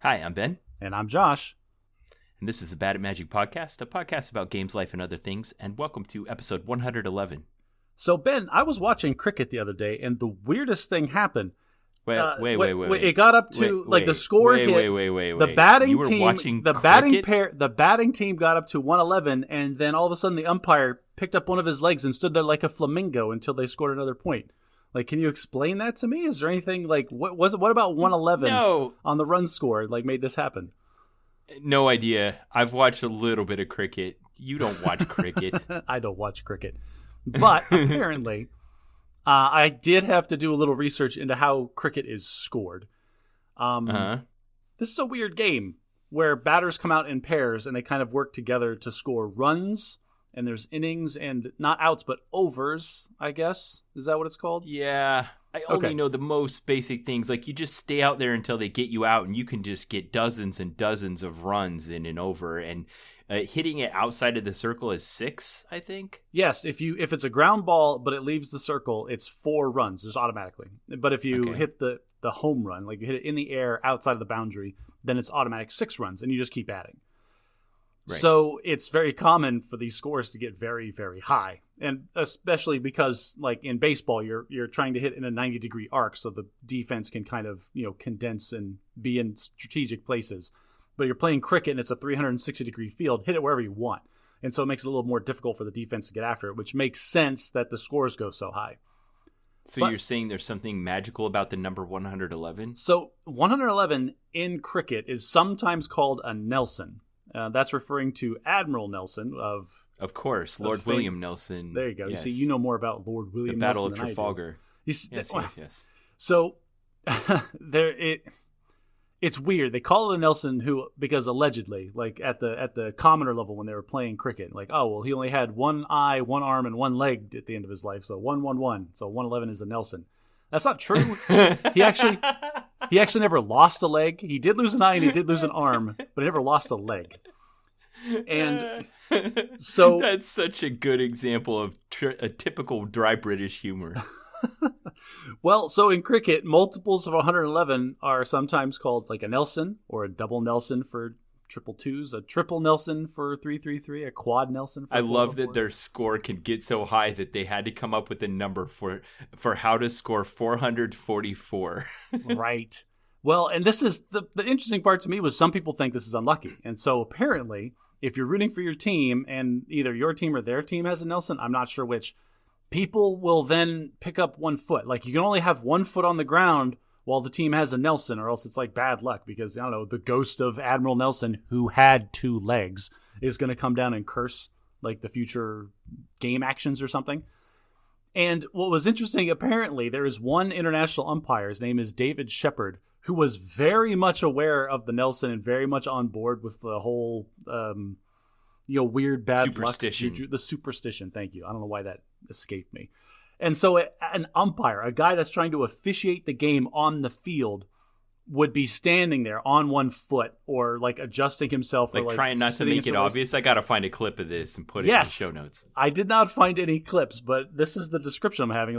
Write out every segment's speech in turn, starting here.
Hi, I'm Ben. And I'm Josh. And this is the Bad at Magic podcast, a podcast about games, life, and other things. And welcome to episode 111. So, Ben, I was watching cricket the other day, and the weirdest thing happened. Wait. It got up to, the score hit. Wait. The batting You were team, watching the batting team got up to 111, and then all of a sudden the umpire picked up one of his legs and stood there like a flamingo until they scored another point. Can you explain that to me? Is there anything, what about 111 on the run score, made this happen? No idea. I've watched a little bit of cricket. You don't watch cricket. I don't watch cricket. But apparently, I did have to do a little research into how cricket is scored. This is a weird game where batters come out in pairs and they kind of work together to score runs. And there's innings and not outs, but overs, I guess. Is that what it's called? Yeah. I only know the most basic things. You just stay out there until they get you out, and you can just get dozens and dozens of runs in and over. And hitting it outside of the circle is 6, I think. Yes. If it's a ground ball, but it leaves the circle, it's 4 runs just automatically. But if you hit the home run, you hit it in the air outside of the boundary, then it's automatic 6 runs, and you just keep adding. Right. So it's very common for these scores to get very, very high. And especially because, in baseball, you're trying to hit in a 90-degree arc so the defense can kind of, condense and be in strategic places. But you're playing cricket and it's a 360-degree field. Hit it wherever you want. And so it makes it a little more difficult for the defense to get after it, which makes sense that the scores go so high. So you're saying there's something magical about the number 111? So 111 in cricket is sometimes called a Nelson. That's referring to Admiral Nelson of course, Lord William Nelson. There you go. Yes. You see, you know more about Lord William Nelson. The Battle Nelson of Trafalgar. Yes. So it's weird. They call it a Nelson because allegedly, at the commoner level when they were playing cricket, he only had one eye, one arm, and one leg at the end of his life. So 111. So 111 is a Nelson. That's not true. He actually never lost a leg. He did lose an eye and he did lose an arm, but he never lost a leg. And so that's such a good example of a typical dry British humor. Well, so in cricket, multiples of 111 are sometimes called a Nelson or a double Nelson for triple twos, a triple Nelson for 333, a quad Nelson for I love 444. that their score can get so high that they had to come up with a number for how to score 444. Right. Well, and this is the interesting part to me was some people think this is unlucky. And so apparently, if you're rooting for your team and either your team or their team has a Nelson, I'm not sure which, people will then pick up 1 foot. You can only have 1 foot on the ground while the team has a Nelson, or else it's bad luck because, I don't know, the ghost of Admiral Nelson, who had 2 legs, is going to come down and curse the future game actions or something. And what was interesting, apparently, there is one international umpire, his name is David Shepard, who was very much aware of the Nelson and very much on board with the whole, weird bad superstition. Luck. The superstition, thank you. I don't know why that escaped me. And so an umpire, a guy that's trying to officiate the game on the field, would be standing there on 1 foot or adjusting himself. Or, trying not to make it obvious. I got to find a clip of this and put it in the show notes. I did not find any clips, but this is the description I'm having.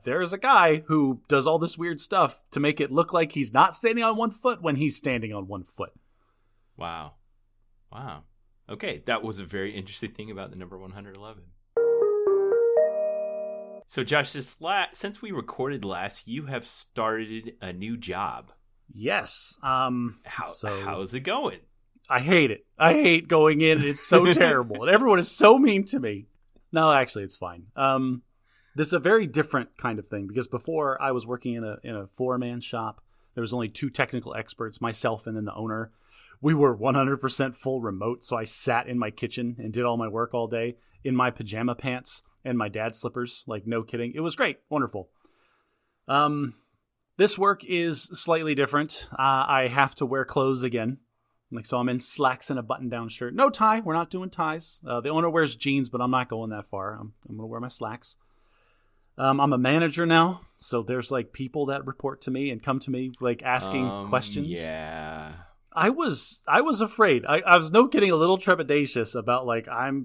There's a guy who does all this weird stuff to make it look like he's not standing on 1 foot when he's standing on 1 foot. Wow. Okay, that was a very interesting thing about the number 111. So, Josh, since we recorded last, you have started a new job. Yes. How's it going? I hate it. I hate going in. It's so terrible. And everyone is so mean to me. No, actually, it's fine. This is a very different kind of thing because before I was working in a 4-man shop. There was only 2 technical experts, myself and then the owner. We were 100% full remote, so I sat in my kitchen and did all my work all day in my pajama pants and my dad's slippers. No kidding. It was great. Wonderful. This work is slightly different. I have to wear clothes again. So I'm in slacks and a button-down shirt. No tie. We're not doing ties. The owner wears jeans, but I'm not going that far. I'm going to wear my slacks. I'm a manager now, so there's people that report to me and come to me asking questions. Yeah. I was afraid. I was no kidding a little trepidatious about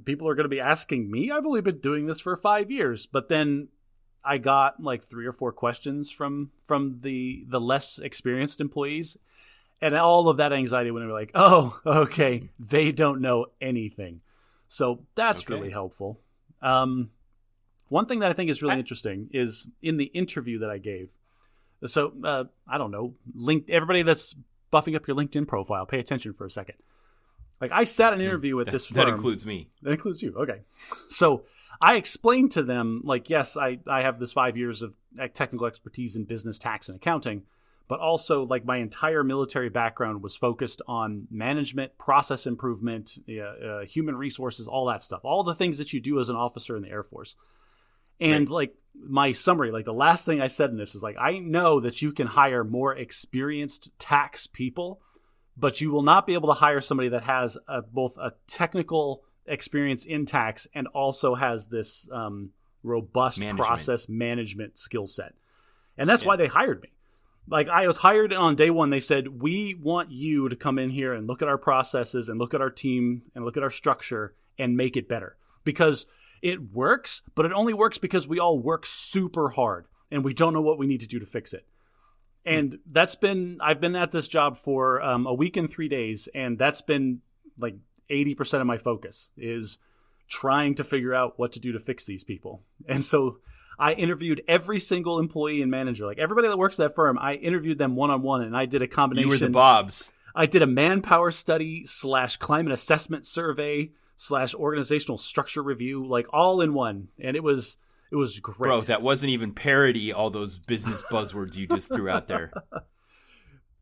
people are going to be asking me. I've only been doing this for 5 years, but then I got 3 or 4 questions from the less experienced employees, And all of that anxiety when they were like, oh, okay, they don't know anything. So that's really helpful. One thing that I think is really interesting is in the interview that I gave. So, I don't know, everybody that's buffing up your LinkedIn profile, pay attention for a second. Like, I sat in an interview with this firm. That includes me. That includes you. Okay. So I explained to them, like, yes, I have this 5 years of technical expertise in business, tax, and accounting, but also, like, my entire military background was focused on management, process improvement, human resources, all that stuff, all the things that you do as an officer in the Air Force. And like my summary, like the last thing I said in this is like, I know that you can hire more experienced tax people, but you will not be able to hire somebody that has both a technical experience in tax and also has this robust process management skill set. And that's why they hired me. Like, I was hired, and on day one, they said, we want you to come in here and look at our processes and look at our team and look at our structure and make it better. Because it works, but it only works because we all work super hard and we don't know what we need to do to fix it. And I've been at this job for a week and 3 days, and that's been like 80% of my focus is trying to figure out what to do to fix these people. And so I interviewed every single employee and manager, like everybody that works at that firm. I interviewed them one-on-one, and I did a combination. You were the Bobs. I did a manpower study / climate assessment survey / organizational structure review, like all in one. And it was great. Bro, that wasn't even parody, all those business buzzwords you just threw out there.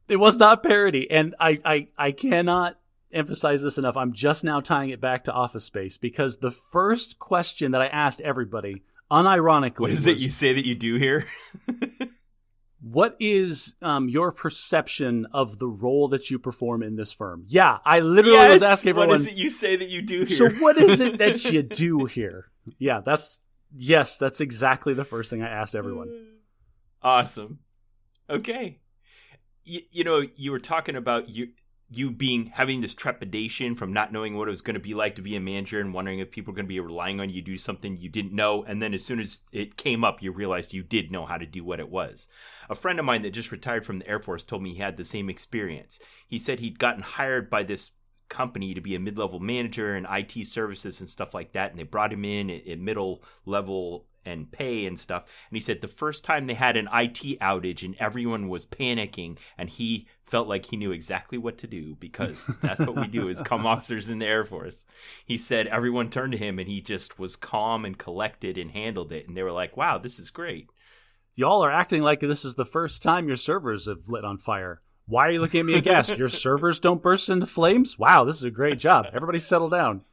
It was not parody. And I cannot emphasize this enough. I'm just now tying it back to Office Space, because the first question that I asked everybody, unironically, what is it you say that you do here? What is your perception of the role that you perform in this firm? Yeah, I literally was asking everyone. What is it you say that you do here? So what is it that you do here? Yeah, that's exactly the first thing I asked everyone. Awesome. Okay. You know, you were talking about you having this trepidation from not knowing what it was going to be like to be a manager and wondering if people are going to be relying on you to do something you didn't know. And then as soon as it came up, you realized you did know how to do what it was. A friend of mine that just retired from the Air Force told me he had the same experience. He said he'd gotten hired by this company to be a mid-level manager in IT services and stuff like that. And they brought him in at middle level and pay and stuff. And he said the first time they had an IT outage and everyone was panicking, and he felt like he knew exactly what to do, because that's what we do as comm officers in the Air Force. He said everyone turned to him and he just was calm and collected and handled it. And they were like, wow, this is great. Y'all are acting like this is the first time your servers have lit on fire. Why are you looking at me aghast? Your servers don't burst into flames? Wow, this is a great job. Everybody settle down.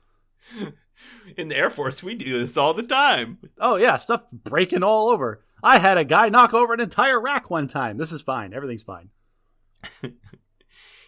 In the Air Force, we do this all the time. Oh, yeah, stuff breaking all over. I had a guy knock over an entire rack one time. This is fine. Everything's fine.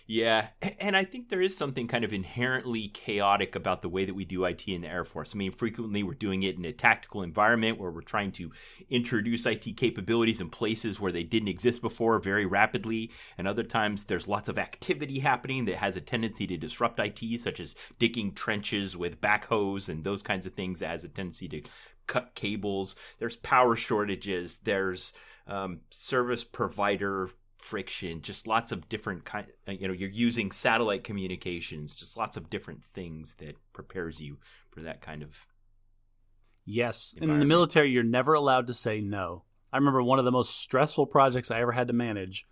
Yeah, and I think there is something kind of inherently chaotic about the way that we do IT in the Air Force. I mean, frequently we're doing it in a tactical environment where we're trying to introduce IT capabilities in places where they didn't exist before very rapidly. And other times there's lots of activity happening that has a tendency to disrupt IT, such as digging trenches with backhoes and those kinds of things that has a tendency to cut cables. There's power shortages. There's service provider friction, just lots of different kind. You're using satellite communications, just lots of different things that prepares you for that kind of. Yes, in the military, you're never allowed to say no. I remember one of the most stressful projects I ever had to manage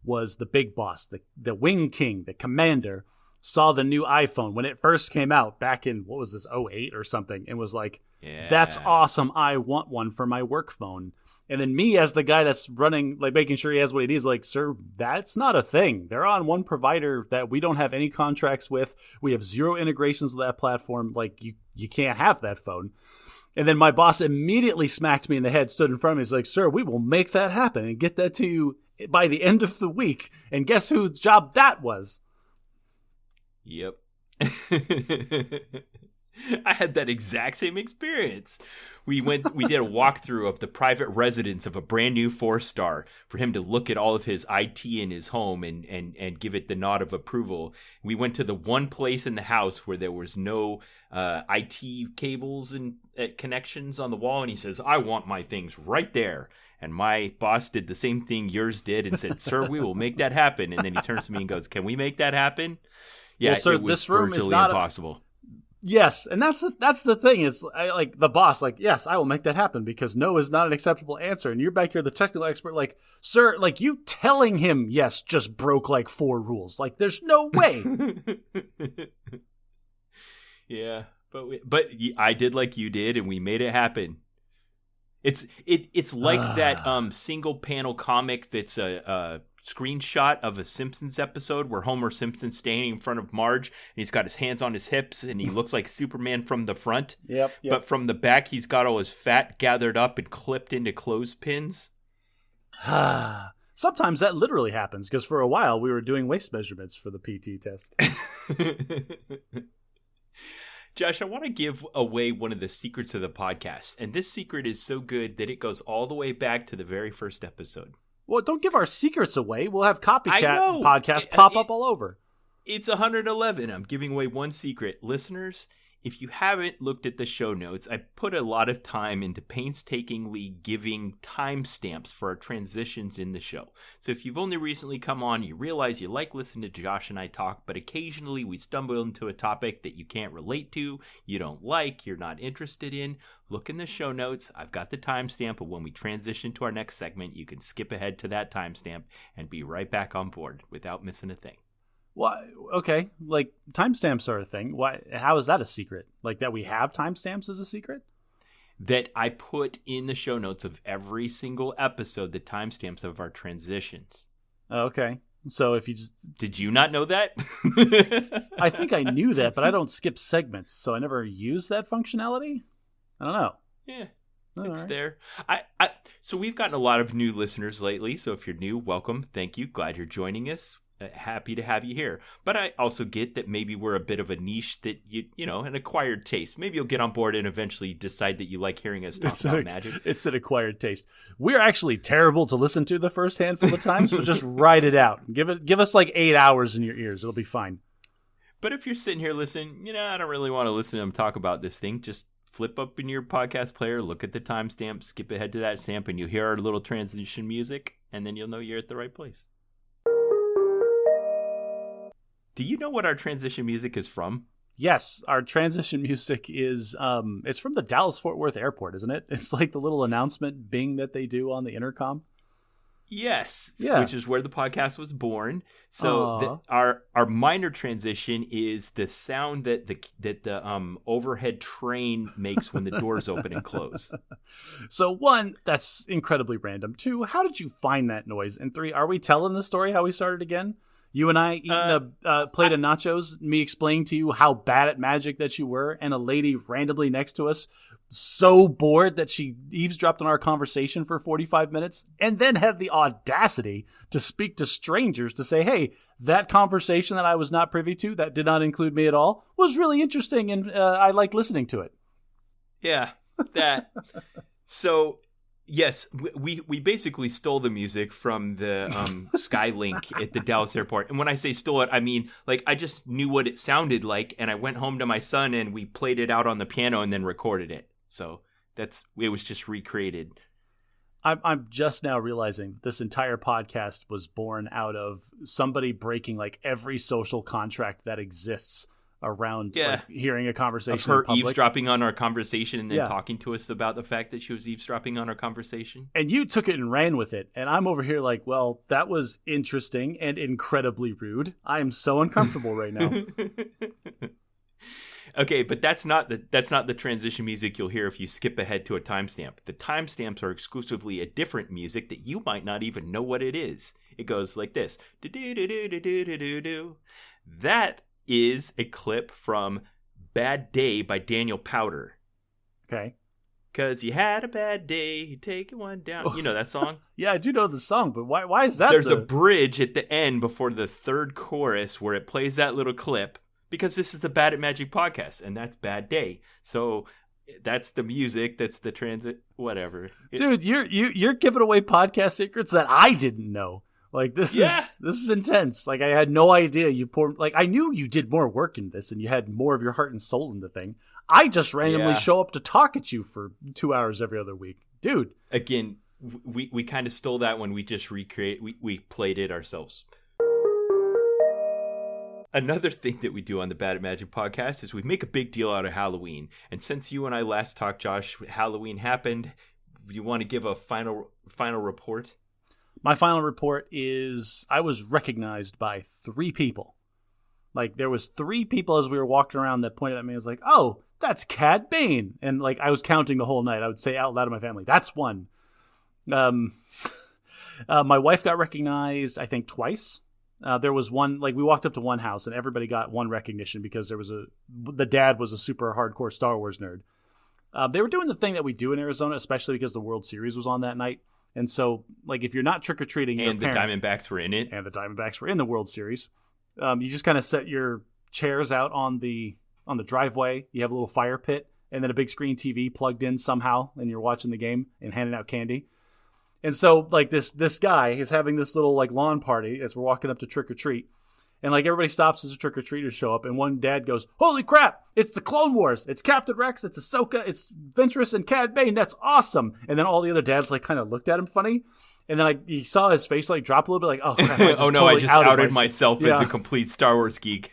was the big boss, the wing king, the commander, saw the new iPhone when it first came out back in, what was this, 2008 or something, and was like, yeah, that's awesome, I want one for my work phone. And then me, as the guy that's running, like making sure he has what he needs, like, sir, that's not a thing. They're on one provider that we don't have any contracts with. We have zero integrations with that platform. Like, you can't have that phone. And then my boss immediately smacked me in the head, stood in front of me. He's like, sir, we will make that happen and get that to you by the end of the week. And guess whose job that was? Yep. I had that exact same experience. We did a walkthrough of the private residence of a brand new 4-star for him to look at all of his IT in his home and give it the nod of approval. We went to the one place in the house where there was no IT cables and connections on the wall, and he says, I want my things right there. And my boss did the same thing yours did and said, sir, we will make that happen. And then he turns to me and goes, can we make that happen? Yeah, well, sir, it was this room virtually is not impossible. Yes, and that's the thing is, like the boss, like, yes, I will make that happen because no is not an acceptable answer. And you're back here, the technical expert, like, sir, like you telling him yes just broke like 4 rules. Like, there's no way. Yeah, but I did like you did, and we made it happen. It's like that single panel comic that's a screenshot of a Simpsons episode where Homer Simpson's standing in front of Marge and he's got his hands on his hips and he looks like Superman from the front. Yep. But from the back, he's got all his fat gathered up and clipped into clothespins. Sometimes that literally happens because for a while we were doing waist measurements for the PT test. Josh, I want to give away one of the secrets of the podcast. And this secret is so good that it goes all the way back to the very first episode. Well, don't give our secrets away. We'll have copycat podcasts pop up all over. It's 111. I'm giving away one secret. Listeners, if you haven't looked at the show notes, I put a lot of time into painstakingly giving timestamps for our transitions in the show. So if you've only recently come on, you realize you like listening to Josh and I talk, but occasionally we stumble into a topic that you can't relate to, you don't like, you're not interested in. Look in the show notes. I've got the timestamp, but when we transition to our next segment, you can skip ahead to that timestamp and be right back on board without missing a thing. Why? Okay, like timestamps are a thing. Why? How is that a secret? Like that we have timestamps is a secret? That I put in the show notes of every single episode the timestamps of our transitions. Okay, so if you just did you not know that? I think I knew that, but I don't skip segments, so I never used that functionality. I don't know. Yeah. It's there. So we've gotten a lot of new listeners lately. So if you're new, welcome. Thank you. Glad you're joining us. Happy to have you here. But I also get that maybe we're a bit of a niche that you know, an acquired taste. Maybe you'll get on board and eventually decide that you like hearing us talk about magic. It's an acquired taste. We're actually terrible to listen to the first handful of times, but just write it out. Give us like 8 hours in your ears. It'll be fine. But if you're sitting here listening, I don't really want to listen to them talk about this thing. Just flip up in your podcast player, look at the timestamp, skip ahead to that stamp, and you hear our little transition music, and then you'll know you're at the right place. Do you know what our transition music is from? Yes, our transition music is it's from the Dallas-Fort Worth airport, isn't it? It's like the little announcement bing that they do on the intercom. Yes, yeah. Which is where the podcast was born. So our minor transition is the sound that the overhead train makes when the doors open and close. So 1, that's incredibly random. 2, how did you find that noise? And 3, are we telling the story how we started again? You and I eating a plate of nachos, me explaining to you how bad at magic that you were, and a lady randomly next to us so bored that she eavesdropped on our conversation for 45 minutes and then had the audacity to speak to strangers to say, hey, that conversation that I was not privy to, that did not include me at all, was really interesting and I like listening to it. Yeah, that. So... Yes, we basically stole the music from the Skylink at the Dallas airport. And when I say stole it, I mean, like, I just knew what it sounded like, and I went home to my son, and we played it out on the piano and then recorded it. So it was just recreated. I'm just now realizing this entire podcast was born out of somebody breaking, like, every social contract that exists around like, hearing a conversation of her eavesdropping on our conversation and then talking to us about the fact that she was eavesdropping on our conversation. And you took it and ran with it. And I'm over here like, well, that was interesting and incredibly rude. I am so uncomfortable right now. Okay, but that's not the transition music you'll hear if you skip ahead to a timestamp. The timestamps are exclusively a different music that you might not even know what it is. It goes like this. That is a clip from Bad Day by Daniel Powder. Okay. Because you had a bad day, you take one down. You know that song? Yeah, I do know the song, but why is that? There's a bridge at the end before the third chorus where it plays that little clip because this is the Bad at Magic podcast, and that's Bad Day. So that's the music, that's the transit, whatever. Dude, you're giving away podcast secrets that I didn't know. Like this is intense. Like I had no idea I knew you did more work in this and you had more of your heart and soul in the thing. I just randomly show up to talk at you for 2 hours every other week. Dude. Again, we kind of stole that when we just we played it ourselves. Another thing that we do on the Bad at Magic podcast is we make a big deal out of Halloween. And since you and I last talked, Josh, Halloween happened. You want to give a final report? My final report is I was recognized by 3 people. Like, there was 3 people as we were walking around that pointed at me and was like, oh, that's Cad Bane. And, like, I was counting the whole night. I would say out loud to my family, that's one. My wife got recognized, I think, twice. There was one, like, we walked up to one house and everybody got one recognition because the dad was a super hardcore Star Wars nerd. They were doing the thing that we do in Arizona, especially because the World Series was on that night. And so, like, if you're not trick-or-treating, and the Diamondbacks were in it. And the Diamondbacks were in the World Series. You just kind of set your chairs out on the driveway. You have a little fire pit and then a big screen TV plugged in somehow, and you're watching the game and handing out candy. And so, like, this guy is having this little, like, lawn party as we're walking up to trick-or-treat. And, like, everybody stops as the trick-or-treaters show up. And one dad goes, holy crap, it's the Clone Wars. It's Captain Rex, it's Ahsoka, it's Ventress, and Cad Bane. That's awesome. And then all the other dads, like, kind of looked at him funny. And then he saw his face, like, drop a little bit, like, oh, crap. I just outed myself as a complete Star Wars geek.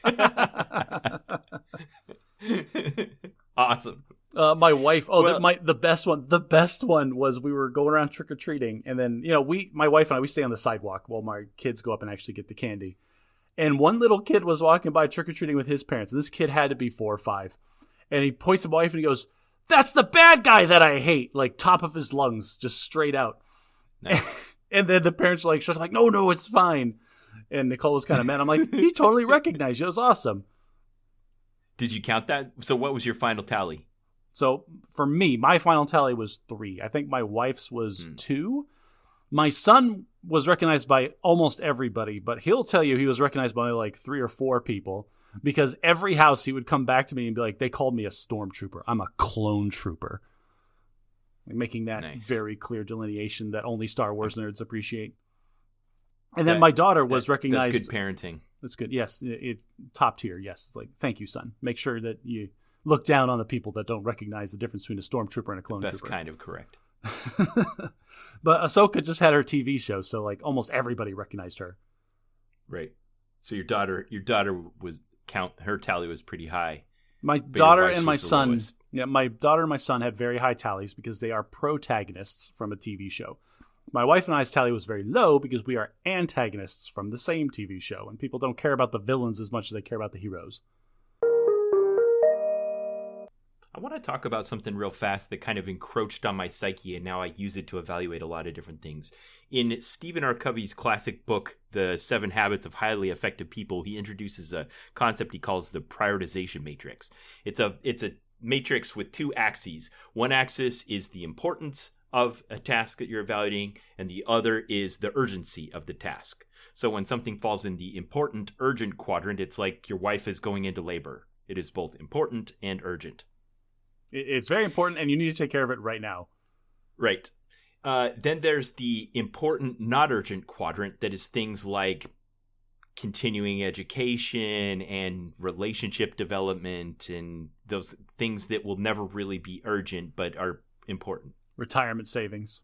Awesome. My wife. The best one was we were going around trick or treating, and then my wife and I, we stay on the sidewalk while my kids go up and actually get the candy. And one little kid was walking by trick or treating with his parents, and this kid had to be 4 or 5, and he points at my wife and he goes, "That's the bad guy that I hate!" Like, top of his lungs, just straight out. Nice. And then the parents are like, she's like, no, it's fine. And Nicole was kind of mad. I'm like, he totally recognized you. It was awesome. Did you count that? So what was your final tally? So for me, my final tally was 3. I think my wife's was 2. My son was recognized by almost everybody, but he'll tell you he was recognized by like 3 or 4 people, because every house he would come back to me and be like, they called me a stormtrooper. I'm a clone trooper. Making that very clear delineation that only Star Wars nerds appreciate. And then my daughter was recognized. That's good parenting. That's good. Yes. Top tier. Yes. It's like, thank you, son. Make sure that you look down on the people that don't recognize the difference between a stormtrooper and a clone trooper. That's kind of correct. But Ahsoka just had her TV show, so like almost everybody recognized her. Right. So your daughter her tally was pretty high. My daughter and my son, my daughter and my son had very high tallies because they are protagonists from a TV show. My wife and I's tally was very low because we are antagonists from the same TV show, and people don't care about the villains as much as they care about the heroes. I want to talk about something real fast that kind of encroached on my psyche, and now I use it to evaluate a lot of different things. In Stephen R. Covey's classic book, The 7 Habits of Highly Effective People, he introduces a concept he calls the prioritization matrix. It's a matrix with 2 axes. One axis is the importance of a task that you're evaluating, and the other is the urgency of the task. So when something falls in the important, urgent quadrant, it's like your wife is going into labor. It is both important and urgent. It's very important, and you need to take care of it right now. Right. Then there's the important, not urgent quadrant that is things like continuing education and relationship development and those things that will never really be urgent but are important. Retirement savings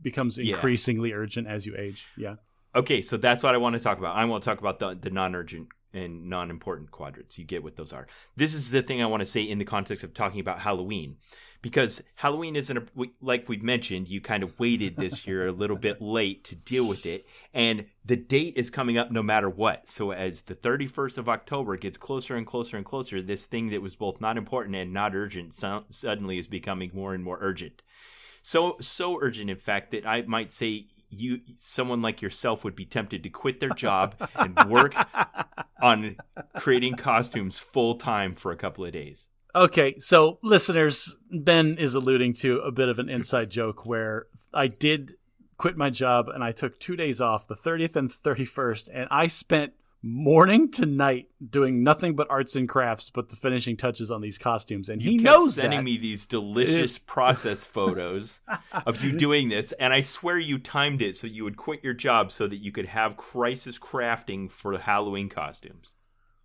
becomes increasingly urgent as you age. Yeah. Okay, so that's what I want to talk about. I want to talk about the non-urgent and non-important quadrants. You get what those are. This is the thing I want to say in the context of talking about Halloween, because Halloween isn't like we've mentioned, you kind of waited this year a little bit late to deal with it, and the date is coming up no matter what. So as the 31st of October gets closer and closer and closer, this thing that was both not important and not urgent suddenly is becoming more and more urgent. So urgent, in fact, that I might say someone like yourself would be tempted to quit their job and work on creating costumes full time for a couple of days. Okay, so listeners, Ben is alluding to a bit of an inside joke where I did quit my job and I took 2 days off, the 30th and 31st, and I spent morning to night doing nothing but arts and crafts, but the finishing touches on these costumes. And he knows that. Sending me these delicious process photos of you doing this, and I swear you timed it so you would quit your job so that you could have crisis crafting for Halloween costumes.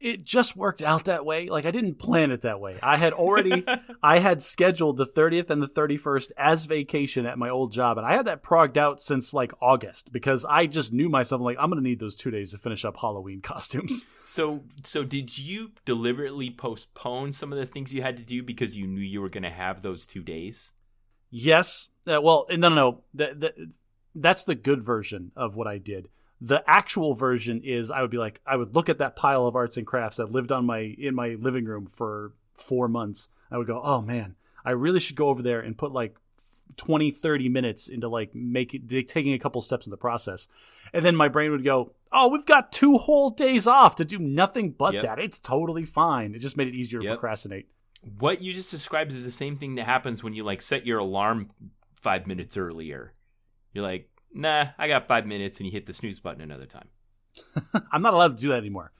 It just worked out that way. Like, I didn't plan it that way. I had scheduled the 30th and the 31st as vacation at my old job. And I had that progged out since like August because I just knew myself, like, I'm going to need those 2 days to finish up Halloween costumes. So did you deliberately postpone some of the things you had to do because you knew you were going to have those 2 days? Yes. Well, no. That's the good version of what I did. The actual version is I would look at that pile of arts and crafts that lived in my living room for 4 months. I would go, oh man, I really should go over there and put like 20, 30 minutes into like taking a couple steps in the process. And then my brain would go, oh, we've got 2 whole days off to do nothing but that. It's totally fine. It just made it easier to procrastinate. What you just described is the same thing that happens when you like set your alarm 5 minutes earlier. You're like, nah, I got 5 minutes, and you hit the snooze button another time. I'm not allowed to do that anymore.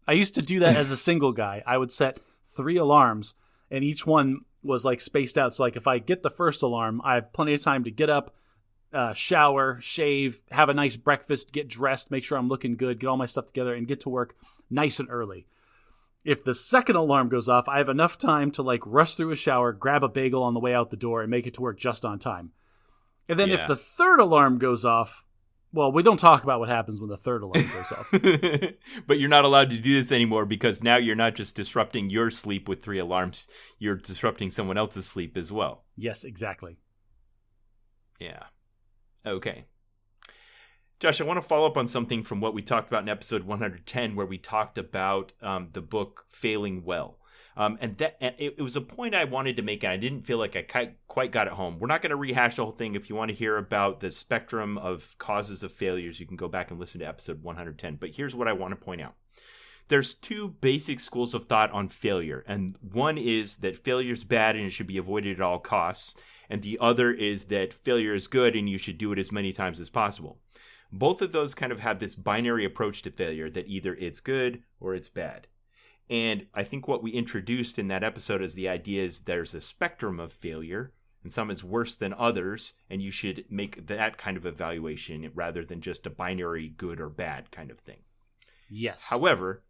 I used to do that as a single guy. I would set 3 alarms, and each one was like spaced out. So like if I get the first alarm, I have plenty of time to get up, shower, shave, have a nice breakfast, get dressed, make sure I'm looking good, get all my stuff together, and get to work nice and early. If the second alarm goes off, I have enough time to like rush through a shower, grab a bagel on the way out the door, and make it to work just on time. And then if the third alarm goes off, well, we don't talk about what happens when the third alarm goes off. But you're not allowed to do this anymore because now you're not just disrupting your sleep with 3 alarms. You're disrupting someone else's sleep as well. Yes, exactly. Yeah. Okay. Josh, I want to follow up on something from what we talked about in episode 110 where we talked about the book Failing Well. And it was a point I wanted to make, and I didn't feel like I quite got it home. We're not going to rehash the whole thing. If you want to hear about the spectrum of causes of failures, you can go back and listen to episode 110. But here's what I want to point out. There's 2 basic schools of thought on failure. And one is that failure is bad and it should be avoided at all costs. And the other is that failure is good and you should do it as many times as possible. Both of those kind of have this binary approach to failure that either it's good or it's bad. And I think what we introduced in that episode is the idea is there's a spectrum of failure, and some is worse than others, and you should make that kind of evaluation rather than just a binary good or bad kind of thing. Yes. However,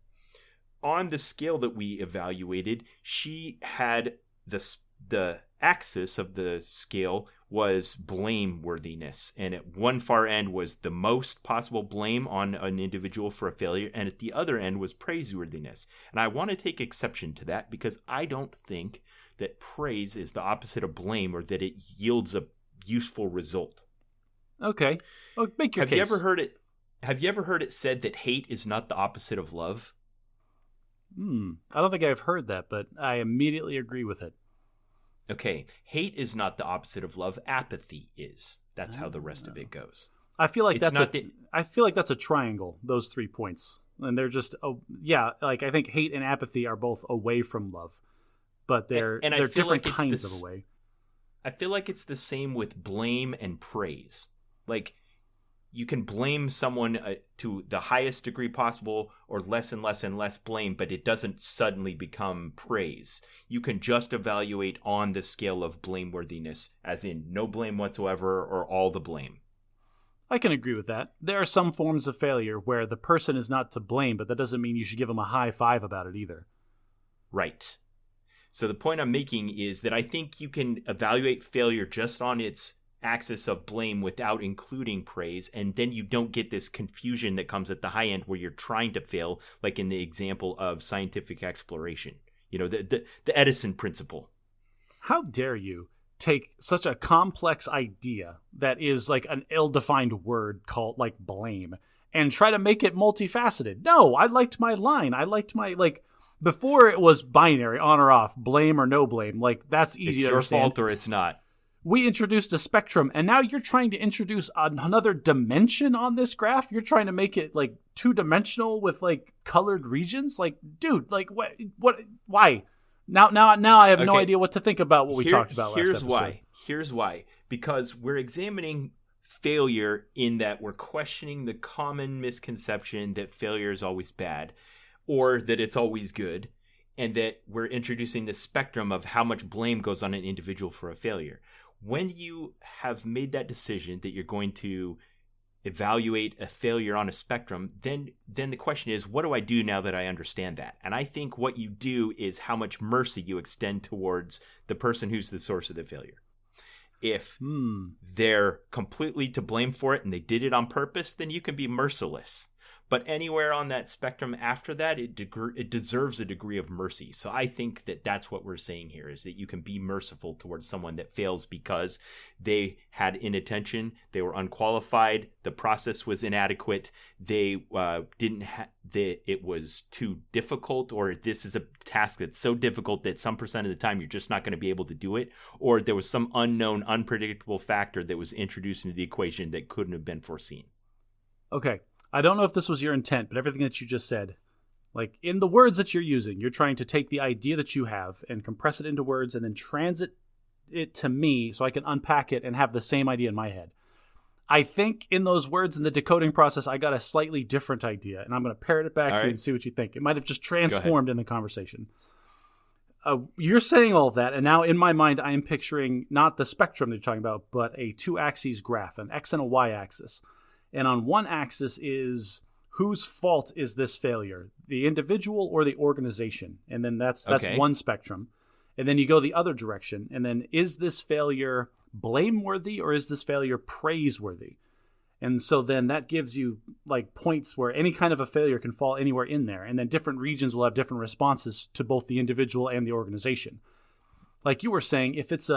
on the scale that we evaluated, she had the axis of the scale was blameworthiness, and at one far end was the most possible blame on an individual for a failure, and at the other end was praiseworthiness. And I want to take exception to that because I don't think that praise is the opposite of blame or that it yields a useful result. Okay. Well, make your case. Have you ever heard it said that hate is not the opposite of love? I don't think I've heard that, but I immediately agree with it. Okay, hate is not the opposite of love. Apathy is. That's how the rest of it goes. I feel like I feel like that's a triangle. Those 3 points, and they're just like I think hate and apathy are both away from love, but they're different kinds of away. I feel like it's the same with blame and praise. Like you can blame someone to the highest degree possible or less and less and less blame, but it doesn't suddenly become praise. You can just evaluate on the scale of blameworthiness, as in no blame whatsoever or all the blame. I can agree with that. There are some forms of failure where the person is not to blame, but that doesn't mean you should give them a high five about it either. Right. So the point I'm making is that I think you can evaluate failure just on its axis of blame without including praise, and then you don't get this confusion that comes at the high end where you're trying to fail, like in the example of scientific exploration. You know, the Edison principle. How dare you take such a complex idea that is like an ill-defined word called like blame and try to make it multifaceted? No, I liked my line. I liked my, like, before it was binary, on or off, blame or no blame. Like, that's easy to understand. It's your fault or it's not. We introduced a spectrum, and now you're trying to introduce another dimension on this graph. You're trying to make it like 2-dimensional with like colored regions. Like, dude, like what, why? Now I have no idea what to think about what we talked about last episode. Here's why. Because we're examining failure in that we're questioning the common misconception that failure is always bad or that it's always good, and that we're introducing the spectrum of how much blame goes on an individual for a failure. When you have made that decision that you're going to evaluate a failure on a spectrum, then the question is, what do I do now that I understand that? And I think what you do is how much mercy you extend towards the person who's the source of the failure. If they're completely to blame for it and they did it on purpose, then you can be merciless. But anywhere on that spectrum after that, it deserves a degree of mercy. So I think that that's what we're saying here, is that you can be merciful towards someone that fails because they had inattention, they were unqualified, the process was inadequate, they it was too difficult, or this is a task that's so difficult that some percent of the time you're just not going to be able to do it, or there was some unknown, unpredictable factor that was introduced into the equation that couldn't have been foreseen. Okay. I don't know if this was your intent, but everything that you just said, like in the words that you're using, you're trying to take the idea that you have and compress it into words and then transit it to me so I can unpack it and have the same idea in my head. I think in those words in the decoding process, I got a slightly different idea, and I'm going to parrot it back to you and see what you think. It might have just transformed in the conversation. You're saying all of that, and now in my mind, I am picturing not the spectrum that you're talking about, but a two-axis graph, an X and a Y axis. And on one axis is whose fault is this failure, the individual or the organization? And then that's one spectrum. And then you go the other direction. And then is this failure blameworthy or is this failure praiseworthy? And so then that gives you like points where any kind of a failure can fall anywhere in there. And then different regions will have different responses to both the individual and the organization. Like you were saying, if it's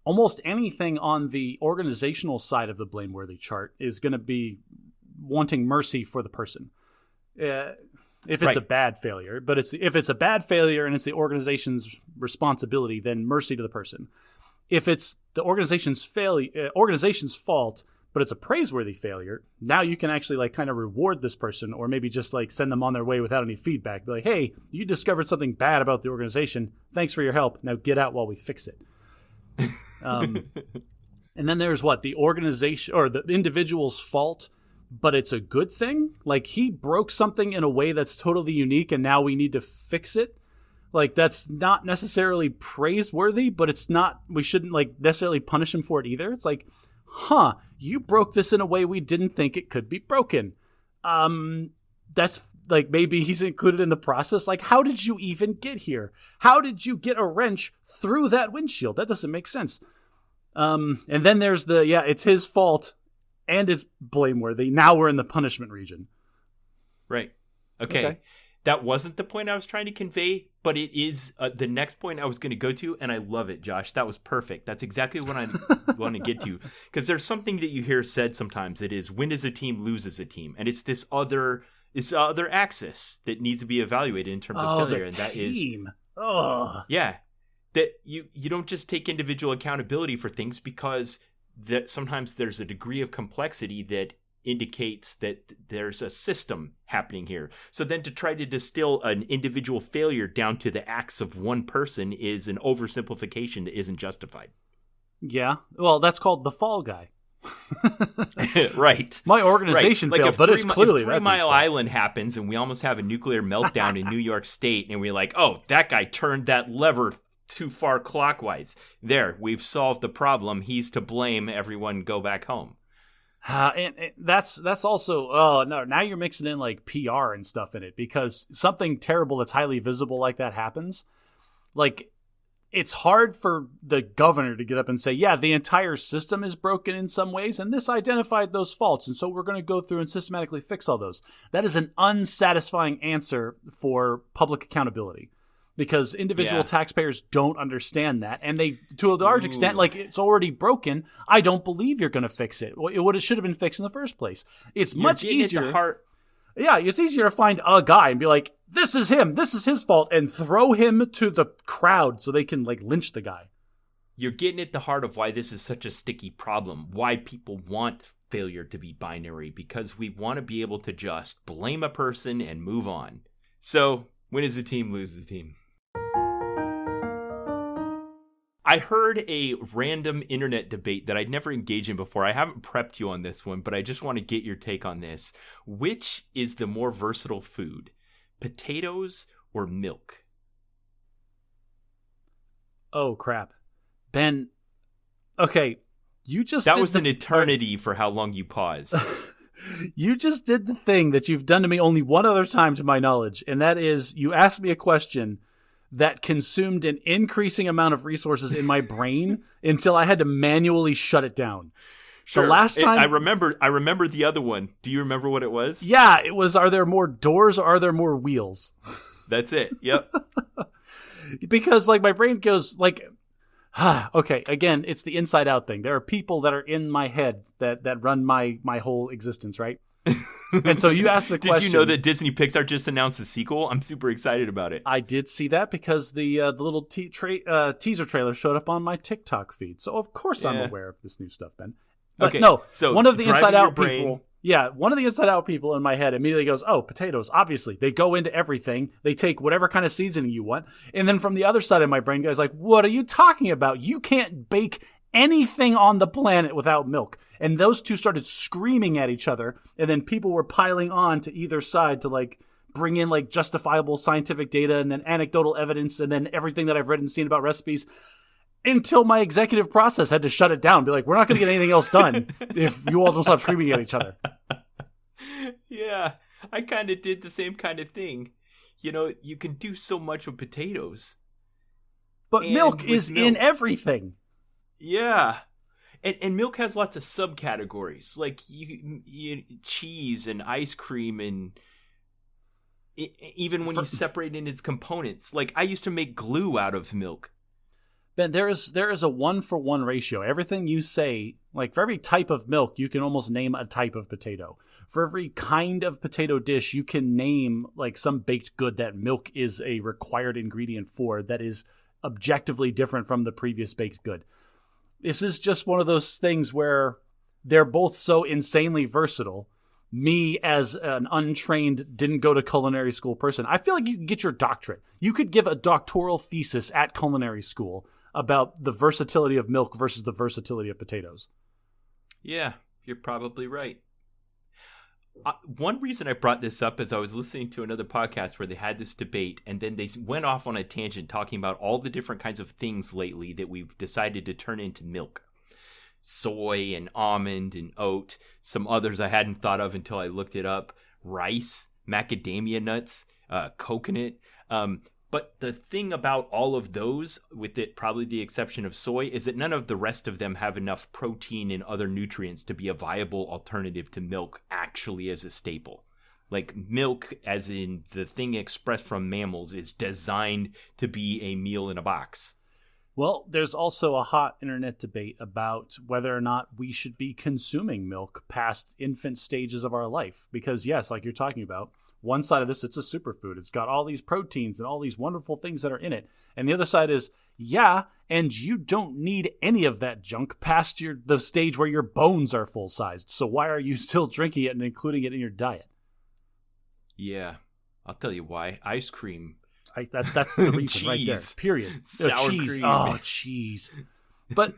almost anything on the organizational side of the blameworthy chart is going to be wanting mercy for the person. If it's a bad failure, but if it's a bad failure and it's the organization's responsibility, then mercy to the person. If it's the organization's fault, but it's a praiseworthy failure, now you can actually like kind of reward this person, or maybe just like send them on their way without any feedback. Be like, hey, you discovered something bad about the organization. Thanks for your help. Now get out while we fix it. And then there's the organization or the individual's fault, but it's a good thing. Like he broke something in a way that's totally unique and now we need to fix it. Like that's not necessarily praiseworthy, but we shouldn't like necessarily punish him for it either. It's like, you broke this in a way we didn't think it could be broken. That's like maybe he's included in the process. Like, how did you even get here? How did you get a wrench through that windshield? That doesn't make sense. And then there's it's his fault and it's blameworthy. Now we're in the punishment region. Right. Okay. That wasn't the point I was trying to convey, but it is the next point I was going to go to, and I love it, Josh. That was perfect. That's exactly what I want to get to, because there's something that you hear said sometimes that is, when does a team lose as a team? And it's this other axis that needs to be evaluated in terms of failure, and that is that you don't just take individual accountability for things, because that sometimes there's a degree of complexity that indicates that there's a system happening here. So then to try to distill an individual failure down to the acts of one person is an oversimplification that isn't justified. Yeah. Well, that's called the fall guy. Right. My organization failed, but it's clearly if 3 Mile Island happens and we almost have a nuclear meltdown in New York State, and we're like, oh, that guy turned that lever too far clockwise. There, we've solved the problem. He's to blame. Everyone go back home. And that's also now you're mixing in like PR and stuff in it, because something terrible that's highly visible like that happens. Like, it's hard for the governor to get up and say, yeah, the entire system is broken in some ways, and this identified those faults, and so we're going to go through and systematically fix all those. That is an unsatisfying answer for public accountability, because individual taxpayers don't understand that, and they, to a large extent, like, it's already broken. I don't believe you're going to fix it. It should have been fixed in the first place. It's much easier. It's easier to find a guy and be like, this is him, this is his fault, and throw him to the crowd so they can like lynch the guy. You're getting at the heart of why this is such a sticky problem, why people want failure to be binary, because we want to be able to just blame a person and move on. So, when does a team lose the team? I heard a random internet debate that I'd never engaged in before. I haven't prepped you on this one, but I just want to get your take on this. Which is the more versatile food, potatoes or milk? Oh, crap. Ben, okay, That was an eternity for how long you paused. You just did the thing that you've done to me only one other time to my knowledge, and that is you asked me a question that consumed an increasing amount of resources in my brain until I had to manually shut it down. Sure. The last time I remember the other one. Do you remember what it was? Yeah, it was, are there more doors or are there more wheels? That's it. Yep. Because like my brain goes like, okay, again, it's the inside out thing. There are people that are in my head that run my whole existence, right? And so you asked the question. Did you know that Disney Pixar just announced a sequel? I'm super excited about it. I did see that because the little teaser trailer showed up on my TikTok feed. So of course I'm aware of this new stuff, Ben. But okay, no, so one of the inside out brain... people. Yeah, one of the inside out people in my head immediately goes, "Oh, potatoes, obviously. They go into everything. They take whatever kind of seasoning you want." And then from the other side of my brain goes like, "What are you talking about? You can't bake anything on the planet without milk." And those two started screaming at each other, and then people were piling on to either side to like bring in like justifiable scientific data and then anecdotal evidence and then everything that I've read and seen about recipes. Until my executive process had to shut it down. Be like, we're not going to get anything else done if you all don't stop screaming at each other. Yeah, I kind of did the same kind of thing. You know, you can do so much with potatoes. But milk is in everything. Yeah. And milk has lots of subcategories. Like you cheese and ice cream and even when you separate in its components. Like I used to make glue out of milk. Ben, there is a 1-for-1 ratio. Everything you say, like for every type of milk, you can almost name a type of potato. For every kind of potato dish, you can name like some baked good that milk is a required ingredient for that is objectively different from the previous baked good. This is just one of those things where they're both so insanely versatile. Me as an untrained, didn't go to culinary school person, I feel like you could get your doctorate. You could give a doctoral thesis at culinary school about the versatility of milk versus the versatility of potatoes. Yeah, you're probably right. One reason I brought this up is I was listening to another podcast where they had this debate, and then they went off on a tangent talking about all the different kinds of things lately that we've decided to turn into milk. Soy and almond and oat, some others I hadn't thought of until I looked it up, rice, macadamia nuts, coconut. But the thing about all of those, with it probably the exception of soy, is that none of the rest of them have enough protein and other nutrients to be a viable alternative to milk actually as a staple. Like milk, as in the thing expressed from mammals, is designed to be a meal in a box. Well, there's also a hot internet debate about whether or not we should be consuming milk past infant stages of our life. Because yes, like you're talking about, one side of this, it's a superfood. It's got all these proteins and all these wonderful things that are in it. And the other side is, yeah, and you don't need any of that junk past the stage where your bones are full-sized. So why are you still drinking it and including it in your diet? Yeah, I'll tell you why. Ice cream. That's the reason right there. Period. Sour cheese. cream. Oh, cheese. But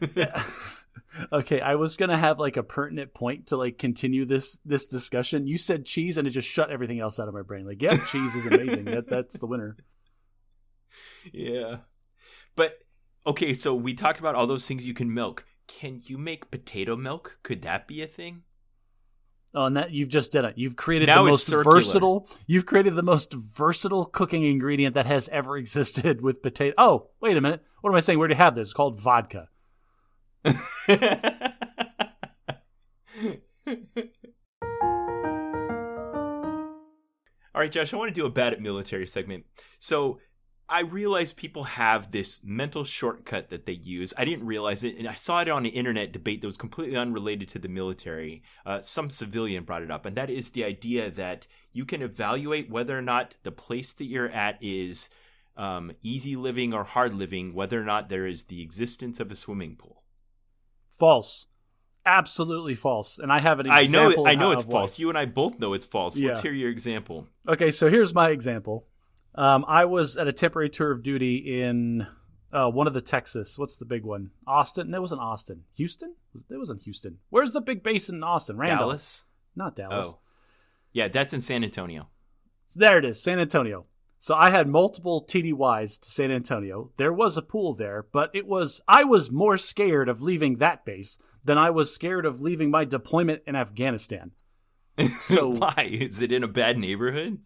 okay, I was gonna have like a pertinent point to like continue this discussion. You said cheese, and it just shut everything else out of my brain. Like, yeah, cheese is amazing. That's the winner. Yeah, but okay. So we talked about all those things you can milk. Can you make potato milk? Could that be a thing? Oh, and that you've just done it. You've created now the most versatile. You've created the most versatile cooking ingredient that has ever existed with potato. Oh, wait a minute. What am I saying? We already have this. It's called vodka. All right, Josh, I want to do a bad at military segment. So I realize people have this mental shortcut that they use. I didn't realize it, and I saw it on an internet debate that was completely unrelated to the military. Some civilian brought it up, and that is the idea that you can evaluate whether or not the place that you're at is easy living or hard living, whether or not there is the existence of a swimming pool. False. Absolutely false. And I have an example. I know it's false. You and I both know it's false. Yeah. Let's hear your example. Okay, so here's my example. I was at a temporary tour of duty in one of the Texas. What's the big one? Austin? It wasn't Austin. Houston? It wasn't Houston. Where's the big base in Austin? Randall. Dallas? Not Dallas. Oh. Yeah, that's in San Antonio. So there it is, San Antonio. So I had multiple TDYs to San Antonio. There was a pool there, but I was more scared of leaving that base than I was scared of leaving my deployment in Afghanistan. So why? Is it in a bad neighborhood?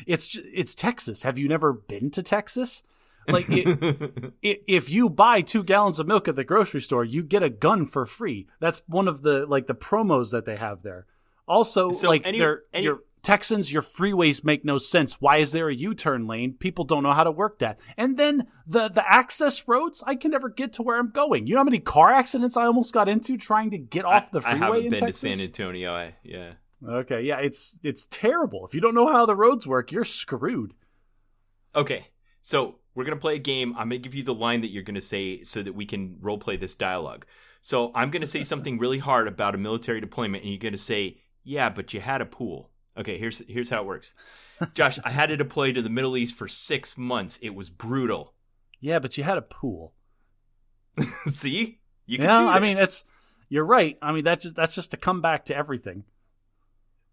It's Texas. Have you never been to Texas? Like, if you buy 2 gallons of milk at the grocery store, you get a gun for free. That's one of the promos that they have there. Also, so your Texans, your freeways make no sense. Why is there a U-turn lane? People don't know how to work that. And then the access roads, I can never get to where I'm going. You know how many car accidents I almost got into trying to get off the freeway in Texas? I haven't been to San Antonio. Yeah. Okay, yeah, it's terrible. If you don't know how the roads work, you're screwed. Okay, so we're going to play a game. I'm going to give you the line that you're going to say so that we can role play this dialogue. So I'm going to say something really hard about a military deployment, and you're going to say, yeah, but you had a pool. Okay, here's how it works. Josh, I had to deploy to the Middle East for 6 months. It was brutal. Yeah, but you had a pool. See? You can do this. I mean, you're right. I mean, that's just to come back to everything.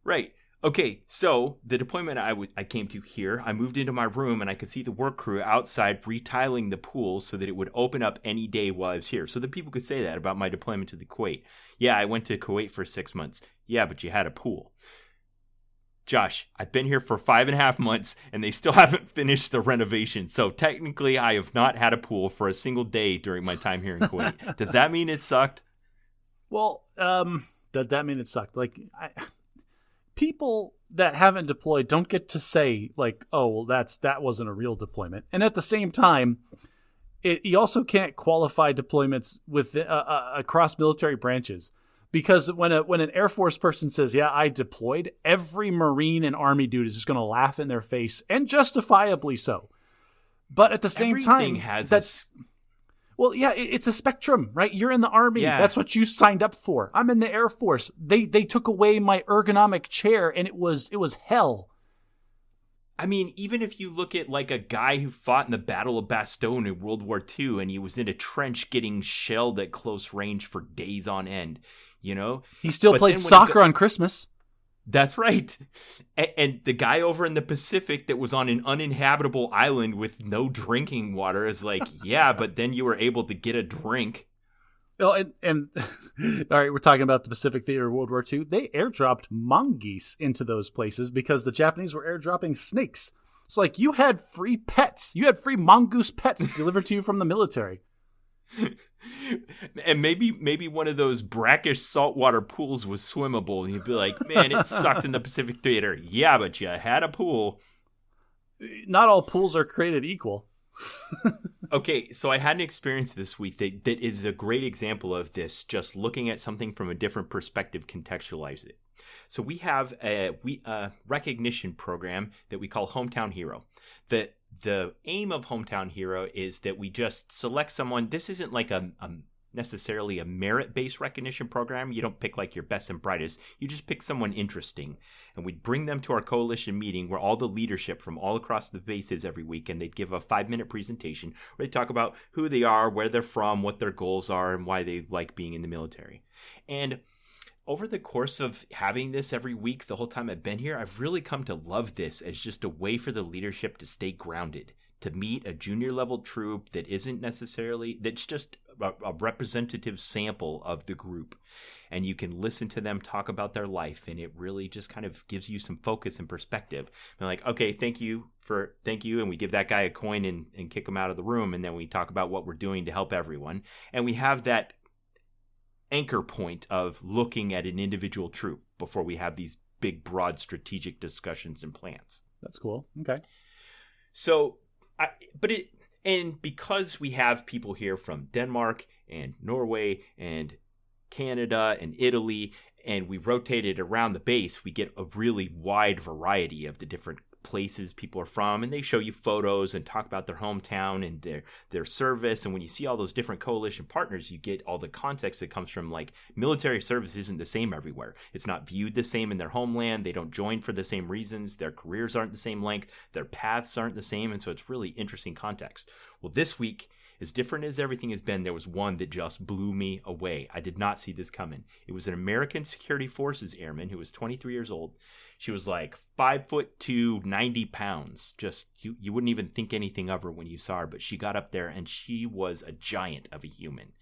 Right. Okay, so the deployment I came to here, I moved into my room and I could see the work crew outside retiling the pool so that it would open up any day while I was here. So that people could say that about my deployment to the Kuwait. Yeah, I went to Kuwait for 6 months. Yeah, but you had a pool. Josh, I've been here for 5.5 months and they still haven't finished the renovation. So technically I have not had a pool for a single day during my time here in Kuwait. Does that mean it sucked? Well, does that mean it sucked? Like, people that haven't deployed don't get to say, like, oh, well, that wasn't a real deployment. And at the same time, you also can't qualify deployments with across military branches. Because when an Air Force person says, yeah, I deployed, every Marine and Army dude is just going to laugh in their face, and justifiably so. But at the same time, well, yeah, it's a spectrum, right? You're in the Army. Yeah. That's what you signed up for. I'm in the Air Force. They took away my ergonomic chair, and it was hell. I mean, even if you look at like a guy who fought in the Battle of Bastogne in World War II, and he was in a trench getting shelled at close range for days on end, you know? He still played soccer on Christmas. That's right. And the guy over in the Pacific that was on an uninhabitable island with no drinking water is like, yeah, but then you were able to get a drink. Oh, and all right, we're talking about the Pacific Theater of World War II. They airdropped mongoose into those places because the Japanese were airdropping snakes. So, like, you had free pets. You had free mongoose pets delivered to you from the military. And maybe one of those brackish saltwater pools was swimmable, and you'd be like, man, it sucked in the Pacific Theater. Yeah, but you had a pool. Not all pools are created equal. Okay, so I had an experience this week that is a great example of this, just looking at something from a different perspective, contextualize it. So we have a recognition program that we call Hometown Hero. The aim of Hometown Hero is that we just select someone. This isn't like a necessarily a merit-based recognition program. You don't pick like your best and brightest. You just pick someone interesting. And we'd bring them to our coalition meeting where all the leadership from all across the base is every week, and they'd give a 5-minute presentation where they talk about who they are, where they're from, what their goals are, and why they like being in the military. And over the course of having this every week, the whole time I've been here, I've really come to love this as just a way for the leadership to stay grounded, to meet a junior level troop that isn't necessarily, that's just a representative sample of the group. And you can listen to them talk about their life, and it really just kind of gives you some focus and perspective. And like, okay, thank you. And we give that guy a coin and kick him out of the room. And then we talk about what we're doing to help everyone. And we have that anchor point of looking at an individual troop before we have these big, broad strategic discussions and plans. That's cool. Okay. So, because we have people here from Denmark and Norway and Canada and Italy, and we rotate it around the base, we get a really wide variety of the different places people are from, and they show you photos and talk about their hometown and their service. And when you see all those different coalition partners, you get all the context that comes from, like, military service isn't the same everywhere. It's not viewed the same in their homeland. They don't join for the same reasons. Their careers aren't the same length. Their paths aren't the same. And so it's really interesting context. Well, this week As different as everything has been, there was one that just blew me away. I did not see this coming. It was an American Security Forces airman who was 23 years old. She was like 5'2", 90 pounds. Just, you wouldn't even think anything of her when you saw her, but she got up there and she was a giant of a human.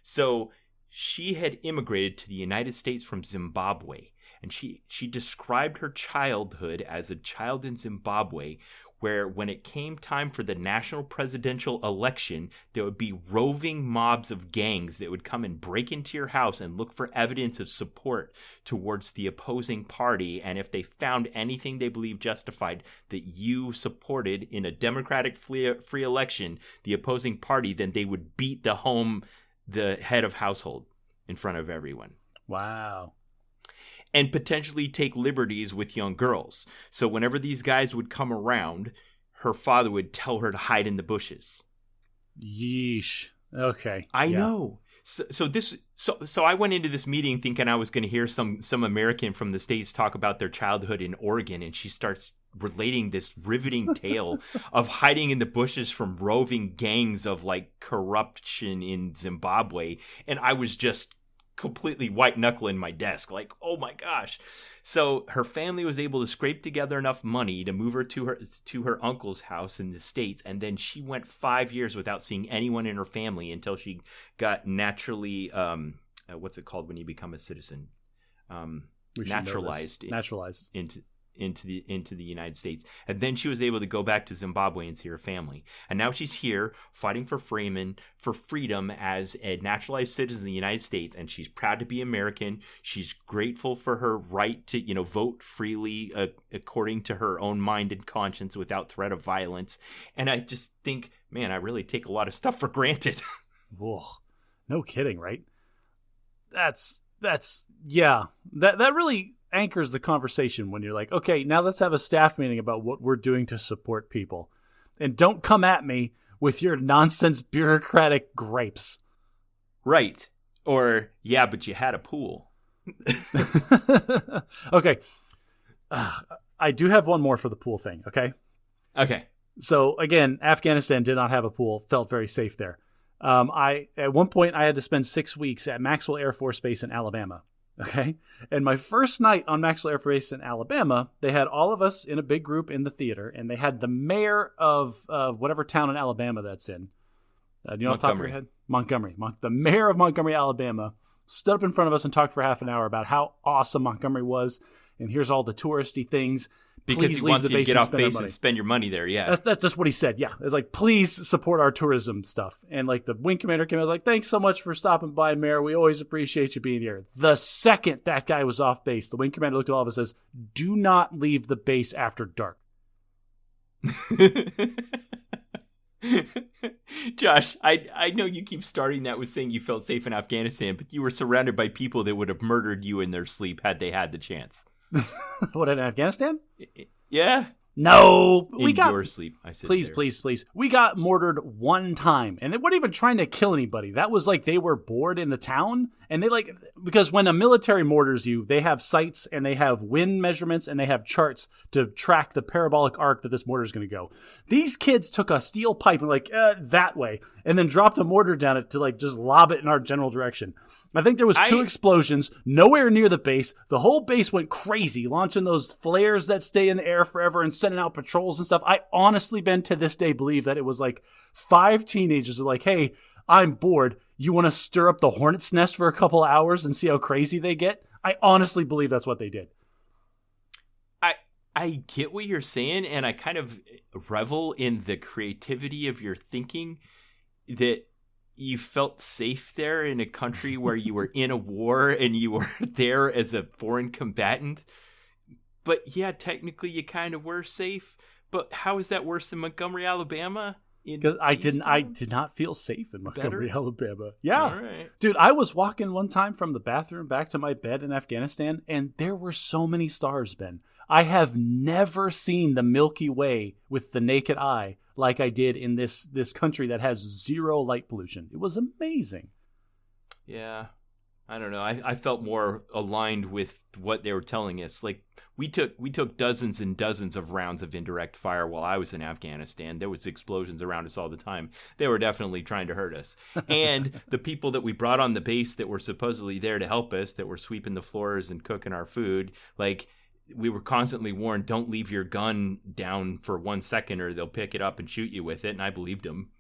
So she had immigrated to the United States from Zimbabwe, and she described her childhood as a child in Zimbabwe, where when it came time for the national presidential election, there would be roving mobs of gangs that would come and break into your house and look for evidence of support towards the opposing party. And if they found anything they believed justified that you supported in a democratic free election, the opposing party, then they would beat the head of household in front of everyone. Wow. And potentially take liberties with young girls. So whenever these guys would come around, her father would tell her to hide in the bushes. Yeesh. Okay. I know. So I went into this meeting thinking I was going to hear some American from the States talk about their childhood in Oregon, and she starts relating this riveting tale of hiding in the bushes from roving gangs of like corruption in Zimbabwe. And I was just completely white knuckling my desk, like, oh my gosh. So her family was able to scrape together enough money to move her to her uncle's house in the States, and then she went 5 years without seeing anyone in her family until she got naturally what's it called when you become a citizen? Naturalized into the United States. And then she was able to go back to Zimbabwe and see her family. And now she's here fighting for freedom as a naturalized citizen of the United States, and she's proud to be American. She's grateful for her right to, vote freely according to her own mind and conscience without threat of violence. And I just think, man, I really take a lot of stuff for granted. Whoa. No kidding, right? That's yeah. That really anchors the conversation when you're like, okay, now let's have a staff meeting about what we're doing to support people. And don't come at me with your nonsense bureaucratic gripes. Right. Or, yeah, but you had a pool. Okay. I do have one more for the pool thing, okay? Okay. So, again, Afghanistan did not have a pool. Felt very safe there. At one point, I had to spend 6 weeks at Maxwell Air Force Base in Alabama. Okay. And my first night on Maxwell Air Force in Alabama, they had all of us in a big group in the theater, and they had the mayor of whatever town in Alabama that's in. Do you know off the top of your head? Montgomery. The mayor of Montgomery, Alabama, stood up in front of us and talked for half an hour about how awesome Montgomery was. And here's all the touristy things. Because he wants you to get off base and spend your money there, yeah. That's just what he said, yeah. It's like, please support our tourism stuff. And like the wing commander came out, was like, thanks so much for stopping by, Mayor. We always appreciate you being here. The second that guy was off base, the wing commander looked at all of us and says, do not leave the base after dark. Josh, I know you keep starting that with saying you felt safe in Afghanistan, but you were surrounded by people that would have murdered you in their sleep had they had the chance. What, in Afghanistan? Yeah. No, we got your sleep. I said, please. We got mortared one time, and they weren't even trying to kill anybody. That was like they were bored in the town, and they because when a military mortars you, they have sights and they have wind measurements and they have charts to track the parabolic arc that this mortar is going to go. These kids took a steel pipe and that way, and then dropped a mortar down it to just lob it in our general direction. I think there was two explosions nowhere near the base. The whole base went crazy, launching those flares that stay in the air forever and sending out patrols and stuff. I honestly, Ben, to this day believe that it was like 5 teenagers are like, hey, I'm bored. You want to stir up the hornet's nest for a couple hours and see how crazy they get? I honestly believe that's what they did. I get what you're saying, and I kind of revel in the creativity of your thinking that you felt safe there in a country where you were in a war and you were there as a foreign combatant. But yeah, technically you kind of were safe. But how is that worse than Montgomery, Alabama? Because I did not feel safe in Montgomery, Alabama. Yeah. All right. Dude, I was walking one time from the bathroom back to my bed in Afghanistan, and there were so many stars, Ben. I have never seen the Milky Way with the naked eye like I did in this country that has zero light pollution. It was amazing. Yeah. I don't know. I felt more aligned with what they were telling us. Like we took dozens and dozens of rounds of indirect fire while I was in Afghanistan. There was explosions around us all the time. They were definitely trying to hurt us. And the people that we brought on the base that were supposedly there to help us, that were sweeping the floors and cooking our food, like we were constantly warned, don't leave your gun down for 1 second or they'll pick it up and shoot you with it. And I believed them.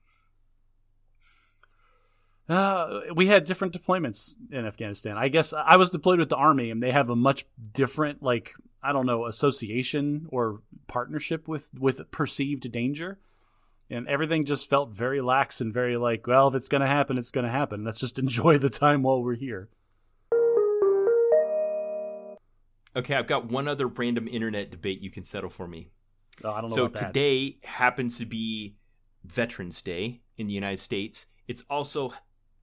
We had different deployments in Afghanistan. I guess I was deployed with the Army, and they have a much different, like, I don't know, association or partnership with perceived danger. And everything just felt very lax and very like, well, if it's going to happen, it's going to happen. Let's just enjoy the time while we're here. Okay, I've got one other random internet debate you can settle for me. Oh, I don't know so about that. Today happens to be Veterans Day in the United States. It's also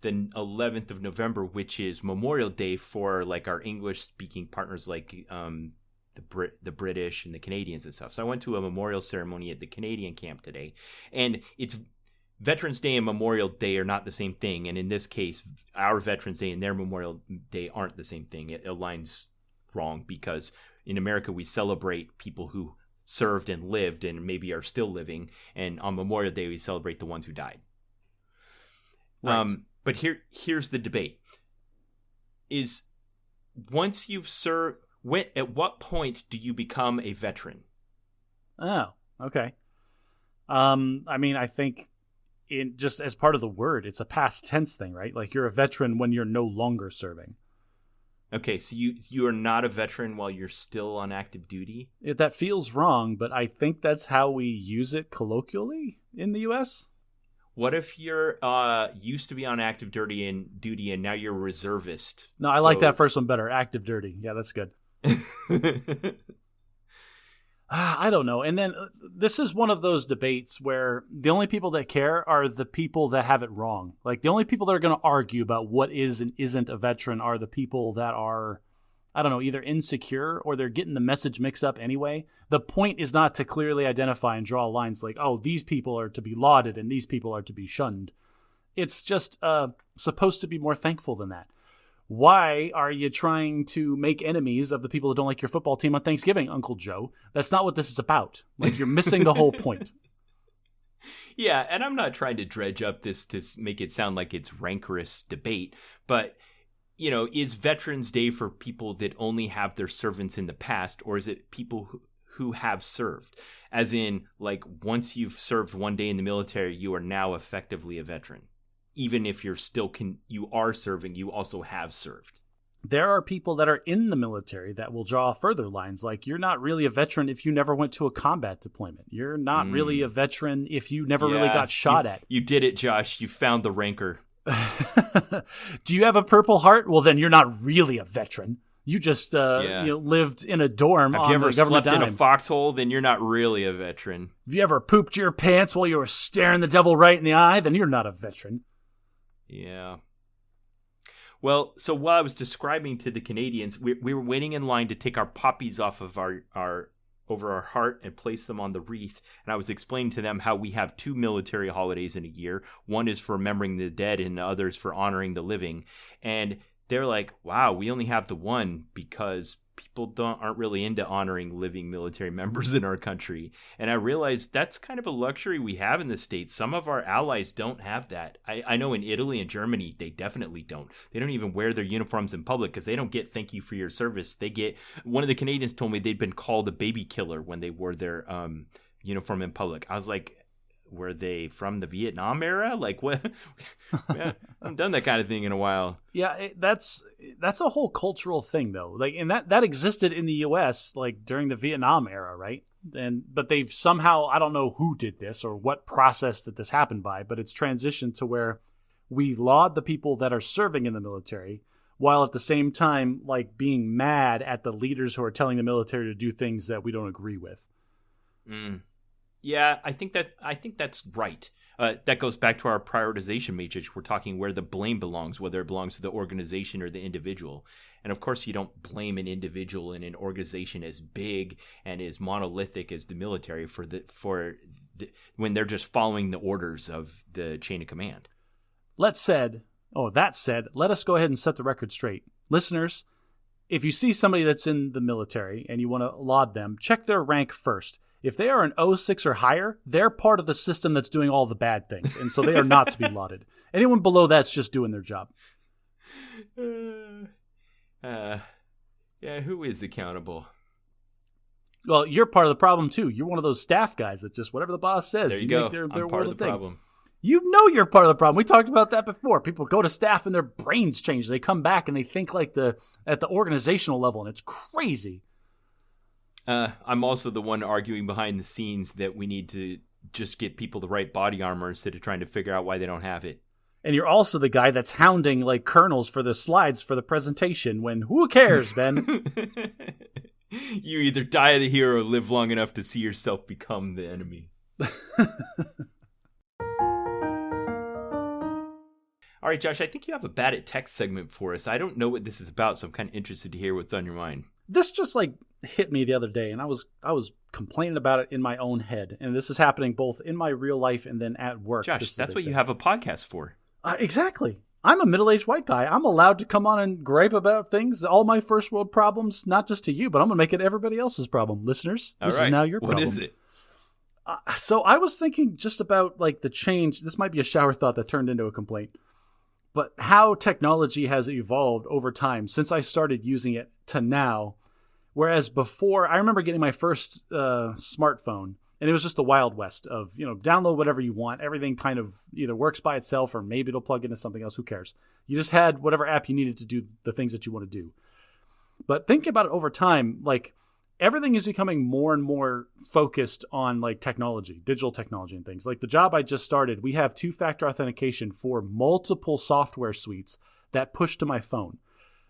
the 11th of November, which is Memorial Day for like our English-speaking partners, like the British and the Canadians and stuff. So I went to a memorial ceremony at the Canadian camp today, and it's Veterans Day and Memorial Day are not the same thing. And in this case, our Veterans Day and their Memorial Day aren't the same thing. It aligns wrong because in America we celebrate people who served and lived and maybe are still living, and on Memorial Day we celebrate the ones who died. Right. But here's the debate: is once you've served, at what point do you become a veteran? Oh, okay. I mean, I think in just as part of the word, it's a past tense thing, right? Like you're a veteran when you're no longer serving. Okay, so you are not a veteran while you're still on active duty? That feels wrong, but I think that's how we use it colloquially in the U.S. What if you're used to be on active duty and now you're a reservist? No, I like that first one better. Active duty. Yeah, that's good. I don't know. And then this is one of those debates where the only people that care are the people that have it wrong. Like the only people that are going to argue about what is and isn't a veteran are the people that are, I don't know, either insecure or they're getting the message mixed up anyway. The point is not to clearly identify and draw lines like, oh, these people are to be lauded and these people are to be shunned. It's just supposed to be more thankful than that. Why are you trying to make enemies of the people that don't like your football team on Thanksgiving, Uncle Joe? That's not what this is about. Like, you're missing the whole point. Yeah, and I'm not trying to dredge up this to make it sound like it's rancorous debate, but you know, is Veterans Day for people that only have their servants in the past, or is it people who have served? As in, like, once you've served one day in the military, you are now effectively a veteran. Even if you're still you are serving, you also have served. There are people that are in the military that will draw further lines. Like, you're not really a veteran if you never went to a combat deployment. You're not really a veteran if you never really got shot at. You did it, Josh. You found the rancor. Do you have a Purple Heart? Well, then you're not really a veteran. You just lived in a dorm. Have you ever slept in a foxhole? Then you're not really a veteran. Have you ever pooped your pants while you were staring the devil right in the eye? Then you're not a veteran. Yeah. Well, so while I was describing to the Canadians, we were waiting in line to take our poppies off of our over our heart and place them on the wreath. And I was explaining to them how we have 2 military holidays in a year. One is for remembering the dead and the other is for honoring the living. And they're like, wow, we only have the one because people aren't really into honoring living military members in our country. And I realized that's kind of a luxury we have in the States. Some of our allies don't have that. I know in Italy and Germany, they definitely don't. They don't even wear their uniforms in public because they don't get thank you for your service. They get, one of the Canadians told me they'd been called a baby killer when they wore their uniform in public. I was like, were they from the Vietnam era? Like, what? Yeah, I haven't done that kind of thing in a while. Yeah, that's a whole cultural thing, though. Like, and that existed in the U.S. like during the Vietnam era, right? But they've somehow, I don't know who did this or what process that this happened by, but it's transitioned to where we laud the people that are serving in the military, while at the same time, like, being mad at the leaders who are telling the military to do things that we don't agree with. Yeah, I think that's right. That goes back to our prioritization matrix. We're talking where the blame belongs, whether it belongs to the organization or the individual. And of course, you don't blame an individual in an organization as big and as monolithic as the military when they're just following the orders of the chain of command. Let's said, Oh, that said, let us go ahead and set the record straight. Listeners, if you see somebody that's in the military and you want to laud them, check their rank first. If they are an 06 or higher, they're part of the system that's doing all the bad things, and so they are not to be lauded. Anyone below that's just doing their job. Yeah, who is accountable? Well, you're part of the problem, too. You're one of those staff guys that just, whatever the boss says, there you go. Make their I'm part of the thing. problem. You know you're part of the problem. We talked about that before. People go to staff and their brains change. They come back and they think like at the organizational level, and it's crazy. I'm also the one arguing behind the scenes that we need to just get people the right body armor instead of trying to figure out why they don't have it. And you're also the guy that's hounding like colonels for the slides for the presentation when who cares, Ben? You either die of the hero or live long enough to see yourself become the enemy. All right, Josh, I think you have a bad at text segment for us. I don't know what this is about, so I'm kind of interested to hear what's on your mind. This just like hit me the other day, and I was complaining about it in my own head. And this is happening both in my real life and then at work. Josh, that's what you have a podcast for. Exactly. I'm a middle-aged white guy. I'm allowed to come on and gripe about things, all my first world problems, not just to you, but I'm going to make it everybody else's problem. Listeners, this is now your problem. What is it? So I was thinking just about like the change. This might be a shower thought that turned into a complaint. But how technology has evolved over time since I started using it to now. Whereas before, I remember getting my first smartphone, and it was just the Wild West of, download whatever you want. Everything kind of either works by itself or maybe it'll plug into something else. Who cares? You just had whatever app you needed to do the things that you want to do. But thinking about it over time, like everything is becoming more and more focused on like technology, digital technology and things. Like the job I just started, we have two-factor authentication for multiple software suites that push to my phone.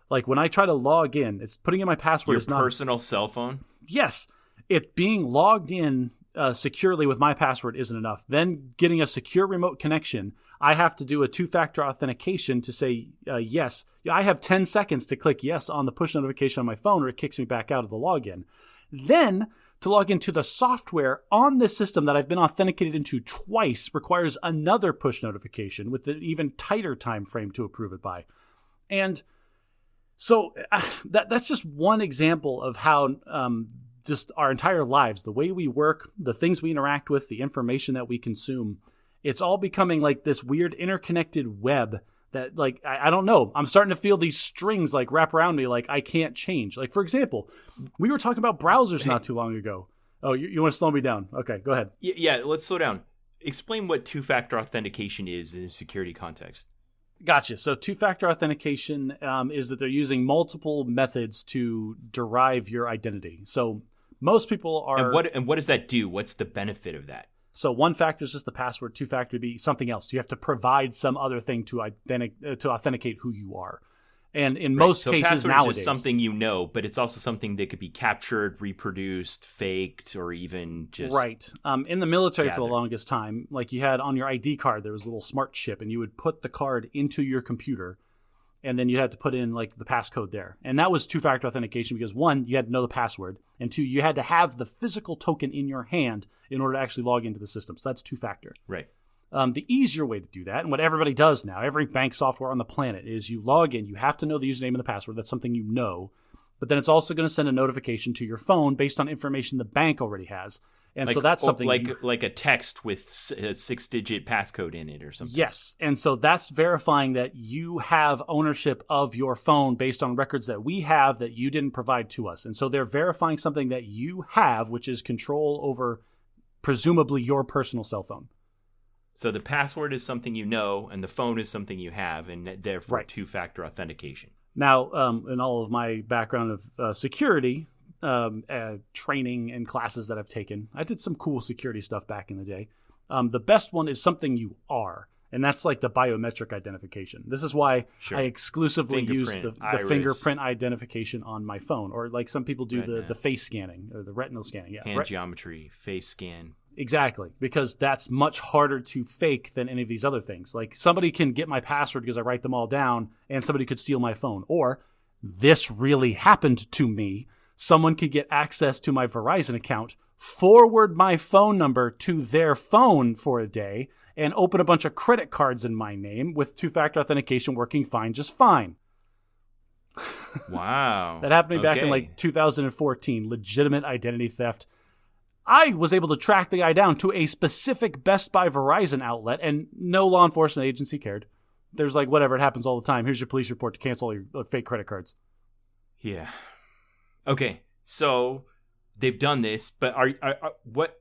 Like when I try to log in, it's putting in my password. Your personal cell phone? Yes. It being logged in securely with my password isn't enough. Then getting a secure remote connection, I have to do a two-factor authentication to say yes. I have 10 seconds to click yes on the push notification on my phone or it kicks me back out of the login. Then to log into the software on this system that I've been authenticated into twice requires another push notification with an even tighter time frame to approve it by. And so that's just one example of how just our entire lives, the way we work, the things we interact with, the information that we consume, it's all becoming like this weird interconnected web that like, I don't know. I'm starting to feel these strings like wrap around me like I can't change. Like, for example, we were talking about browsers not too long ago. Oh, you want to slow me down? Okay, go ahead. Yeah, let's slow down. Explain what two-factor authentication is in a security context. Gotcha. So two-factor authentication is that they're using multiple methods to derive your identity. So most people are... And what does that do? What's the benefit of that? So one factor is just the password. Two-factor would be something else. You have to provide some other thing to authenticate who you are. And in most cases nowadays... Is just something you know, but it's also something that could be captured, reproduced, faked, or even just... Right. In the military for the longest time, like you had on your ID card, there was a little smart chip, and you would put the card into your computer, and then you had to put in like the passcode there. And that was two-factor authentication because one, you had to know the password, and two, you had to have the physical token in your hand in order to actually log into the system. So that's two-factor. Right. The easier way to do that, and what everybody does now, every bank software on the planet, is you log in, you have to know the username and the password. That's something you know. But then it's also going to send a notification to your phone based on information the bank already has. And so that's something like a text with a 6-digit passcode in it or something. Yes. And so that's verifying that you have ownership of your phone based on records that we have that you didn't provide to us. And so they're verifying something that you have, which is control over presumably your personal cell phone. So the password is something you know, and the phone is something you have, and therefore two-factor authentication. Now, in all of my background of security, training and classes that I've taken, I did some cool security stuff back in the day. The best one is something you are, and that's like the biometric identification. This is why I exclusively use the fingerprint identification on my phone, or like some people do the face scanning or the retinal scanning. Yeah, hand geometry, face scan. Exactly, because that's much harder to fake than any of these other things. Like somebody can get my password because I write them all down, and somebody could steal my phone. Or this really happened to me. Someone could get access to my Verizon account forward my phone number to their phone for a day, and open a bunch of credit cards in my name with two-factor authentication working fine, just fine. Wow. That happened to me back in like 2014. Legitimate identity theft. I was able to track the guy down to a specific Best Buy Verizon outlet, and no law enforcement agency cared. There's like, whatever, it happens all the time. Here's your police report to cancel all your fake credit cards. Yeah. Okay, so they've done this, but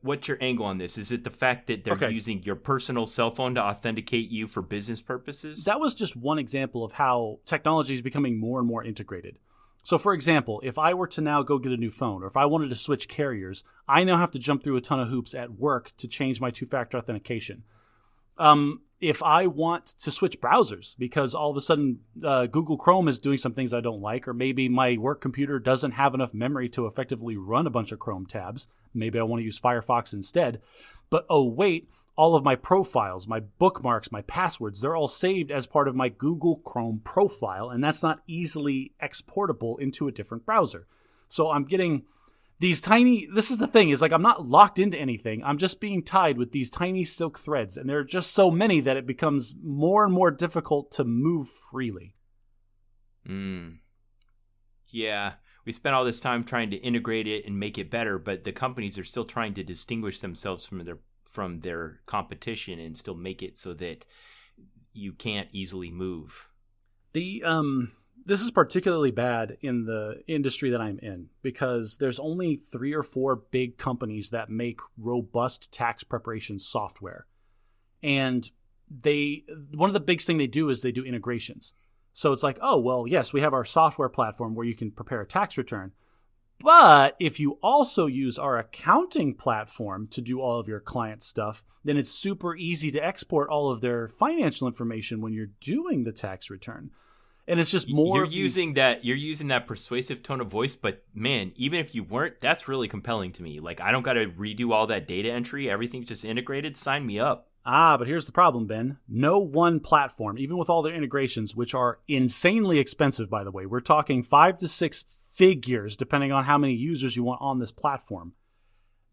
what's your angle on this? Is it the fact that they're using your personal cell phone to authenticate you for business purposes? That was just one example of how technology is becoming more and more integrated. So, for example, if I were to now go get a new phone, or if I wanted to switch carriers, I now have to jump through a ton of hoops at work to change my two-factor authentication. If I want to switch browsers because all of a sudden Google Chrome is doing some things I don't like, or maybe my work computer doesn't have enough memory to effectively run a bunch of Chrome tabs, maybe I want to use Firefox instead. But oh wait, all of my profiles, my bookmarks, my passwords, they're all saved as part of my Google Chrome profile, and that's not easily exportable into a different browser. So I'm getting these tiny, this is the thing, is like I'm not locked into anything. I'm just being tied with these tiny silk threads, and there are just so many that it becomes more and more difficult to move freely. Yeah, we spent all this time trying to integrate it and make it better, but the companies are still trying to distinguish themselves from their competition and still make it so that you can't easily move. This is particularly bad in the industry that I'm in because there's only 3 or 4 big companies that make robust tax preparation software. And one of the big things they do is they do integrations. So it's like, oh, well, yes, we have our software platform where you can prepare a tax return. But if you also use our accounting platform to do all of your client stuff, then it's super easy to export all of their financial information when you're doing the tax return. And it's just more. You're using that persuasive tone of voice, but man, even if you weren't, that's really compelling to me. Like, I don't got to redo all that data entry. Everything's just integrated. Sign me up. But here's the problem, Ben. No one platform, even with all their integrations, which are insanely expensive, by the way. We're talking 5 to 6 figures, depending on how many users you want on this platform.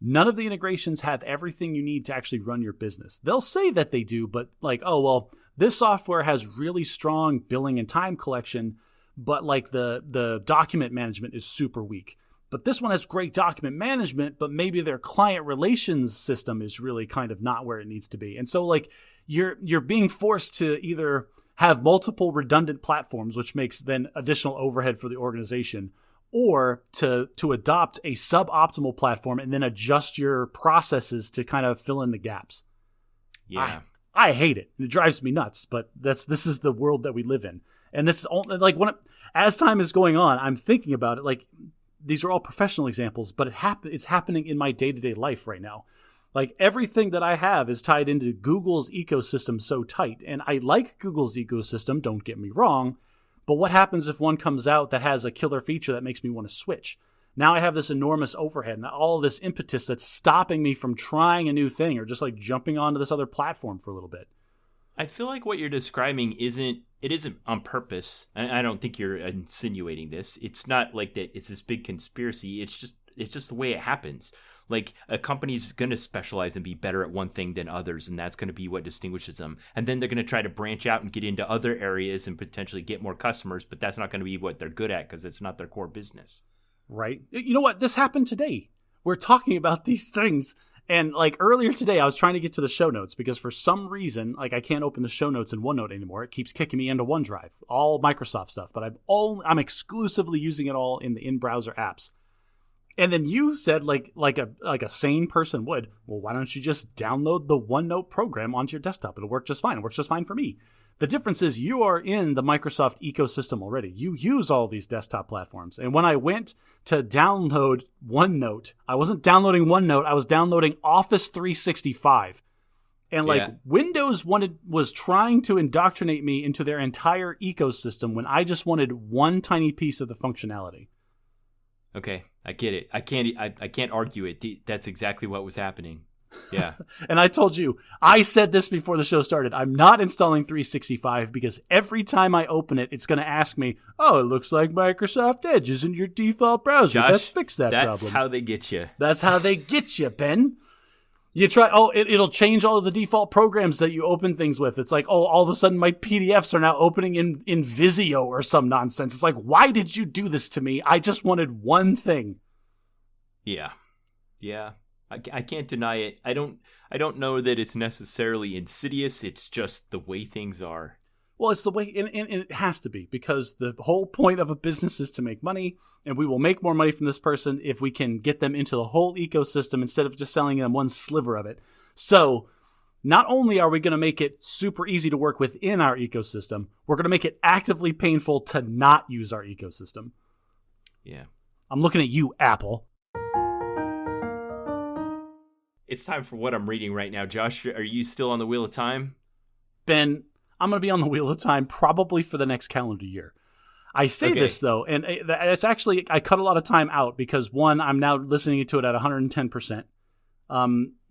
None of the integrations have everything you need to actually run your business. They'll say that they do, but like, oh, well, this software has really strong billing and time collection, but like the document management is super weak. But this one has great document management, but maybe their client relations system is really kind of not where it needs to be. And so like you're being forced to either have multiple redundant platforms, which makes then additional overhead for the organization, or to adopt a suboptimal platform and then adjust your processes to kind of fill in the gaps. Yeah. I hate it. It drives me nuts, but this is the world that we live in. And this is only, like, as time is going on, I'm thinking about it. Like, these are all professional examples, but it's happening in my day-to-day life right now. Like, everything that I have is tied into Google's ecosystem so tight. And I like Google's ecosystem, don't get me wrong. But what happens if one comes out that has a killer feature that makes me want to switch? Now I have this enormous overhead and all this impetus that's stopping me from trying a new thing or just like jumping onto this other platform for a little bit. I feel like what you're describing isn't on purpose. I don't think you're insinuating this. It's not like that it's this big conspiracy. It's just the way it happens. Like, a company's going to specialize and be better at one thing than others, and that's going to be what distinguishes them. And then they're going to try to branch out and get into other areas and potentially get more customers, but that's not going to be what they're good at because it's not their core business. Right. You know what? This happened today. We're talking about these things. And like earlier today, I was trying to get to the show notes because for some reason, like I can't open the show notes in OneNote anymore. It keeps kicking me into OneDrive, all Microsoft stuff. But I'm exclusively using it all in the in-browser apps. And then you said like a sane person would, well, why don't you just download the OneNote program onto your desktop? It'll work just fine. It works just fine for me. The difference is you are in the Microsoft ecosystem already. You use all these desktop platforms. And when I went to download OneNote, I wasn't downloading OneNote. I was downloading Office 365. And Windows was trying to indoctrinate me into their entire ecosystem when I just wanted one tiny piece of the functionality. Okay, I get it. I can't argue it. That's exactly what was happening. Yeah. And I told you, I said this before the show started. I'm not installing 365 because every time I open it, it's going to ask me, oh, it looks like Microsoft Edge isn't your default browser. Josh, let's fix that problem. That's how they get you. That's how they get you, Ben. You try, it'll change all of the default programs that you open things with. It's like, all of a sudden my PDFs are now opening in Visio or some nonsense. It's like, why did you do this to me? I just wanted one thing. Yeah. Yeah. I can't deny it. I don't know that it's necessarily insidious. It's just the way things are. Well, it's the way, and it has to be, because the whole point of a business is to make money, and we will make more money from this person if we can get them into the whole ecosystem instead of just selling them one sliver of it. So not only are we going to make it super easy to work within our ecosystem, we're going to make it actively painful to not use our ecosystem. Yeah. I'm looking at you, Apple. It's time for what I'm reading right now. Josh, are you still on the Wheel of Time? Ben, I'm going to be on the Wheel of Time probably for the next calendar year. I say this, though, and it's actually, I cut a lot of time out because, one, I'm now listening to it at 110%.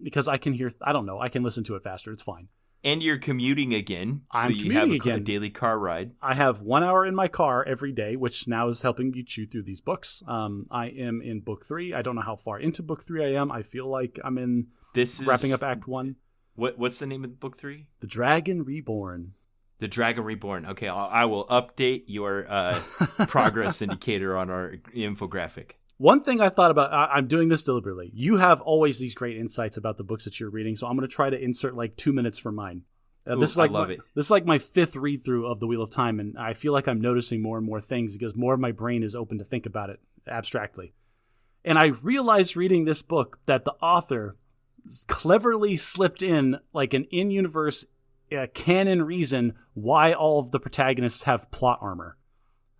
Because I can hear, I don't know, I can listen to it faster. It's fine. And you're commuting again. I'm so you commuting have a again. daily car ride. I have 1 hour in my car every day, which now is helping me chew through these books. I am in book 3. I don't know how far into book 3 I am. I feel like I'm in wrapping up Act 1. What's the name of book 3? The Dragon Reborn. The Dragon Reborn. Okay, I will update your progress indicator on our infographic. One thing I thought about, I'm doing this deliberately. You have always these great insights about the books that you're reading, so I'm going to try to insert like 2 minutes for mine. I love it. This is like my 5th read through of The Wheel of Time, and I feel like I'm noticing more and more things because more of my brain is open to think about it abstractly. And I realized reading this book that the author cleverly slipped in like an in-universe canon reason why all of the protagonists have plot armor.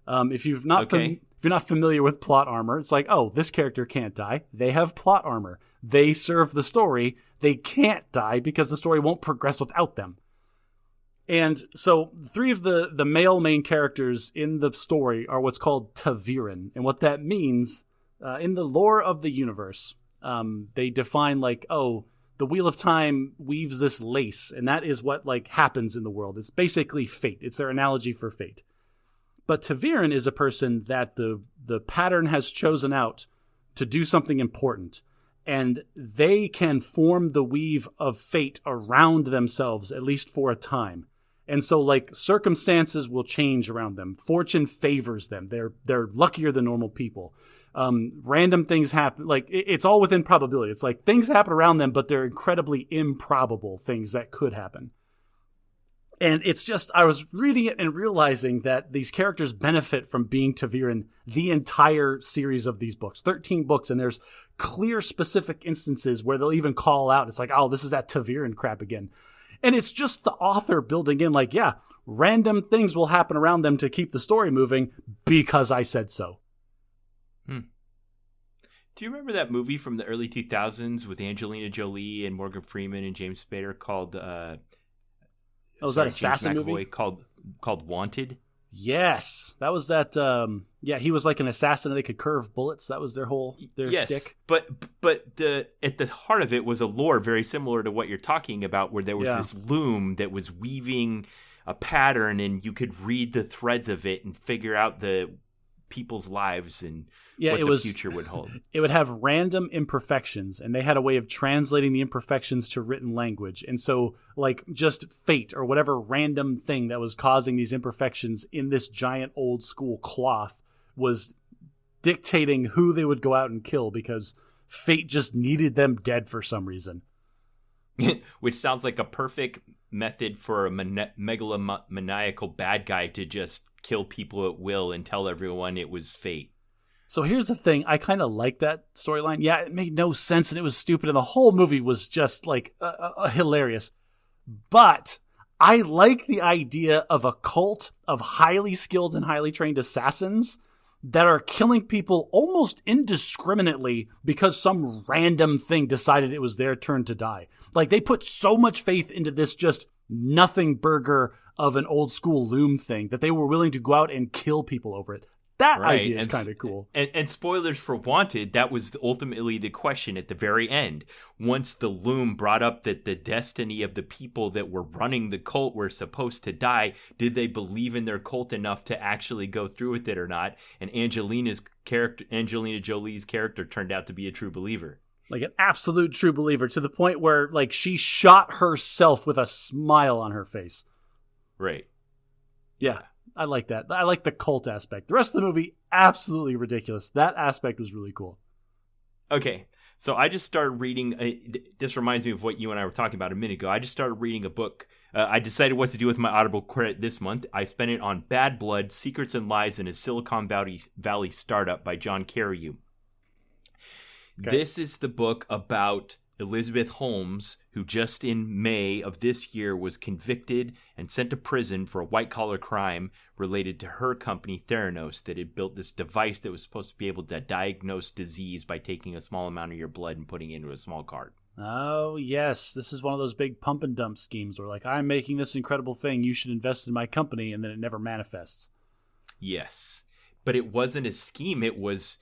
If you're not familiar with plot armor, it's like, oh, this character can't die. They have plot armor. They serve the story. They can't die because the story won't progress without them. And so 3 of the male main characters in the story are what's called Taviran. And what that means, in the lore of the universe, they define like, oh, the Wheel of Time weaves this lace, and that is what like happens in the world. It's basically fate. It's their analogy for fate. But Taviran is a person that the pattern has chosen out to do something important, and they can form the weave of fate around themselves, at least for a time. And so, like, circumstances will change around them. Fortune favors them. They're luckier than normal people. Random things happen. Like, it's all within probability. It's like things happen around them, but they're incredibly improbable things that could happen. And it's just, I was reading it and realizing that these characters benefit from being Taviran the entire series of these books. 13 books, and there's clear, specific instances where they'll even call out. It's like, oh, this is that Taviran crap again. And it's just the author building in, like, yeah, random things will happen around them to keep the story moving because I said so. Do you remember that movie from the early 2000s with Angelina Jolie and Morgan Freeman and James Spader called... was that assassin movie? Called Wanted? Yes. That was that, he was like an assassin and they could curve bullets. That was their stick. But at the heart of it was a lore very similar to what you're talking about, where there was this loom that was weaving a pattern and you could read the threads of it and figure out the people's lives and what the future would hold. It would have random imperfections, and they had a way of translating the imperfections to written language. And so, like, just fate or whatever random thing that was causing these imperfections in this giant old school cloth was dictating who they would go out and kill because fate just needed them dead for some reason. Which sounds like a perfect method for a megalomaniacal bad guy to just kill people at will and tell everyone it was fate. So here's the thing. I kind of like that storyline. Yeah, it made no sense and it was stupid and the whole movie was just like hilarious. But I like the idea of a cult of highly skilled and highly trained assassins that are killing people almost indiscriminately because some random thing decided it was their turn to die. Like, they put so much faith into this just nothing burger of an old school loom thing that they were willing to go out and kill people over it. That idea is kind of cool. And spoilers for Wanted, that was ultimately the question at the very end. Once the Loom brought up that the destiny of the people that were running the cult were supposed to die, did they believe in their cult enough to actually go through with it or not? And Angelina Jolie's character turned out to be a true believer. Like an absolute true believer, to the point where like she shot herself with a smile on her face. Right. Yeah. I like that. I like the cult aspect. The rest of the movie, absolutely ridiculous. That aspect was really cool. Okay, so I just started reading. This reminds me of what you and I were talking about a minute ago. I just started reading a book. I decided what to do with my Audible credit this month. I spent it on Bad Blood, Secrets and Lies in a Silicon Valley Startup by John Carreyrou. Okay. This is the book about Elizabeth Holmes, who just in May of this year was convicted and sent to prison for a white-collar crime related to her company, Theranos, that had built this device that was supposed to be able to diagnose disease by taking a small amount of your blood and putting it into a small card. Oh, yes. This is one of those big pump and dump schemes where, like, I'm making this incredible thing. You should invest in my company, and then it never manifests. Yes. But it wasn't a scheme. It was...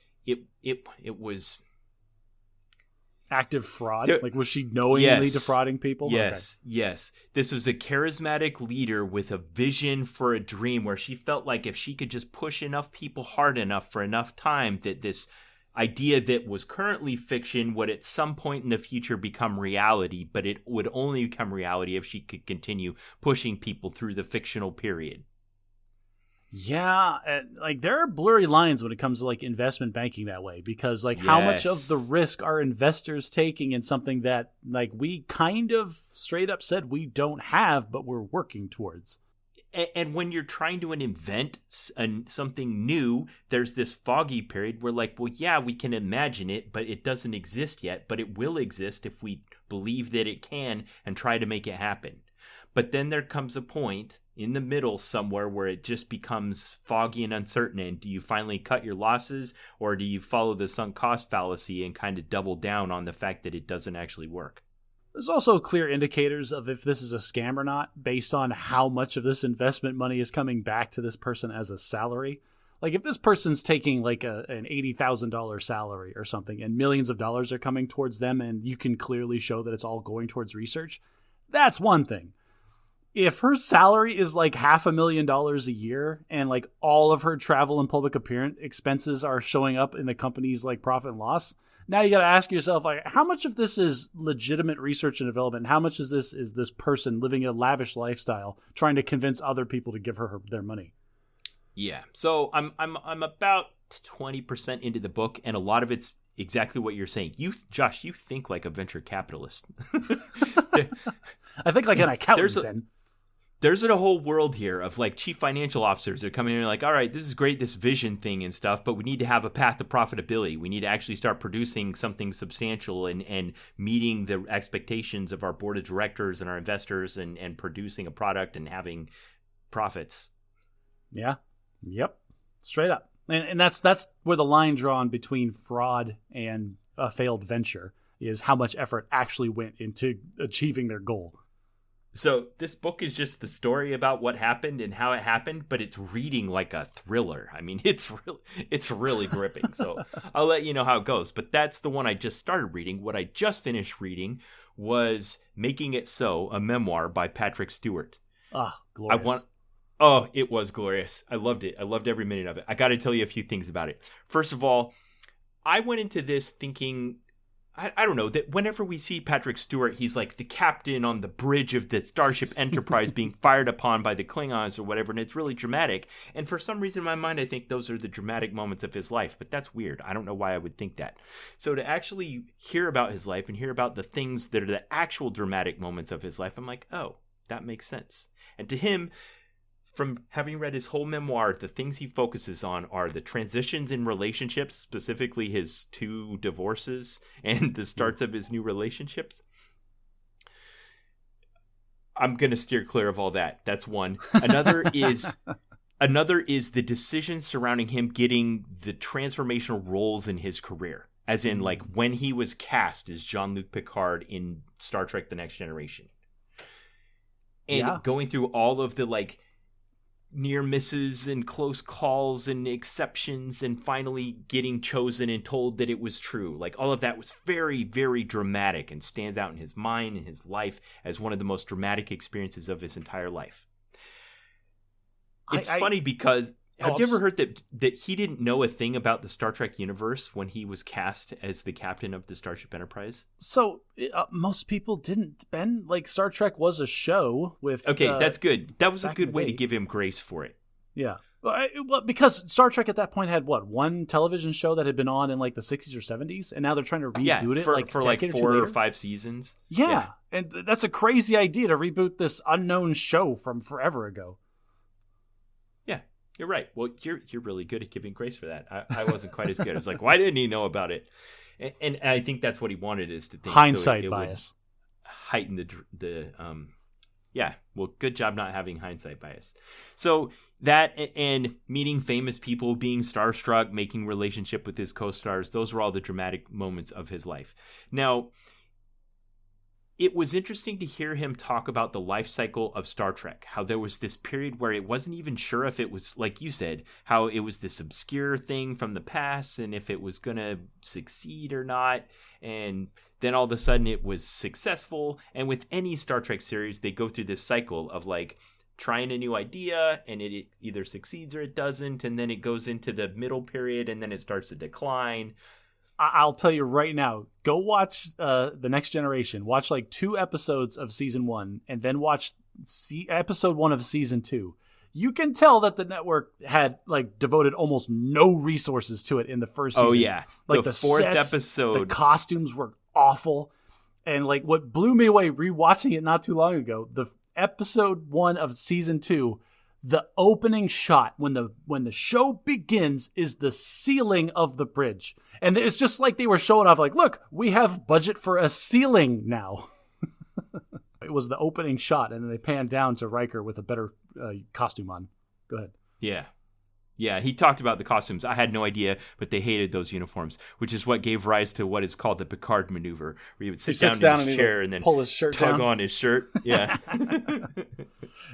active fraud? Like, was she knowingly defrauding people? Yes, okay. Yes. This was a charismatic leader with a vision for a dream where she felt like if she could just push enough people hard enough for enough time that this idea that was currently fiction would at some point in the future become reality, but it would only become reality if she could continue pushing people through the fictional period. Yeah, like there are blurry lines when it comes to like investment banking that way, because like how much of the risk are investors taking in something that like we kind of straight up said we don't have, but we're working towards. And when you're trying to invent something new, there's this foggy period where like, well, yeah, we can imagine it, but it doesn't exist yet, but it will exist if we believe that it can and try to make it happen. But then there comes a point in the middle somewhere where it just becomes foggy and uncertain. And do you finally cut your losses, or do you follow the sunk cost fallacy and kind of double down on the fact that it doesn't actually work? There's also clear indicators of if this is a scam or not based on how much of this investment money is coming back to this person as a salary. Like if this person's taking like an $80,000 salary or something and millions of dollars are coming towards them and you can clearly show that it's all going towards research, that's one thing. If her salary is like $500,000 a year and like all of her travel and public appearance expenses are showing up in the company's like profit and loss, now you got to ask yourself, like, how much of this is legitimate research and development? How much is this person living a lavish lifestyle trying to convince other people to give her their money? Yeah. So I'm about 20% into the book, and a lot of it's exactly what you're saying. Josh, you think like a venture capitalist. I think like an accountant. There's a whole world here of like chief financial officers that are coming in and like, all right, this is great, this vision thing and stuff, but we need to have a path to profitability. We need to actually start producing something substantial and meeting the expectations of our board of directors and our investors and producing a product and having profits. Yeah. Yep. Straight up. And that's where the line drawn between fraud and a failed venture is how much effort actually went into achieving their goal. So this book is just the story about what happened and how it happened, but it's reading like a thriller. I mean, it's really gripping. So I'll let you know how it goes. But that's the one I just started reading. What I just finished reading was Making It So, a memoir by Patrick Stewart. Ah, glorious. It was glorious. I loved it. I loved every minute of it. I got to tell you a few things about it. First of all, I went into this thinking, I don't know, that whenever we see Patrick Stewart, he's like the captain on the bridge of the Starship Enterprise being fired upon by the Klingons or whatever, and it's really dramatic. And for some reason in my mind, I think those are the dramatic moments of his life, but that's weird. I don't know why I would think that. So to actually hear about his life and hear about the things that are the actual dramatic moments of his life, I'm like, oh, that makes sense. And to him, from having read his whole memoir, the things he focuses on are the transitions in relationships, specifically his 2 divorces and the starts of his new relationships. I'm going to steer clear of all that. That's one. Another is the decisions surrounding him getting the transformational roles in his career, as in like when he was cast as Jean-Luc Picard in Star Trek: The Next Generation. And going through all of the like near misses and close calls and exceptions and finally getting chosen and told that it was true. Like, all of that was very, very dramatic and stands out in his mind and his life as one of the most dramatic experiences of his entire life. It's funny because have you ever heard that he didn't know a thing about the Star Trek universe when he was cast as the captain of the Starship Enterprise? So most people didn't, Ben. Like, Star Trek was a show with... Okay, that's good. That was a good way to give him grace for it. Yeah. Well, because Star Trek at that point had, one television show that had been on in, like, the 60s or 70s, and now they're trying to reboot it for like 4 or 5 seasons. Yeah, and that's a crazy idea to reboot this unknown show from forever ago. You're right. Well, you're really good at giving grace for that. I wasn't quite as good. I was like, why didn't he know about it? And I think that's what he wanted, is to think hindsight bias, heighten the well, good job not having hindsight bias. So that and meeting famous people, being starstruck, making relationship with his co-stars, those were all the dramatic moments of his life. Now, it was interesting to hear him talk about the life cycle of Star Trek, how there was this period where it wasn't even sure if it was, like you said, how it was this obscure thing from the past and if it was going to succeed or not. And then all of a sudden it was successful. And with any Star Trek series, they go through this cycle of like trying a new idea and it either succeeds or it doesn't. And then it goes into the middle period and then it starts to decline. I'll tell you right now, go watch The Next Generation. Watch like 2 episodes of season 1 and then watch episode 1 of season 2. You can tell that the network had like devoted almost no resources to it in the first season. Oh, yeah. Like the 4th sets, episode. The costumes were awful. And like what blew me away rewatching it not too long ago, the episode 1 of season 2, the opening shot when the show begins is the ceiling of the bridge. And it's just like they were showing off like, look, we have budget for a ceiling now. It was the opening shot, and then they panned down to Riker with a better costume on. Go ahead. Yeah. Yeah, he talked about the costumes. I had no idea, but they hated those uniforms, which is what gave rise to what is called the Picard maneuver, where he would sit down in his chair and then pull his shirt tug down on his shirt. Yeah.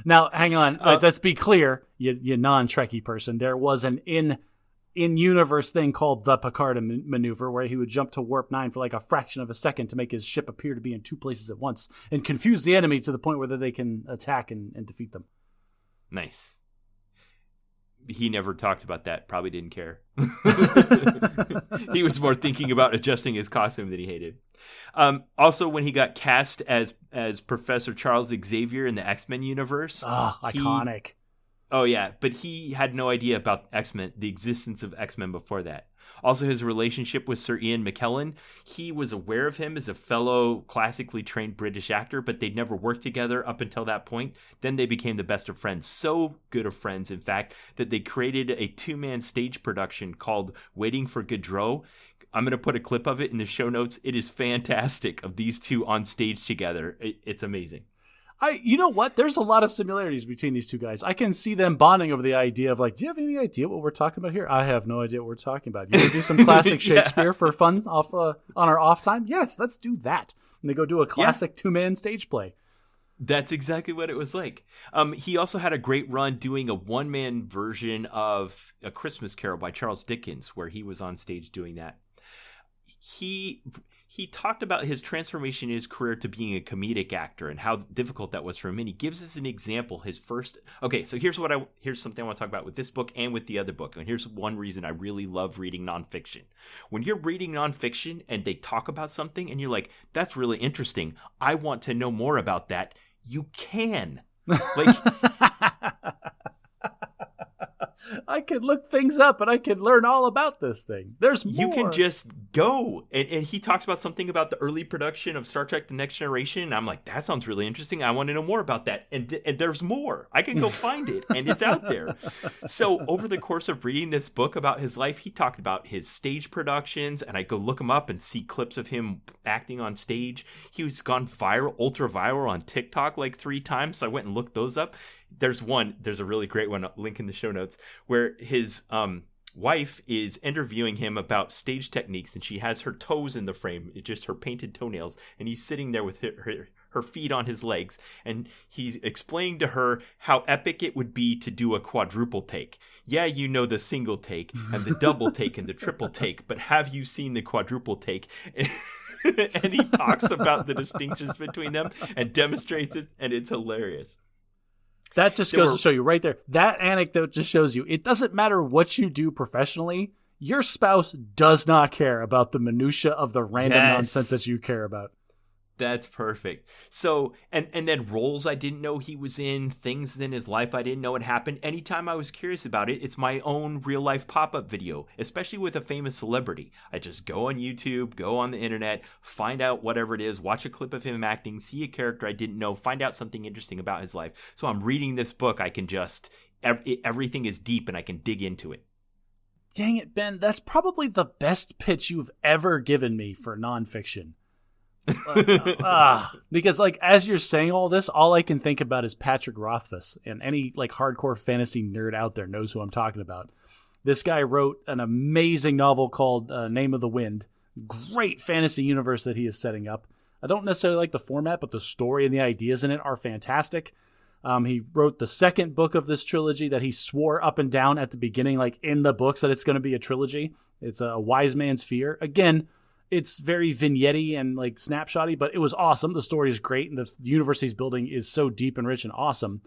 Now, hang on. Let's be clear, you non-Trekkie person. There was an in-universe thing called the Picard maneuver, where he would jump to warp 9 for like a fraction of a second to make his ship appear to be in 2 places at once and confuse the enemy to the point where they can attack and defeat them. Nice. He never talked about that. Probably didn't care. He was more thinking about adjusting his costume that he hated. Also, when he got cast as Professor Charles Xavier in the X-Men universe. Oh, iconic. Oh, yeah. But he had no idea about X-Men, the existence of X-Men before that. Also, his relationship with Sir Ian McKellen, he was aware of him as a fellow classically trained British actor, but they'd never worked together up until that point. Then they became the best of friends. So good of friends, in fact, that they created a 2-man stage production called Waiting for Godreau. I'm going to put a clip of it in the show notes. It is fantastic, of these two on stage together. It's amazing. You know what? There's a lot of similarities between these two guys. I can see them bonding over the idea of like, do you have any idea what we're talking about here? I have no idea what we're talking about. You want to do some classic Shakespeare for fun on our off time? Yes, let's do that. And they go do a classic 2-man stage play. That's exactly what it was like. He also had a great run doing a 1-man version of A Christmas Carol by Charles Dickens, where he was on stage doing that. He talked about his transformation in his career to being a comedic actor and how difficult that was for him. And he gives us an example. So here's something I want to talk about with this book and with the other book. And here's one reason I really love reading nonfiction. When you're reading nonfiction and they talk about something and you're like, that's really interesting, I want to know more about that. You can. Like, I could look things up and I could learn all about this thing. There's more. You can just go. And he talks about something about the early production of Star Trek The Next Generation. And I'm like, that sounds really interesting. I want to know more about that. And there's more. I can go find it. And it's out there. So over the course of reading this book about his life, he talked about his stage productions. And I go look him up and see clips of him acting on stage. He was gone ultra viral on TikTok like 3 times. So I went and looked those up. There's a really great one, link in the show notes, where his wife is interviewing him about stage techniques, and she has her toes in the frame, just her painted toenails, and he's sitting there with her her feet on his legs, and he's explaining to her how epic it would be to do a quadruple take. Yeah, you know the single take and the double take and the triple take, but have you seen the quadruple take? And he talks about the distinctions between them and demonstrates it, and it's hilarious. That just goes to show you right there. That anecdote just shows you it doesn't matter what you do professionally. Your spouse does not care about the minutia of the random nonsense that you care about. That's perfect. So, and then roles I didn't know he was in, things in his life I didn't know had happened. Anytime I was curious about it, it's my own real life pop-up video, especially with a famous celebrity. I just go on YouTube, go on the internet, find out whatever it is, watch a clip of him acting, see a character I didn't know, find out something interesting about his life. So I'm reading this book, I can just, everything is deep and I can dig into it. Dang it, Ben, that's probably the best pitch you've ever given me for nonfiction. Because like as you're saying all this, all I can think about is Patrick Rothfuss, and any like hardcore fantasy nerd out there knows who I'm talking about. This guy wrote an amazing novel called Name of the Wind. Great fantasy universe that he is setting up. I don't necessarily like the format, but the story and the ideas in it are fantastic. He wrote the second book of this trilogy that he swore up and down at the beginning, like in the books, that it's going to be a trilogy. It's a Wise Man's Fear. Again, it's very vignette-y and like snapshotty, but it was awesome. The story is great, and the universe he's building is so deep and rich and awesome.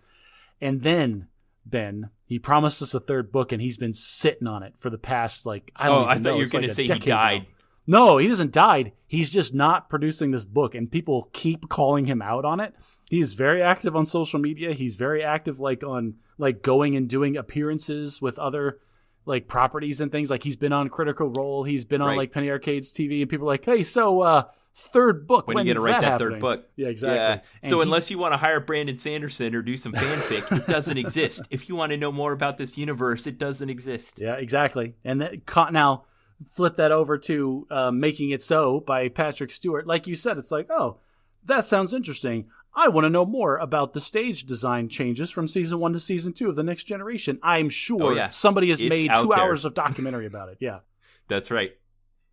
And then, Ben, he promised us a third book, and he's been sitting on it for the past, like, I thought you were going to say he died. No, he hasn't died. He's just not producing this book, and people keep calling him out on it. He's very active on social media. He's very active, like, on, like, going and doing appearances with other like properties and things. Like he's been on Critical Role, he's been on like Penny Arcade's TV, and people are like, hey, so third book, when are you gonna write that third book? Yeah, exactly. Yeah. So unless you want to hire Brandon Sanderson or do some fanfic, it doesn't exist. If you want to know more about this universe, it doesn't exist. Yeah, exactly. And now flip that over to Making It So by Patrick Stewart. Like you said, it's like, oh, that sounds interesting. I want to know more about the stage design changes from season 1 to season 2 of The Next Generation. I'm sure somebody has made 2 hours of documentary about it. Yeah. That's right.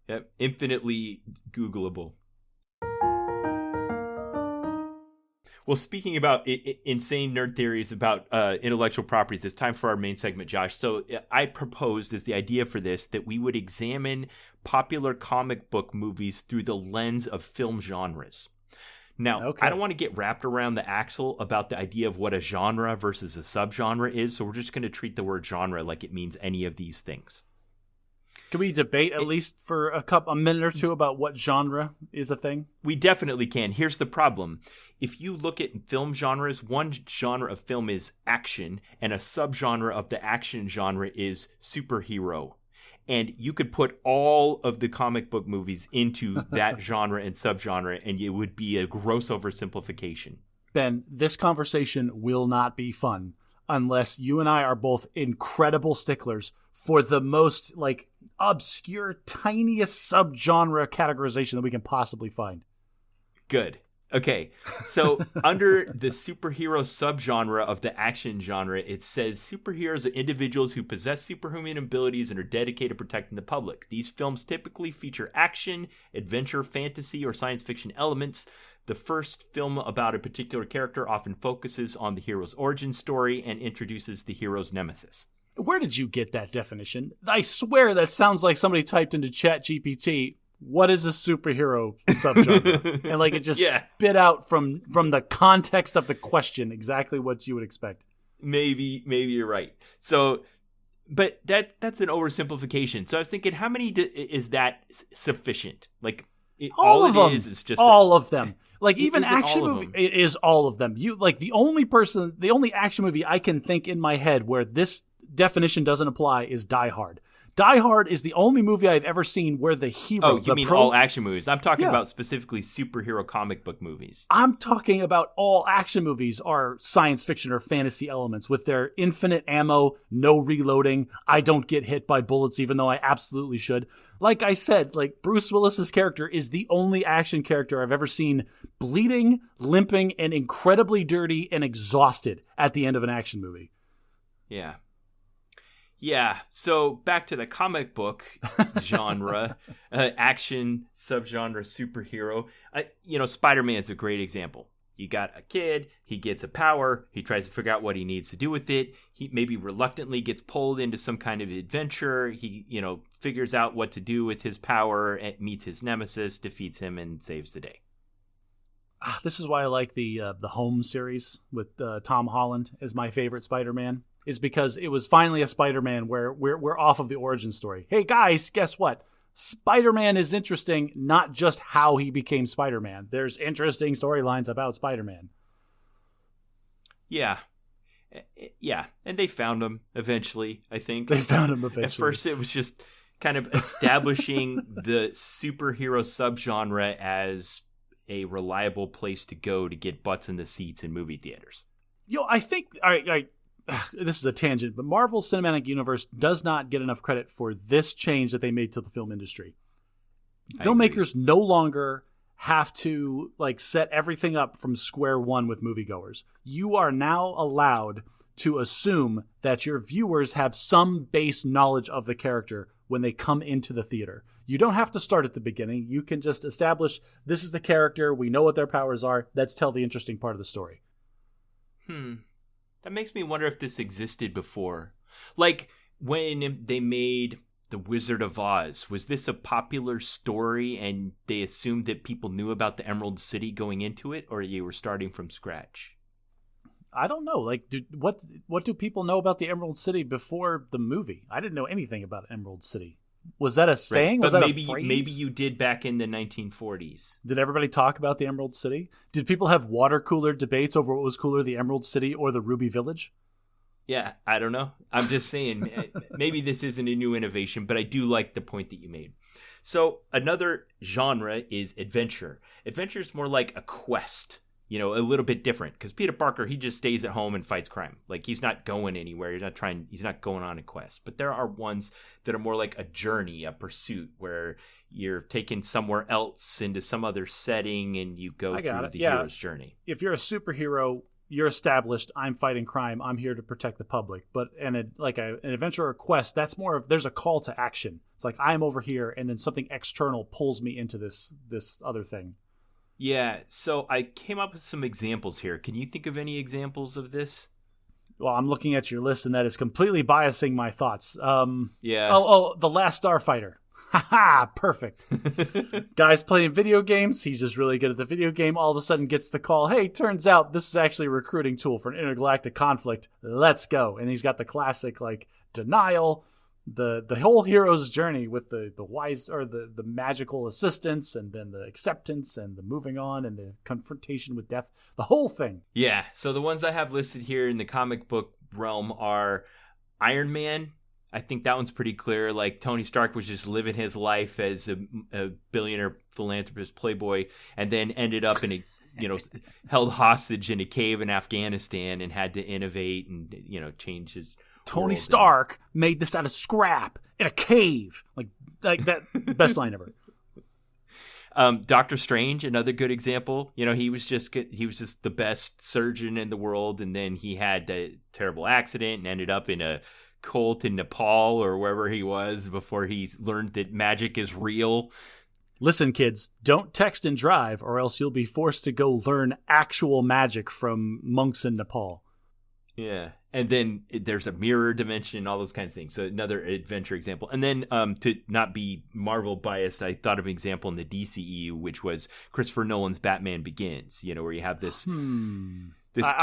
Yep. Infinitely Googleable. Well, speaking about insane nerd theories about intellectual properties, it's time for our main segment, Josh. So I proposed as the idea for this that we would examine popular comic book movies through the lens of film genres. Now, I don't want to get wrapped around the axle about the idea of what a genre versus a subgenre is, so we're just going to treat the word genre like it means any of these things. Can we debate at least for a minute or two about what genre is a thing? We definitely can. Here's the problem. If you look at film genres, one genre of film is action, and a subgenre of the action genre is superhero. And you could put all of the comic book movies into that genre and subgenre, and it would be a gross oversimplification. Ben, this conversation will not be fun unless you and I are both incredible sticklers for the most, like, obscure, tiniest subgenre categorization that we can possibly find. Good. Okay, so under the superhero subgenre of the action genre, it says superheroes are individuals who possess superhuman abilities and are dedicated to protecting the public. These films typically feature action, adventure, fantasy, or science fiction elements. The first film about a particular character often focuses on the hero's origin story and introduces the hero's nemesis. Where did you get that definition? I swear that sounds like somebody typed into ChatGPT, what is a superhero subgenre? And like it just spit out from the context of the question exactly what you would expect. Maybe you're right. So, but that's an oversimplification. So I was thinking, how many is that sufficient? Like all of them is just all of them. Like even action movie, it is all of them. You like the only action movie I can think in my head where this definition doesn't apply is Die Hard. Die Hard is the only movie I've ever seen where the hero... Oh, you mean all action movies. I'm talking about specifically superhero comic book movies. I'm talking about all action movies are science fiction or fantasy elements with their infinite ammo, no reloading, I don't get hit by bullets even though I absolutely should. Like I said, like Bruce Willis's character is the only action character I've ever seen bleeding, limping, and incredibly dirty and exhausted at the end of an action movie. Yeah. Yeah, so back to the comic book genre, action, subgenre, superhero. Spider-Man's a great example. You got a kid, he gets a power, he tries to figure out what he needs to do with it. He maybe reluctantly gets pulled into some kind of adventure. He, figures out what to do with his power, meets his nemesis, defeats him, and saves the day. This is why I like the Home series with Tom Holland as my favorite Spider-Man, is because it was finally a Spider-Man where we're off of the origin story. Hey, guys, guess what? Spider-Man is interesting, not just how he became Spider-Man. There's interesting storylines about Spider-Man. Yeah. Yeah. And they found him eventually, I think. They found him eventually. At first, it was just kind of establishing the superhero subgenre as a reliable place to go to get butts in the seats in movie theaters. I think... All right. This is a tangent, but Marvel Cinematic Universe does not get enough credit for this change that they made to the film industry. Filmmakers no longer have to set everything up from square one with moviegoers. You are now allowed to assume that your viewers have some base knowledge of the character when they come into the theater. You don't have to start at the beginning. You can just establish this is the character. We know what their powers are. Let's tell the interesting part of the story. That makes me wonder if this existed before. Like, when they made The Wizard of Oz, was this a popular story and they assumed that people knew about the Emerald City going into it, or you were starting from scratch? I don't know. What do people know about the Emerald City before the movie? I didn't know anything about Emerald City. Was that a saying? Right. Was that maybe, a phrase? Maybe you did back in the 1940s. Did everybody talk about the Emerald City? Did people have water cooler debates over what was cooler, the Emerald City or the Ruby Village? Yeah, I don't know. I'm just saying, maybe this isn't a new innovation, but I do like the point that you made. So another genre is adventure. Adventure is more like a quest. A little bit different, because Peter Parker, he just stays at home and fights crime. He's not going anywhere. He's not going on a quest. But there are ones that are more like a journey, a pursuit, where you're taken somewhere else into some other setting and you go through the hero's journey. If you're a superhero, you're established. I'm fighting crime. I'm here to protect the public. But an adventure or quest, that's more of, there's a call to action. It's like, I'm over here, and then something external pulls me into this other thing. Yeah, so I came up with some examples here. Can you think of any examples of this? Well, I'm looking at your list, and that is completely biasing my thoughts. Yeah. Oh, The Last Starfighter. Ha-ha, perfect. Guy's playing video games. He's just really good at the video game. All of a sudden gets the call, hey, turns out this is actually a recruiting tool for an intergalactic conflict. Let's go. And he's got the classic, denial, the whole hero's journey with the wise or the magical assistance, and then the acceptance and the moving on and the confrontation with death, the whole thing. Yeah. So the ones I have listed here in the comic book realm are Iron Man. I think that one's pretty clear. Tony Stark was just living his life as a billionaire philanthropist playboy, and then ended up in a held hostage in a cave in Afghanistan and had to innovate and change his Tony Stark made this out of scrap in a cave. Like that, best line ever. Doctor Strange, another good example. He was just the best surgeon in the world, and then he had the terrible accident and ended up in a cult in Nepal or wherever he was before he learned that magic is real. Listen, kids, don't text and drive, or else you'll be forced to go learn actual magic from monks in Nepal. Yeah. And then there's a mirror dimension, all those kinds of things. So another adventure example. And then to not be Marvel biased, I thought of an example in the DCEU, which was Christopher Nolan's Batman Begins, where you have this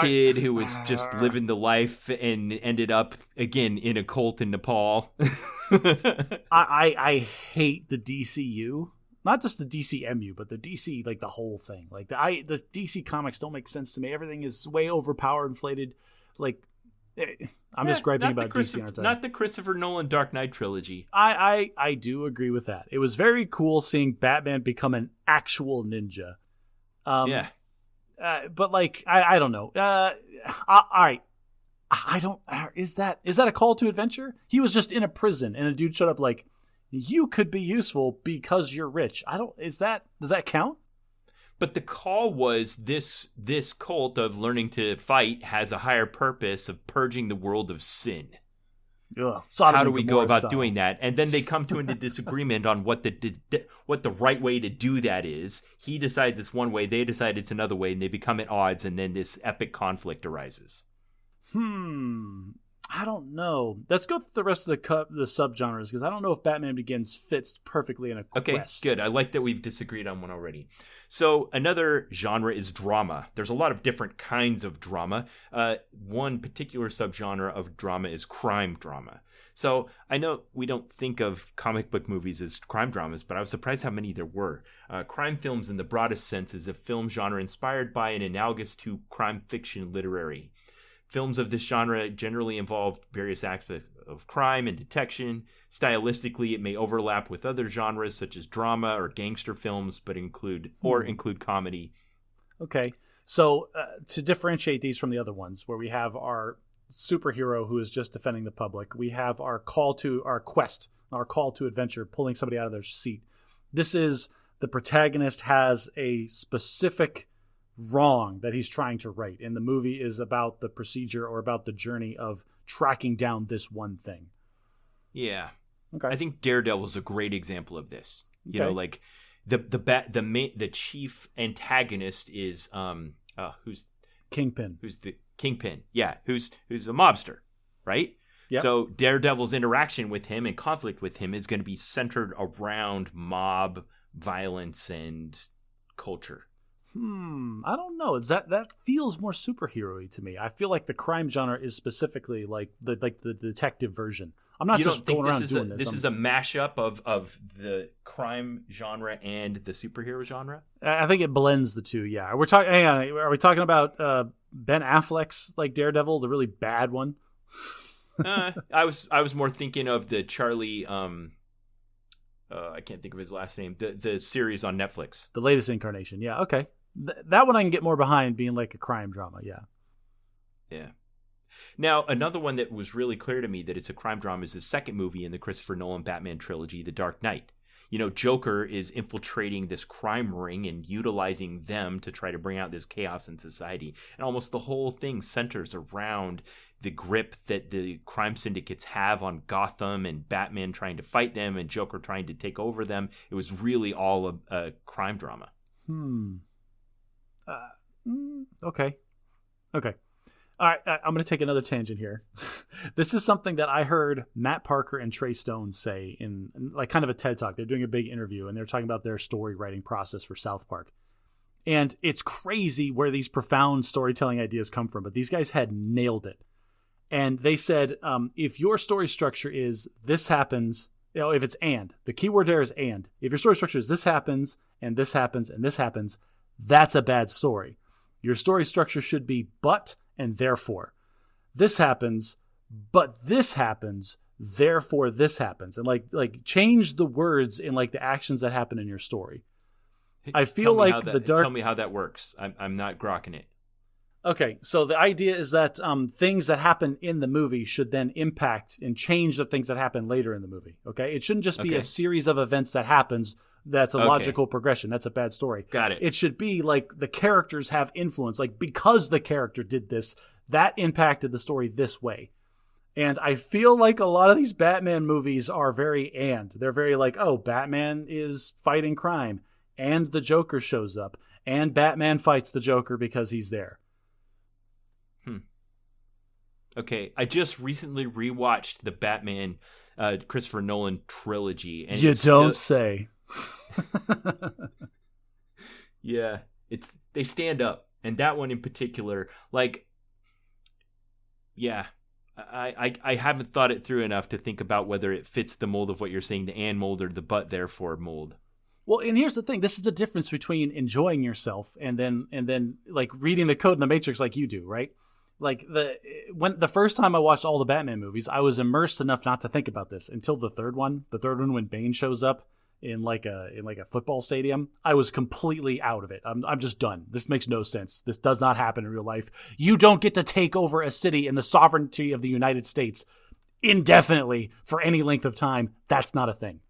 kid who was just living the life and ended up, again, in a cult in Nepal. I hate the DCU. Not just the DCMU, but the DC, the whole thing. The DC comics don't make sense to me. Everything is way overpowered, inflated. I'm just griping about DC. Aren't I? Not the Christopher Nolan Dark Knight trilogy. I do agree with that. It was very cool seeing Batman become an actual ninja. Yeah. But I don't know. All right. I don't. Is that a call to adventure? He was just in a prison, and a dude showed up you could be useful because you're rich. Does that count? But the call was this cult of learning to fight has a higher purpose of purging the world of sin. How do we go about doing that? And then they come to a disagreement on what the right way to do that is. He decides it's one way, they decide it's another way, and they become at odds, and then this epic conflict arises. I don't know. Let's go through the rest of the subgenres, because I don't know if Batman Begins fits perfectly in a quest. Okay, good. I like that we've disagreed on one already. So another genre is drama. There's a lot of different kinds of drama. One particular subgenre of drama is crime drama. So I know we don't think of comic book movies as crime dramas, but I was surprised how many there were. Crime films in the broadest sense is a film genre inspired by and analogous to crime fiction literary. Films of this genre generally involve various aspects of crime and detection. Stylistically, it may overlap with other genres such as drama or gangster films, but include comedy. Okay, so to differentiate these from the other ones, where we have our superhero who is just defending the public, we have our call to adventure, pulling somebody out of their seat. This is the protagonist has a specific wrong that he's trying to right, and the movie is about the procedure or about the journey of tracking down this one thing. Yeah. Okay. I think Daredevil's a great example of this. You know, like the chief antagonist is who's Kingpin. Who's the Kingpin? Yeah, who's a mobster, right? Yep. So Daredevil's interaction with him and conflict with him is going to be centered around mob violence and culture. I don't know. That feels more superhero-y to me. I feel like the crime genre is specifically like the detective version. I'm not just going around doing this. This is a mashup of the crime genre and the superhero genre? I think it blends the two. Yeah. Are we talking about Ben Affleck's like Daredevil, the really bad one? I was more thinking of the Charlie. I can't think of his last name. The series on Netflix. The latest incarnation. Yeah. Okay. That one I can get more behind, being like a crime drama. Yeah. Yeah. Now, another one that was really clear to me that it's a crime drama is the second movie in the Christopher Nolan Batman trilogy, The Dark Knight. You know, Joker is infiltrating this crime ring and utilizing them to try to bring out this chaos in society. And almost the whole thing centers around the grip that the crime syndicates have on Gotham and Batman trying to fight them and Joker trying to take over them. It was really all a crime drama. Okay. All right, I'm going to take another tangent here. This is something that I heard Matt Parker and Trey Stone say in like kind of a TED Talk. They're doing a big interview, and they're talking about their story writing process for South Park. And it's crazy where these profound storytelling ideas come from, but these guys had nailed it. And they said, if your story structure is this happens, if it's and, the key word there is and. If your story structure is this happens, and this happens, and this happens, that's a bad story. Your story structure should be but and therefore. This happens, but this happens, therefore this happens. And like change the words in like the actions that happen in your story. I feel like tell me how that works. I'm not grokking it. Okay, so the idea is that things that happen in the movie should then impact and change the things that happen later in the movie. Okay, it shouldn't just be a series of events that happens. That's a logical progression. That's a bad story. Got it. It should be like the characters have influence. Like because the character did this, that impacted the story this way. And I feel like a lot of these Batman movies are they're very like, oh, Batman is fighting crime and the Joker shows up and Batman fights the Joker because he's there. Okay, I just recently rewatched the Batman Christopher Nolan trilogy. And you don't say. Yeah, they stand up, and that one in particular, like, yeah, I haven't thought it through enough to think about whether it fits the mold of what you're saying, the and mold or the but therefore mold. Well, and here's the thing: this is the difference between enjoying yourself and then like reading the code in the Matrix like you do, right? Like the first time I watched all the Batman movies, I was immersed enough not to think about this until the third one. The third one when Bane shows up in like a football stadium, I was completely out of it. I'm just done. This makes no sense. This does not happen in real life. You don't get to take over a city in the sovereignty of the United States indefinitely for any length of time. That's not a thing.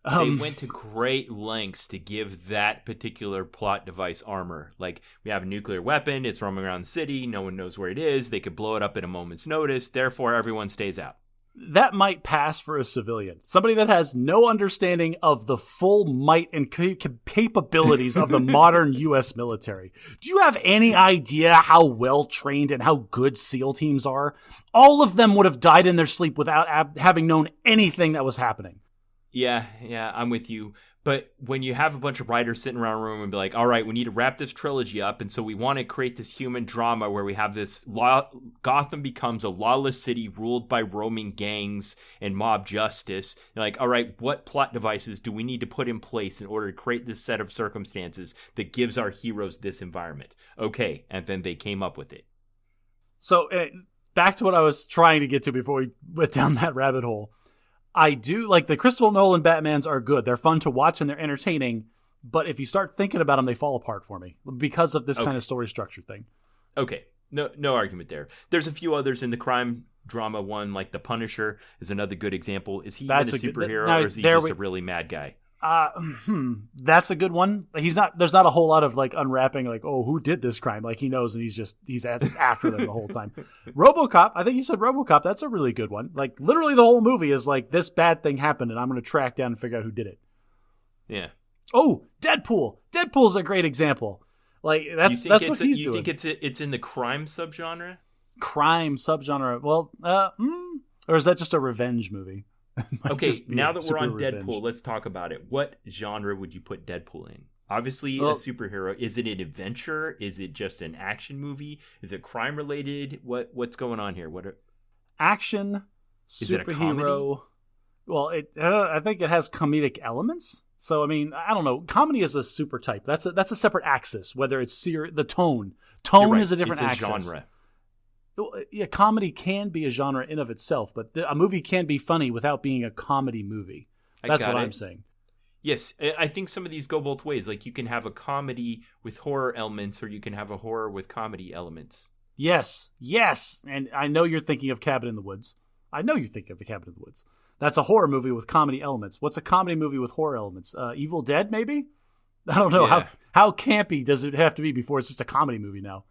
They went to great lengths to give that particular plot device armor. Like, we have a nuclear weapon, it's roaming around the city, no one knows where it is, they could blow it up at a moment's notice, therefore everyone stays out. that might pass for a civilian. Somebody that has no understanding of the full might and capabilities of the modern U.S. military. Do you have any idea how well trained and how good SEAL teams are? All of them would have died in their sleep without having known anything that was happening. Yeah, I'm with you. But when you have a bunch of writers sitting around a room and be like, all right, we need to wrap this trilogy up. And so we want to create this human drama where we have this Gotham becomes a lawless city ruled by roaming gangs and mob justice. You're like, all right, what plot devices do we need to put in place in order to create this set of circumstances that gives our heroes this environment? Okay. And then they came up with it. So back to what I was trying to get to before we went down that rabbit hole. I do like the Christopher Nolan Batmans are good. They're fun to watch and they're entertaining. But if you start thinking about them, they fall apart for me because of this kind of story structure thing. Okay. No argument there. There's a few others in the crime drama one, like The Punisher is another good example. Is he even a superhero or is he just a really mad guy? That's a good one. There's not a whole lot of like unwrapping like, oh, who did this crime? Like he knows and he's after them the whole time. RoboCop, I think you said RoboCop. That's a really good one. Like literally the whole movie is like this bad thing happened and I'm going to track down and figure out who did it. Yeah. Oh, Deadpool. Deadpool's a great example. Like that's what he's doing. You think it's in the crime subgenre? Crime subgenre. Well, or is that just a revenge movie? Okay, now that we're on Deadpool, let's talk about it. What genre would you put Deadpool in? Obviously, a superhero. Is it an adventure? Is it just an action movie? Is it crime related? What's going on here? Action, superhero. Is it a comedy? Well, I think it has comedic elements. So I mean, I don't know. Comedy is a super type. That's a separate axis. Whether it's the tone. Tone right. is a different axis. Genre. Yeah, comedy can be a genre in of itself, but a movie can be funny without being a comedy movie. That's what I'm saying. Yes, I think some of these go both ways. Like you can have a comedy with horror elements, or you can have a horror with comedy elements. Yes. And I know you're thinking of Cabin in the Woods. That's a horror movie with comedy elements. What's a comedy movie with horror elements? Evil Dead, maybe? I don't know. Yeah. How campy does it have to be before it's just a comedy movie now?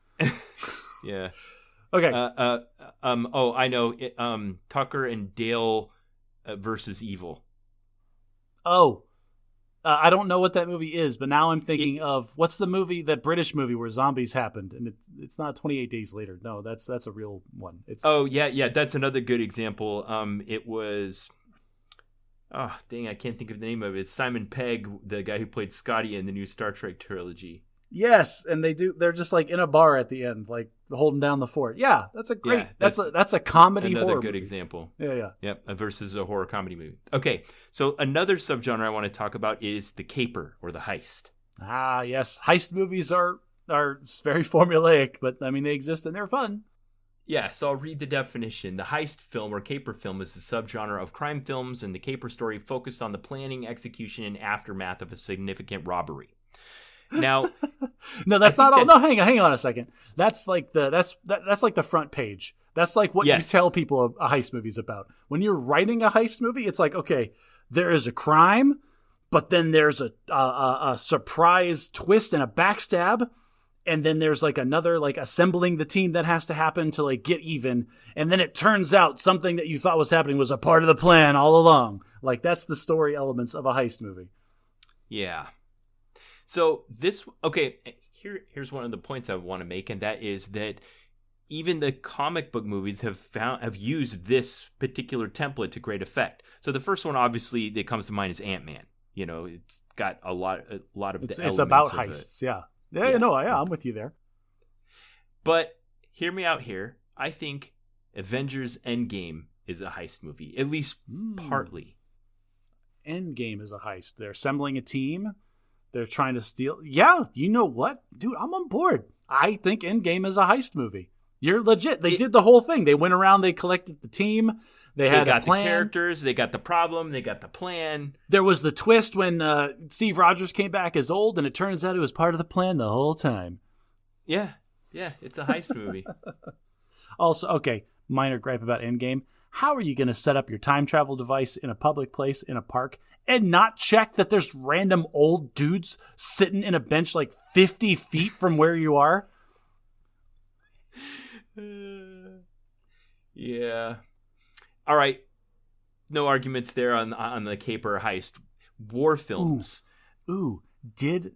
Yeah. Okay. I know. Tucker and Dale versus Evil. Oh, I don't know what that movie is, but now I'm thinking of what's the movie, that British movie where zombies happened, and it's not 28 Days Later. No, that's a real one. Yeah, that's another good example. It was. Oh, dang, I can't think of the name of it. It's Simon Pegg, the guy who played Scotty in the new Star Trek trilogy. Yes, and they're just like in a bar at the end, like holding down the fort. Yeah, that's a great. Yeah, that's a comedy horror. Another good movie. Example. Yeah. Yep, versus a horror comedy movie. Okay, so another subgenre I want to talk about is the caper or the heist. Ah, yes, heist movies are very formulaic, but I mean they exist and they're fun. Yeah, so I'll read the definition. The heist film or caper film is the subgenre of crime films, and the caper story focused on the planning, execution, and aftermath of a significant robbery. Now, no, that's not all. No, hang on a second. That's like that's like the front page. That's like what you tell people a heist movie's about. When you're writing a heist movie, it's like, okay, there is a crime, but then there's a surprise twist and a backstab, and then there's like another like assembling the team that has to happen to like get even, and then it turns out something that you thought was happening was a part of the plan all along. Like that's the story elements of a heist movie. Yeah. So here's one of the points I want to make, and that is that even the comic book movies have used this particular template to great effect. So the first one, obviously, that comes to mind is Ant-Man. You know, it's got a lot of the elements. It's about heists, yeah. I'm with you there. But hear me out here. I think Avengers Endgame is a heist movie, at least partly. Endgame is a heist. They're assembling a team. They're trying to steal. Yeah, you know what? Dude, I'm on board. I think Endgame is a heist movie. You're legit. They did the whole thing. They went around, they collected the team. They had a plan. The characters, they got the problem, they got the plan. There was the twist when Steve Rogers came back as old, and it turns out it was part of the plan the whole time. Yeah, it's a heist movie. Also, okay, minor gripe about Endgame. How are you going to set up your time travel device in a public place, in a park, and not check that there's random old dudes sitting in a bench like 50 feet from where you are? Yeah. All right. no arguments there on the caper heist. War films. Ooh. Did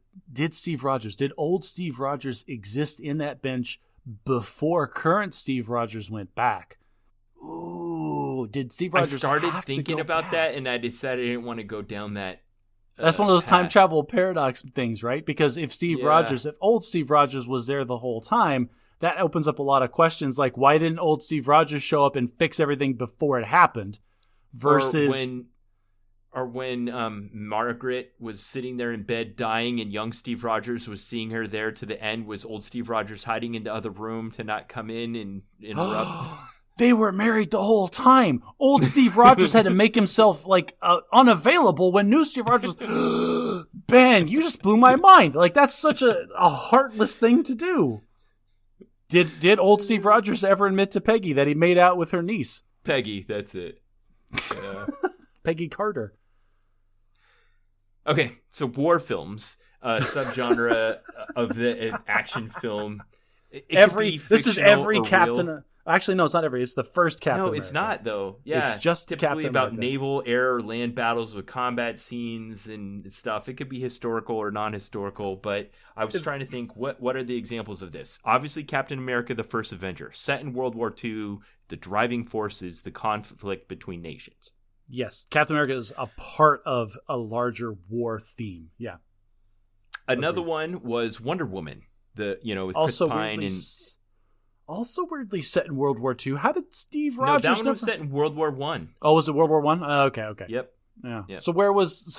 Steve Rogers, did old Steve Rogers exist in that bench before current Steve Rogers went back? Ooh, did Steve Rogers? I started have thinking to go about back? that, and I decided I didn't want to go down that. That's one of those time path. travel paradox things, right? Because if old Steve Rogers was there the whole time, that opens up a lot of questions, like why didn't old Steve Rogers show up and fix everything before it happened? Versus. Or when Margaret was sitting there in bed dying and young Steve Rogers was seeing her there to the end, was old Steve Rogers hiding in the other room to not come in and interrupt? They were married the whole time. Old Steve Rogers had to make himself like unavailable when new Steve Rogers. Ben, you just blew my mind. Like that's such a heartless thing to do. Did old Steve Rogers ever admit to Peggy that he made out with her niece? Peggy, that's it. Peggy Carter. Okay, so war films, subgenre of the action film. This is every Captain. Real. Actually, no, it's not every. It's the first Captain. No, America. it's not though. Yeah, it's just typically Captain about America. naval, air, or land battles with combat scenes and stuff. It could be historical or non-historical, but I was trying to think what are the examples of this. Obviously, Captain America: The First Avenger, set in World War II. The driving force is the conflict between nations. Yes, Captain America is a part of a larger war theme. Yeah. Another one was Wonder Woman. With also Chris Pine also weirdly set in World War II. How did Steve Rogers? No, that one was set in World War I. Oh, was it World War I? Okay. Yep. Yeah. Yep. So where was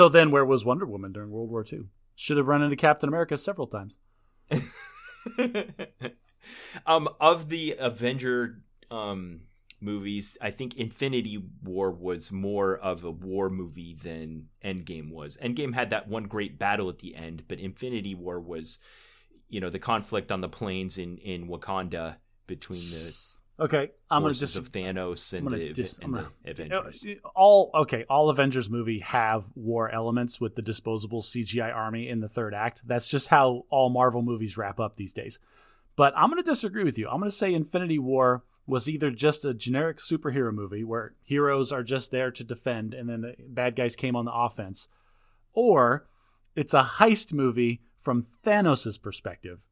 Wonder Woman during World War II? Should have run into Captain America several times. Of the Avenger movies, I think Infinity War was more of a war movie than Endgame was. Endgame had that one great battle at the end, but Infinity War was, the conflict on the plains in Wakanda between the forces of Thanos and the Avengers. All Avengers movie have war elements with the disposable CGI army in the third act. That's just how all Marvel movies wrap up these days. But I'm going to disagree with you. I'm going to say Infinity War was either just a generic superhero movie where heroes are just there to defend and then the bad guys came on the offense, or it's a heist movie from Thanos' perspective.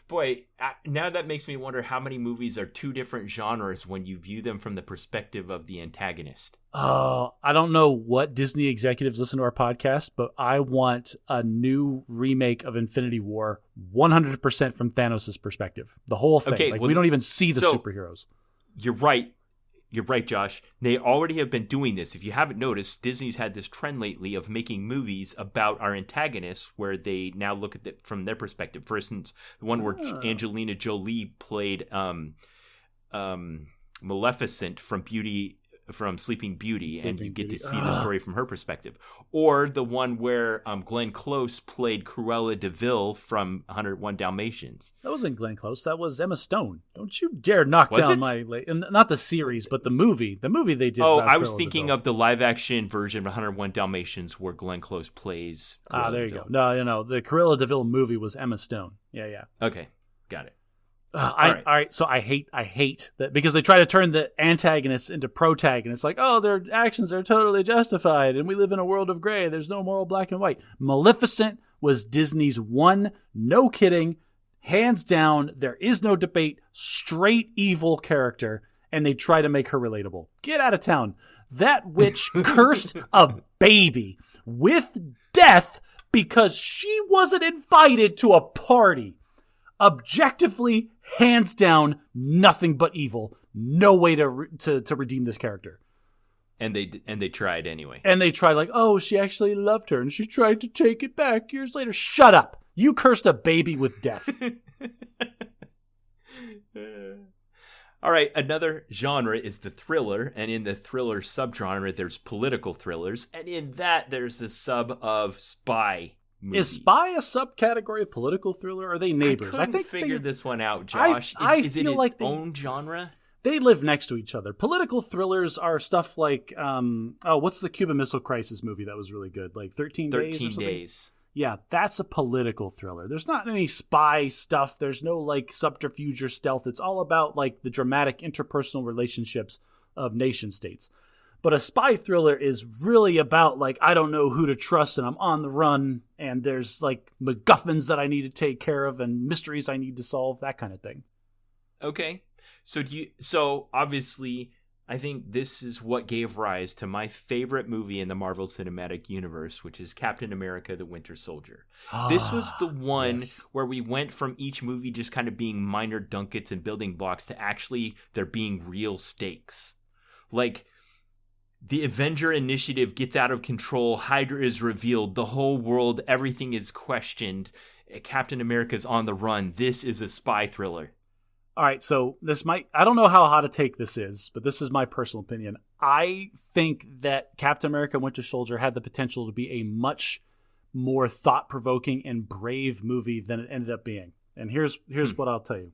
Boy, now that makes me wonder how many movies are two different genres when you view them from the perspective of the antagonist. I don't know what Disney executives listen to our podcast, but I want a new remake of Infinity War 100% from Thanos' perspective. The whole thing. Okay, we don't even see the superheroes. You're right. You're right, Josh. They already have been doing this. If you haven't noticed, Disney's had this trend lately of making movies about our antagonists where they now look at it from their perspective. For instance, the one where Angelina Jolie played Maleficent from Sleeping Beauty, and you get to see the story from her perspective. Or the one where Glenn Close played Cruella de Vil from 101 Dalmatians. That wasn't Glenn Close. That was Emma Stone. Don't you dare knock down my... Not the series, but the movie. The movie they did. Oh, I was thinking of the live-action version of 101 Dalmatians where Glenn Close plays Cruella there you de Vil. go. No, the Cruella de Vil movie was Emma Stone. Yeah. Okay, got it. All right. So I hate that because they try to turn the antagonists into protagonists. Like, oh, their actions are totally justified, and we live in a world of gray. There's no moral black and white. Maleficent was Disney's one, no kidding, hands down, there is no debate, straight evil character, and they try to make her relatable. Get out of town. That witch cursed a baby with death because she wasn't invited to a party. Objectively, hands down, nothing but evil. No way to redeem this character. And they tried anyway. And they tried like, oh, she actually loved her, and she tried to take it back years later. Shut up! You cursed a baby with death. All right, another genre is the thriller, and in the thriller subgenre, there's political thrillers, and in that, there's the sub of spy movies. Is spy a subcategory of political thriller? Or are they neighbors? I think figure this one out, Josh. Is it its own genre? They live next to each other. Political thrillers are stuff like, what's the Cuban Missile Crisis movie that was really good? Like 13 Days or something? 13 Days. yeah, that's a political thriller. There's not any spy stuff. There's no like subterfuge or stealth. It's all about like the dramatic interpersonal relationships of nation states. But a spy thriller is really about like, I don't know who to trust and I'm on the run and there's like MacGuffins that I need to take care of and mysteries I need to solve, that kind of thing. Okay. So obviously I think this is what gave rise to my favorite movie in the Marvel Cinematic Universe, which is Captain America: The Winter Soldier. This was the one where we went from each movie just kind of being minor dunkets and building blocks to actually there being real stakes. Like, the Avenger Initiative gets out of control, Hydra is revealed, the whole world, everything is questioned, Captain America's on the run. This is a spy thriller. All right, so I don't know how hot a take this is, but this is my personal opinion. I think that Captain America Winter Soldier had the potential to be a much more thought-provoking and brave movie than it ended up being. And here's what I'll tell you.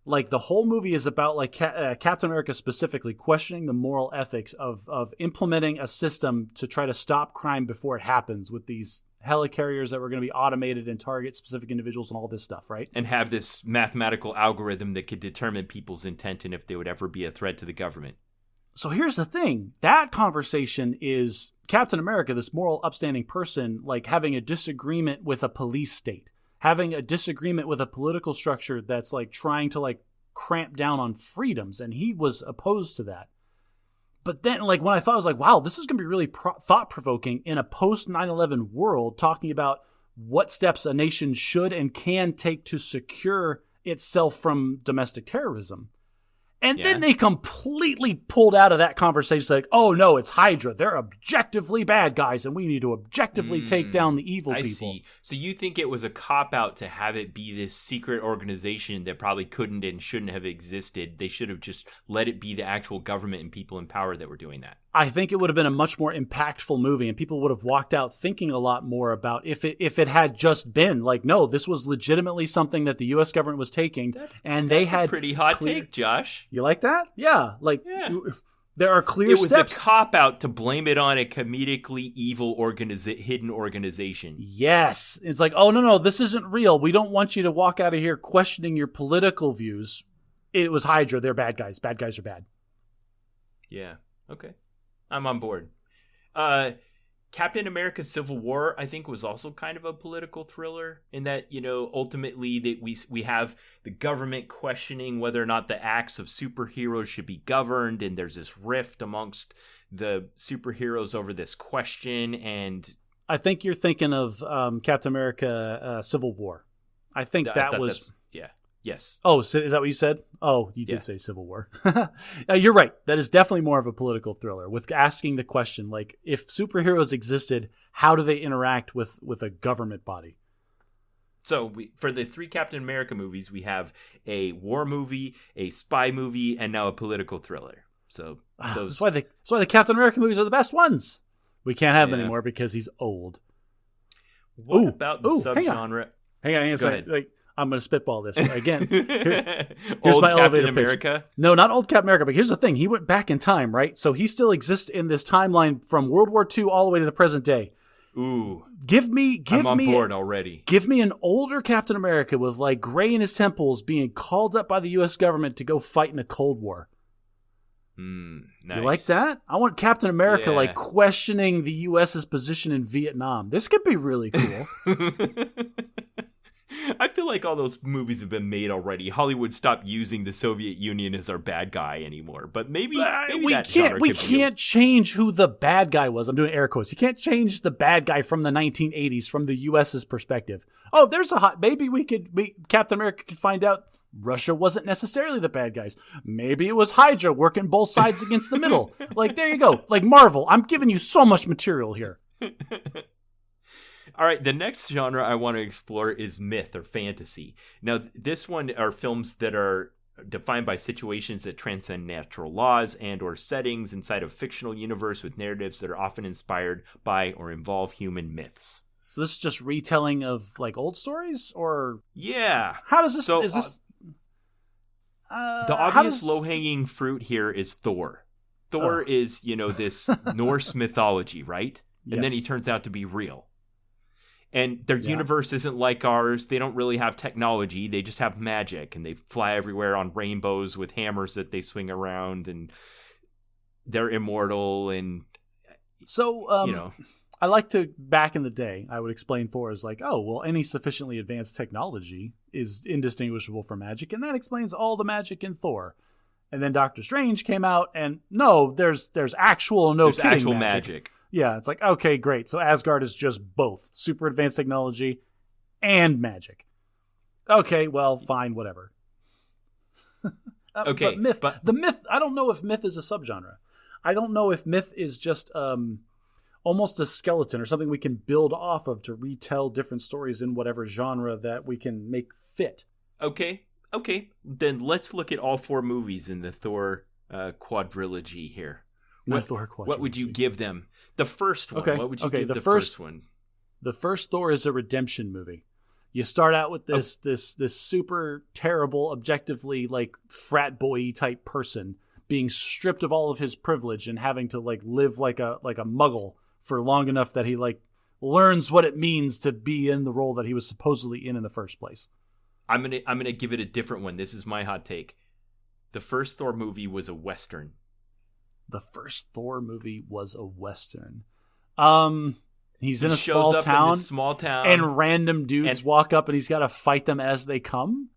Like, the whole movie is about like Captain America specifically questioning the moral ethics of implementing a system to try to stop crime before it happens with these helicarriers that were going to be automated and target specific individuals and all this stuff, right? And have this mathematical algorithm that could determine people's intent and if they would ever be a threat to the government. So here's the thing. That conversation is Captain America, this moral, upstanding person, like having a disagreement with a police state. Having a disagreement with a political structure that's like trying to like cramp down on freedoms, and he was opposed to that. But then, like, when I thought, I was like, wow, this is going to be really thought-provoking in a post-9/11 world, talking about what steps a nation should and can take to secure itself from domestic terrorism. And then they completely pulled out of that conversation, like, oh, no, it's Hydra. They're objectively bad guys, and we need to objectively take down the evil people. I see. So you think it was a cop-out to have it be this secret organization that probably couldn't and shouldn't have existed. They should have just let it be the actual government and people in power that were doing that. I think it would have been a much more impactful movie, and people would have walked out thinking a lot more about if it had just been like, no, this was legitimately something that the U.S. government was taking, and they had a pretty hot take, Josh. You like that? Yeah, there are clear steps. It was a cop-out to blame it on a comedically evil hidden organization. Yes, it's like, oh no, this isn't real. We don't want you to walk out of here questioning your political views. It was Hydra. They're bad guys. Bad guys are bad. Yeah. Okay. I'm on board. Captain America Civil War, I think, was also kind of a political thriller in that, ultimately that we have the government questioning whether or not the acts of superheroes should be governed, and there's this rift amongst the superheroes over this question. And I think you're thinking of Captain America Civil War. I think that was... Yeah. Yes. Oh, so is that what you said? Oh, you did say Civil War. You're right. That is definitely more of a political thriller with asking the question, like, if superheroes existed, how do they interact with a government body? So for the 3 Captain America movies, we have a war movie, a spy movie, and now a political thriller. So that's why the Captain America movies are the best ones. We can't have them anymore because he's old. What about the subgenre? Hang on a second. I'm going to spitball this again. Here's old my Captain America? Pitch. No, not old Captain America, but here's the thing. He went back in time, right? So he still exists in this timeline from World War II all the way to the present day. Ooh. I'm on board already. Give me an older Captain America with like gray in his temples being called up by the U.S. government to go fight in a Cold War. Nice. You like that? I want Captain America like questioning the U.S.'s position in Vietnam. This could be really cool. I feel like all those movies have been made already. Hollywood stopped using the Soviet Union as our bad guy anymore. But maybe we can't change who the bad guy was. I'm doing air quotes. You can't change the bad guy from the 1980s from the U.S.'s perspective. Oh, there's maybe Captain America could find out Russia wasn't necessarily the bad guys. Maybe it was Hydra working both sides against the middle. Like, there you go. Like Marvel, I'm giving you so much material here. All right, the next genre I want to explore is myth or fantasy. Now, this one are films that are defined by situations that transcend natural laws and or settings inside a fictional universe with narratives that are often inspired by or involve human myths. So this is just retelling of like old stories, or how does this? Is this the obvious low-hanging fruit here is Thor. Thor is this Norse mythology, right? Yes. And then he turns out to be real. And their universe isn't like ours. They don't really have technology. They just have magic, and they fly everywhere on rainbows with hammers that they swing around, and they're immortal. And so, I like to, back in the day, I would explain Thor as like, oh, well, any sufficiently advanced technology is indistinguishable from magic, and that explains all the magic in Thor. And then Doctor Strange came out, and no, there's actual magic. Yeah, it's like, okay, great. So Asgard is just both super advanced technology and magic. Okay, well, fine, whatever. Okay, the myth, I don't know if myth is a subgenre. I don't know if myth is just almost a skeleton or something we can build off of to retell different stories in whatever genre that we can make fit. Okay. Then let's look at all 4 movies in the Thor quadrilogy here. What would you give them? The first one. Okay. What would you give the first one? The first Thor is a redemption movie. You start out with this super terrible, objectively like frat boy type person being stripped of all of his privilege and having to like live like a muggle for long enough that he like learns what it means to be in the role that he was supposedly in the first place. I'm gonna give it a different one. This is my hot take. The first Thor movie was a Western. The first Thor movie was a Western. He's in a small town, and random dudes walk up, and he's got to fight them as they come.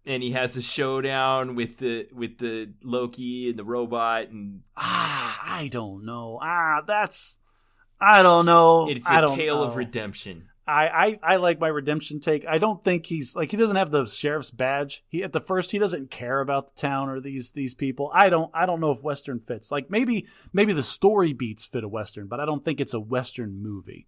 And he has a showdown with the Loki and the robot, and I don't know. I don't know. It's a tale of redemption. I like my redemption take. I don't think he doesn't have the sheriff's badge. He doesn't care about the town or these people. I don't know if Western fits. Like maybe the story beats fit a Western, but I don't think it's a Western movie.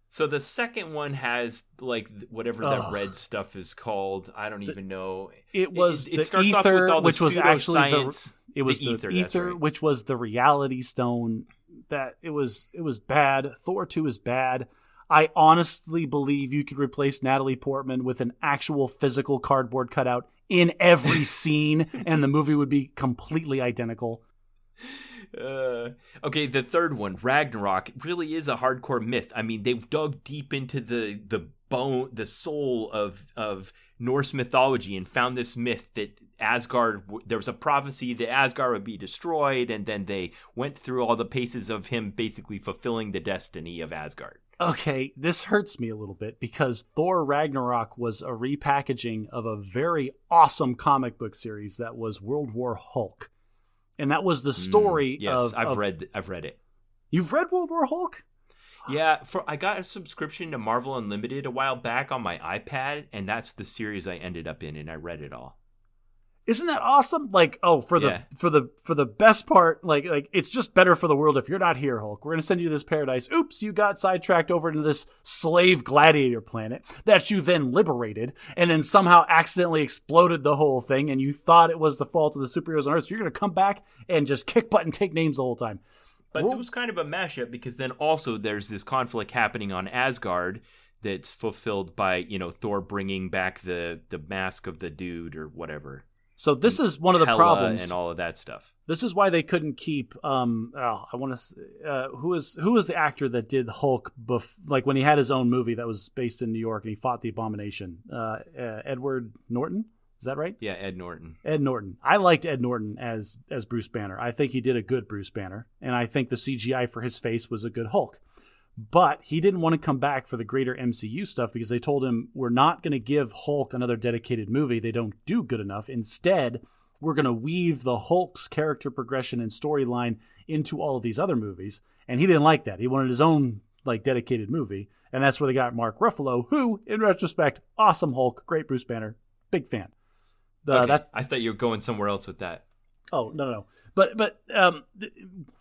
So the second one has like whatever that red stuff is called. I don't even know. It was it starts ether, off with all the which was actually the ether, right. Which was the reality stone. That it was bad. Thor 2 is bad. I honestly believe you could replace Natalie Portman with an actual physical cardboard cutout in every scene, and the movie would be completely identical. Okay, the third one, Ragnarok, really is a hardcore myth. I mean, they've dug deep into the soul of Norse mythology and found this myth that Asgard, there was a prophecy that Asgard would be destroyed, and then they went through all the paces of him basically fulfilling the destiny of Asgard. Okay, this hurts me a little bit because Thor Ragnarok was a repackaging of a very awesome comic book series that was World War Hulk. And that was the story yes, I've read it. You've read World War Hulk? Yeah, I got a subscription to Marvel Unlimited a while back on my iPad, and that's the series I ended up in, and I read it all. Isn't that awesome? Like, for the best part, like it's just better for the world if you're not here, Hulk. We're gonna send you to this paradise. Oops, you got sidetracked over into this slave gladiator planet that you then liberated, and then somehow accidentally exploded the whole thing, and you thought it was the fault of the superheroes on Earth. So you're gonna come back and just kick butt and take names the whole time. But it was kind of a mashup because then also there's this conflict happening on Asgard that's fulfilled by Thor bringing back the mask of the dude or whatever. So this is one of the problems, and all of that stuff. This is why they couldn't keep. Who was the actor that did Hulk? Like when he had his own movie that was based in New York and he fought the Abomination. Edward Norton, is that right? Yeah, Ed Norton. Ed Norton. I liked Ed Norton as Bruce Banner. I think he did a good Bruce Banner, and I think the CGI for his face was a good Hulk. But he didn't want to come back for the greater MCU stuff because they told him, we're not going to give Hulk another dedicated movie. They don't do good enough. Instead, we're going to weave the Hulk's character progression and storyline into all of these other movies. And he didn't like that. He wanted his own dedicated movie. And that's where they got Mark Ruffalo, who, in retrospect, awesome Hulk, great Bruce Banner, big fan. Okay. I thought you were going somewhere else with that. Oh, no. But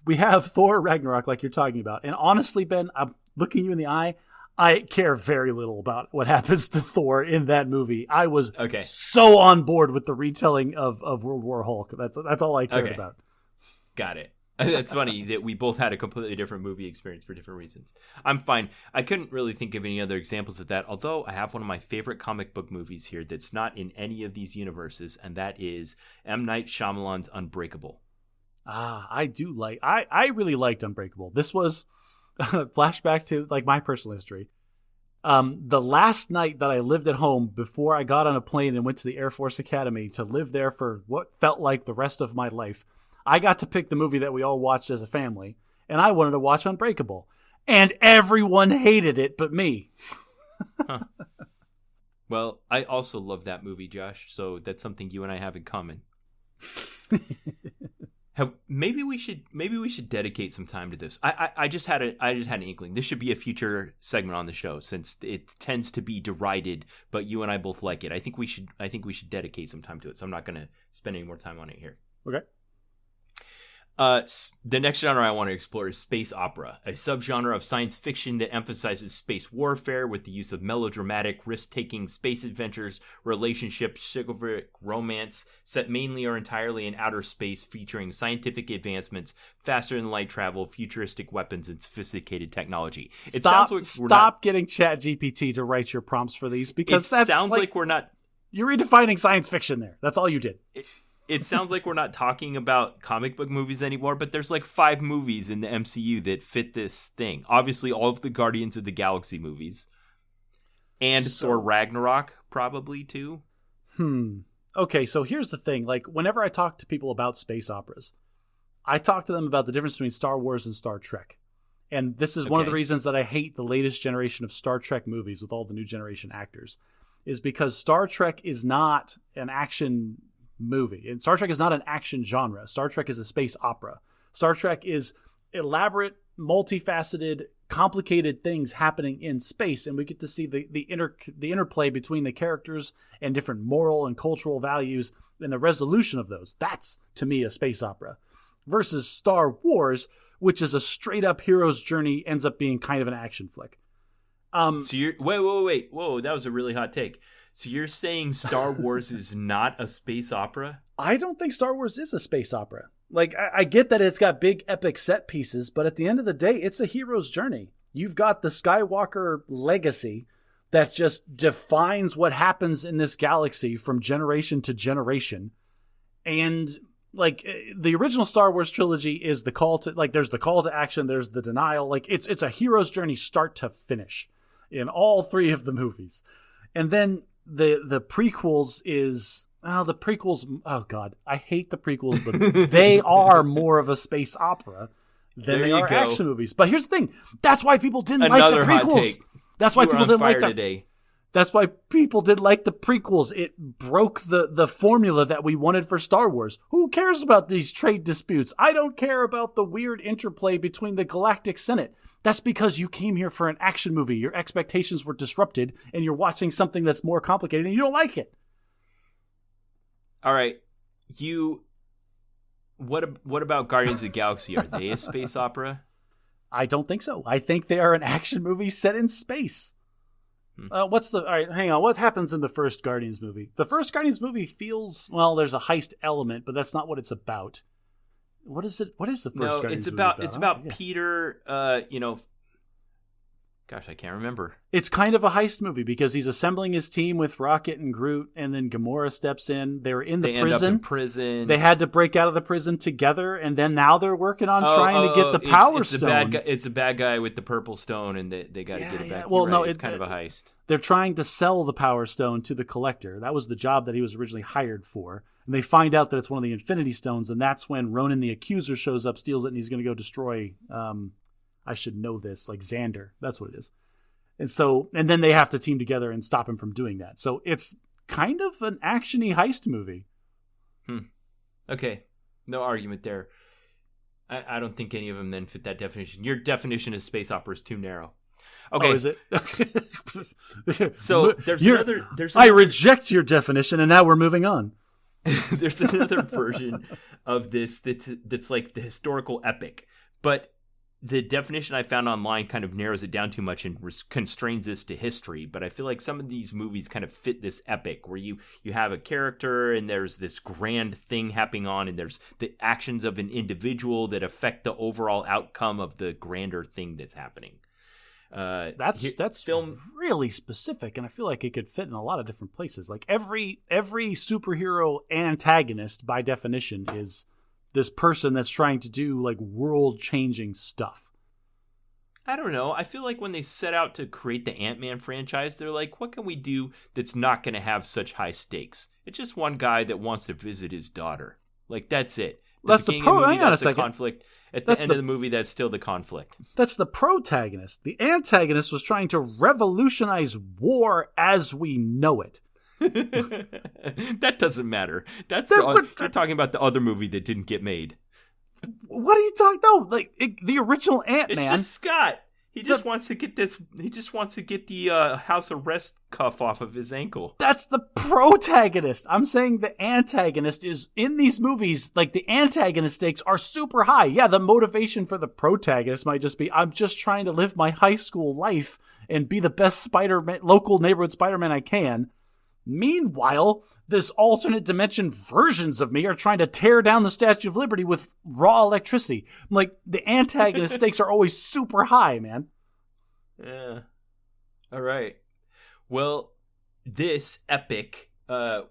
we have Thor Ragnarok like you're talking about. And honestly, Ben, I'm looking you in the eye. I care very little about what happens to Thor in that movie. I was so on board with the retelling of World War Hulk. That's all I cared about. Got it. It's funny that we both had a completely different movie experience for different reasons. I'm fine. I couldn't really think of any other examples of that, although I have one of my favorite comic book movies here that's not in any of these universes, and that is M. Night Shyamalan's Unbreakable. I do like... I really liked Unbreakable. This was flashback to my personal history. The last night that I lived at home before I got on a plane and went to the Air Force Academy to live there for what felt like the rest of my life, I got to pick the movie that we all watched as a family, and I wanted to watch Unbreakable. And everyone hated it but me. Huh. Well, I also love that movie, Josh, so that's something you and I have in common. Maybe we should dedicate some time to this. I just had an inkling. This should be a future segment on the show since it tends to be derided, but you and I both like it. I think we should dedicate some time to it. So I'm not going to spend any more time on it here. Okay. The next genre I want to explore is space opera, a subgenre of science fiction that emphasizes space warfare with the use of melodramatic, risk-taking space adventures, relationships, chivalric romance, set mainly or entirely in outer space, featuring scientific advancements, faster-than-light travel, futuristic weapons, and sophisticated technology. Stop getting ChatGPT to write your prompts for these, because that sounds like we're not... You're redefining science fiction there. That's all you did. It sounds like we're not talking about comic book movies anymore, but there's like 5 movies in the MCU that fit this thing. Obviously, all of the Guardians of the Galaxy movies. And Thor Ragnarok, probably, too. Okay, so here's the thing. Like, whenever I talk to people about space operas, I talk to them about the difference between Star Wars and Star Trek. And this is one of the reasons that I hate the latest generation of Star Trek movies with all the new generation actors, is because Star Trek is not an action movie. And Star Trek is not an action genre. Star Trek is a space opera. Star Trek is elaborate, multifaceted, complicated things happening in space, and we get to see the interplay between the characters and different moral and cultural values and the resolution of those. That's, to me, a space opera. Versus Star Wars, which is a straight-up hero's journey, ends up being kind of an action flick. So you're... Wait. Whoa, that was a really hot take. So you're saying Star Wars is not a space opera? I don't think Star Wars is a space opera. Like, I get that it's got big epic set pieces, but at the end of the day, it's a hero's journey. You've got the Skywalker legacy that just defines what happens in this galaxy from generation to generation. And, like, the original Star Wars trilogy is the call to, like, there's the call to action, there's the denial. Like, it's a hero's journey start to finish in all 3 of the movies. And then the prequels is... the prequels... Oh, God. I hate the prequels, but they are more of a space opera than they are action movies. But here's the thing. That's why people didn't like the prequels. Hot take. That's why people didn't like today. That's why people didn't like the prequels. It broke the formula that we wanted for Star Wars. Who cares about these trade disputes? I don't care about the weird interplay between the Galactic Senate. That's because you came here for an action movie. Your expectations were disrupted, and you're watching something that's more complicated, and you don't like it. All right. What about Guardians of the Galaxy? Are they a space opera? I don't think so. I think they are an action movie set in space. All right, hang on. What happens in the first Guardians movie? The first Guardians movie feels, well, there's a heist element, but that's not what it's about. What is it? What is the first Guardians movie about? It's about Peter, gosh, I can't remember. It's kind of a heist movie because he's assembling his team with Rocket and Groot, and then Gamora steps in. They were in the prison. End up in prison. They had to break out of the prison together, and then now they're working on trying to get the Power Stone. It's a bad guy with the purple stone, and they got to get it back. Well, no, it's kind of a heist. They're trying to sell the Power Stone to the Collector. That was the job that he was originally hired for. And they find out that it's one of the Infinity Stones, and that's when Ronan the Accuser shows up, steals it, and he's going to go destroy, I should know this, like Xander. That's what it is. And then they have to team together and stop him from doing that. So it's kind of an action-y heist movie. Okay. No argument there. I don't think any of them then fit that definition. Your definition of space opera is too narrow. Okay. Oh, is it? So I reject your definition, and now we're moving on. There's another version of this that's like the historical epic, but the definition I found online kind of narrows it down too much and constrains this to history. But I feel like some of these movies kind of fit this epic where you have a character and there's this grand thing happening on, and there's the actions of an individual that affect the overall outcome of the grander thing that's happening. That's film really specific, and I feel like it could fit in a lot of different places. Like every superhero antagonist, by definition, is this person that's trying to do like world-changing stuff. I don't know. I feel like when they set out to create the Ant-Man franchise, they're like, what can we do that's not going to have such high stakes? It's just one guy that wants to visit his daughter. Like, that's it. That's the pro. Hang on a second. Conflict. At the end of the movie, that's still the conflict. That's the protagonist. The antagonist was trying to revolutionize war as we know it. That doesn't matter. They're talking about the other movie that didn't get made. What are you talking? No, like the original Ant-Man. It's just Scott. He just wants to get this. He just wants to get the house arrest cuff off of his ankle. That's the protagonist. I'm saying the antagonist is in these movies. Like the antagonist stakes are super high. Yeah, the motivation for the protagonist might just be, I'm just trying to live my high school life and be the best Spider-Man, local neighborhood Spider-Man I can. Meanwhile, this alternate dimension versions of me are trying to tear down the Statue of Liberty with raw electricity. Like, the antagonist stakes are always super high, man. Yeah. All right. Well, this epic, a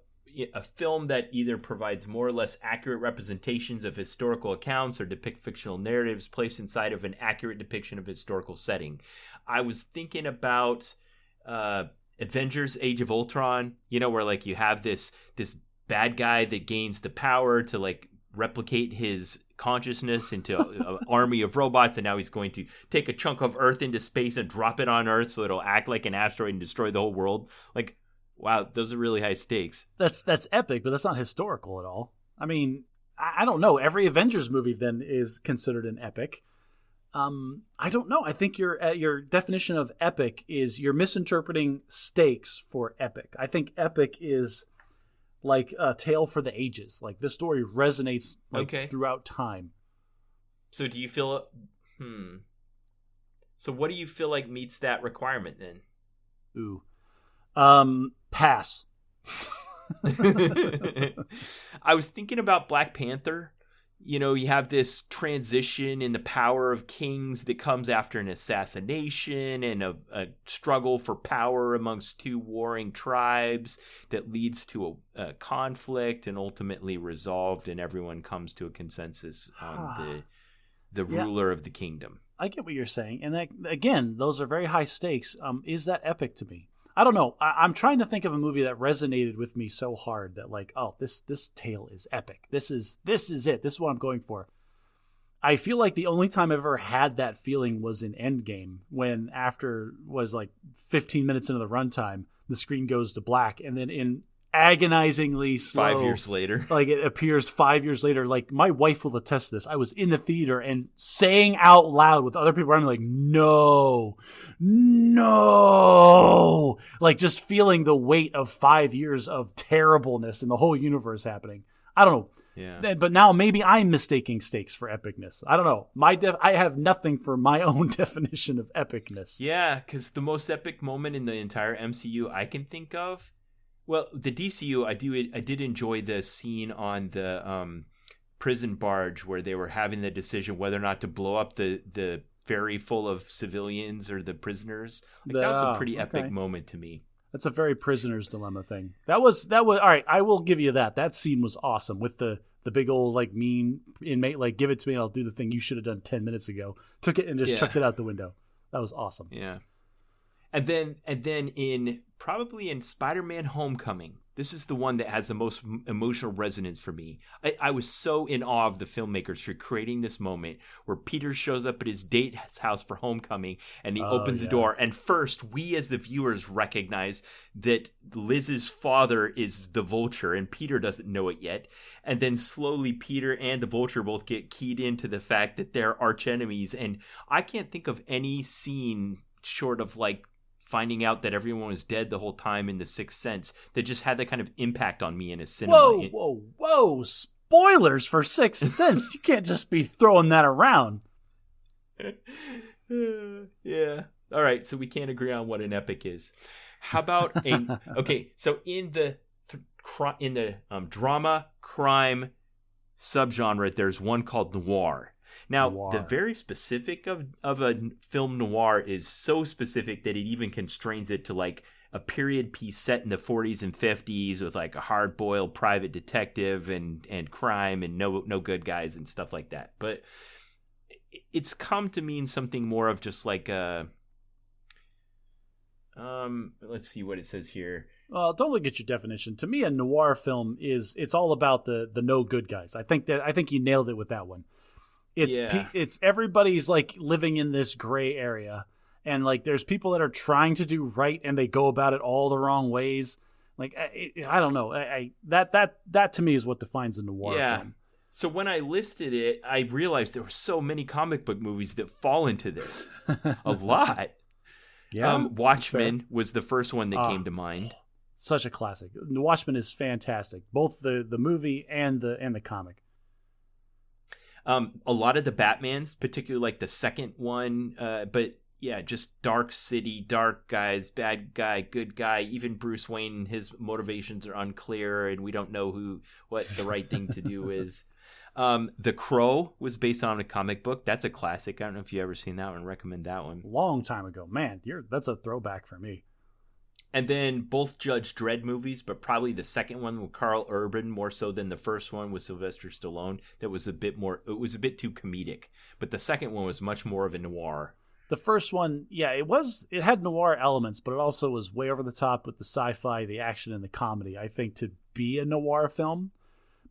film that either provides more or less accurate representations of historical accounts or depict fictional narratives placed inside of an accurate depiction of historical setting. I was thinking about Avengers Age of Ultron, where like you have this bad guy that gains the power to like replicate his consciousness into an army of robots, and now he's going to take a chunk of Earth into space and drop it on Earth so it'll act like an asteroid and destroy the whole world. Like, wow, those are really high stakes. That's epic, but that's not historical at all. I mean, I don't know. Every Avengers movie then is considered an epic. I don't know. I think your definition of epic is you're misinterpreting stakes for epic. I think epic is like a tale for the ages. Like this story resonates throughout time. So do you feel? So what do you feel like meets that requirement then? Ooh, pass. I was thinking about Black Panther. You have this transition in the power of kings that comes after an assassination and a struggle for power amongst two warring tribes that leads to a conflict and ultimately resolved, and everyone comes to a consensus on the ruler of the kingdom. I get what you're saying. And that, again, those are very high stakes. Is that epic to me? I don't know. I'm trying to think of a movie that resonated with me so hard that like, oh, this tale is epic. This is it. This is what I'm going for. I feel like the only time I've ever had that feeling was in Endgame, when after was like 15 minutes into the runtime, the screen goes to black, and then in agonizingly slow 5 years later, like it appears 5 years later. Like my wife will attest to this. I was in the theater and saying out loud with other people around me, like, no, like just feeling the weight of 5 years of terribleness and the whole universe happening. I don't know. Yeah. But now maybe I'm mistaking stakes for epicness. I don't know. I have nothing for my own definition of epicness. Yeah, because the most epic moment in the entire MCU I can think of, well, the DCU, I did enjoy the scene on the prison barge where they were having the decision whether or not to blow up the ferry full of civilians or the prisoners. That was a pretty epic moment to me. That's a very prisoner's dilemma thing. That was all right. I will give you that. That scene was awesome with the big old like mean inmate, like, give it to me and I'll do the thing you should have done 10 minutes ago. Took it and just chucked it out the window. That was awesome. Yeah. And then in Spider-Man Homecoming, this is the one that has the most emotional resonance for me. I was so in awe of the filmmakers for creating this moment where Peter shows up at his date's house for homecoming and he opens the door. And first, we as the viewers recognize that Liz's father is the Vulture and Peter doesn't know it yet. And then slowly Peter and the Vulture both get keyed into the fact that they're arch enemies. And I can't think of any scene short of like finding out that everyone was dead the whole time in The Sixth Sense that just had that kind of impact on me in a cinema. Whoa. Spoilers for Sixth Sense. You can't just be throwing that around. Yeah. All right. So we can't agree on what an epic is. How about so in the drama crime subgenre, there's one called noir. Now, the very specific of a film noir is so specific that it even constrains it to like a period piece set in the 40s and 50s with like a hard-boiled private detective and crime and no good guys and stuff like that. But it's come to mean something more of just like a let's see what it says here. Well, don't look at your definition. To me, a noir film it's all about the no good guys. I think you nailed it with that one. It's everybody's like living in this gray area, and like there's people that are trying to do right and they go about it all the wrong ways. Like I don't know. That to me is what defines a noir film. So when I listed it, I realized there were so many comic book movies that fall into this. A lot. Yeah. Watchmen was the first one that came to mind. Such a classic. Watchmen is fantastic, both the movie and the comic. A lot of the Batmans, particularly like the second one, but yeah, just dark city, dark guys, bad guy, good guy. Even Bruce Wayne, his motivations are unclear, and we don't know what the right thing to do is. The Crow was based on a comic book. That's a classic. I don't know if you ever seen that one. Recommend that one. Long time ago, man. That's a throwback for me. And then both Judge Dredd movies, but probably the second one with Carl Urban more so than the first one with Sylvester Stallone. That was a bit more. It was a bit too comedic, but the second one was much more of a noir. The first one, yeah, it had noir elements, but it also was way over the top with the sci-fi, the action, and the comedy, I think, to be a noir film.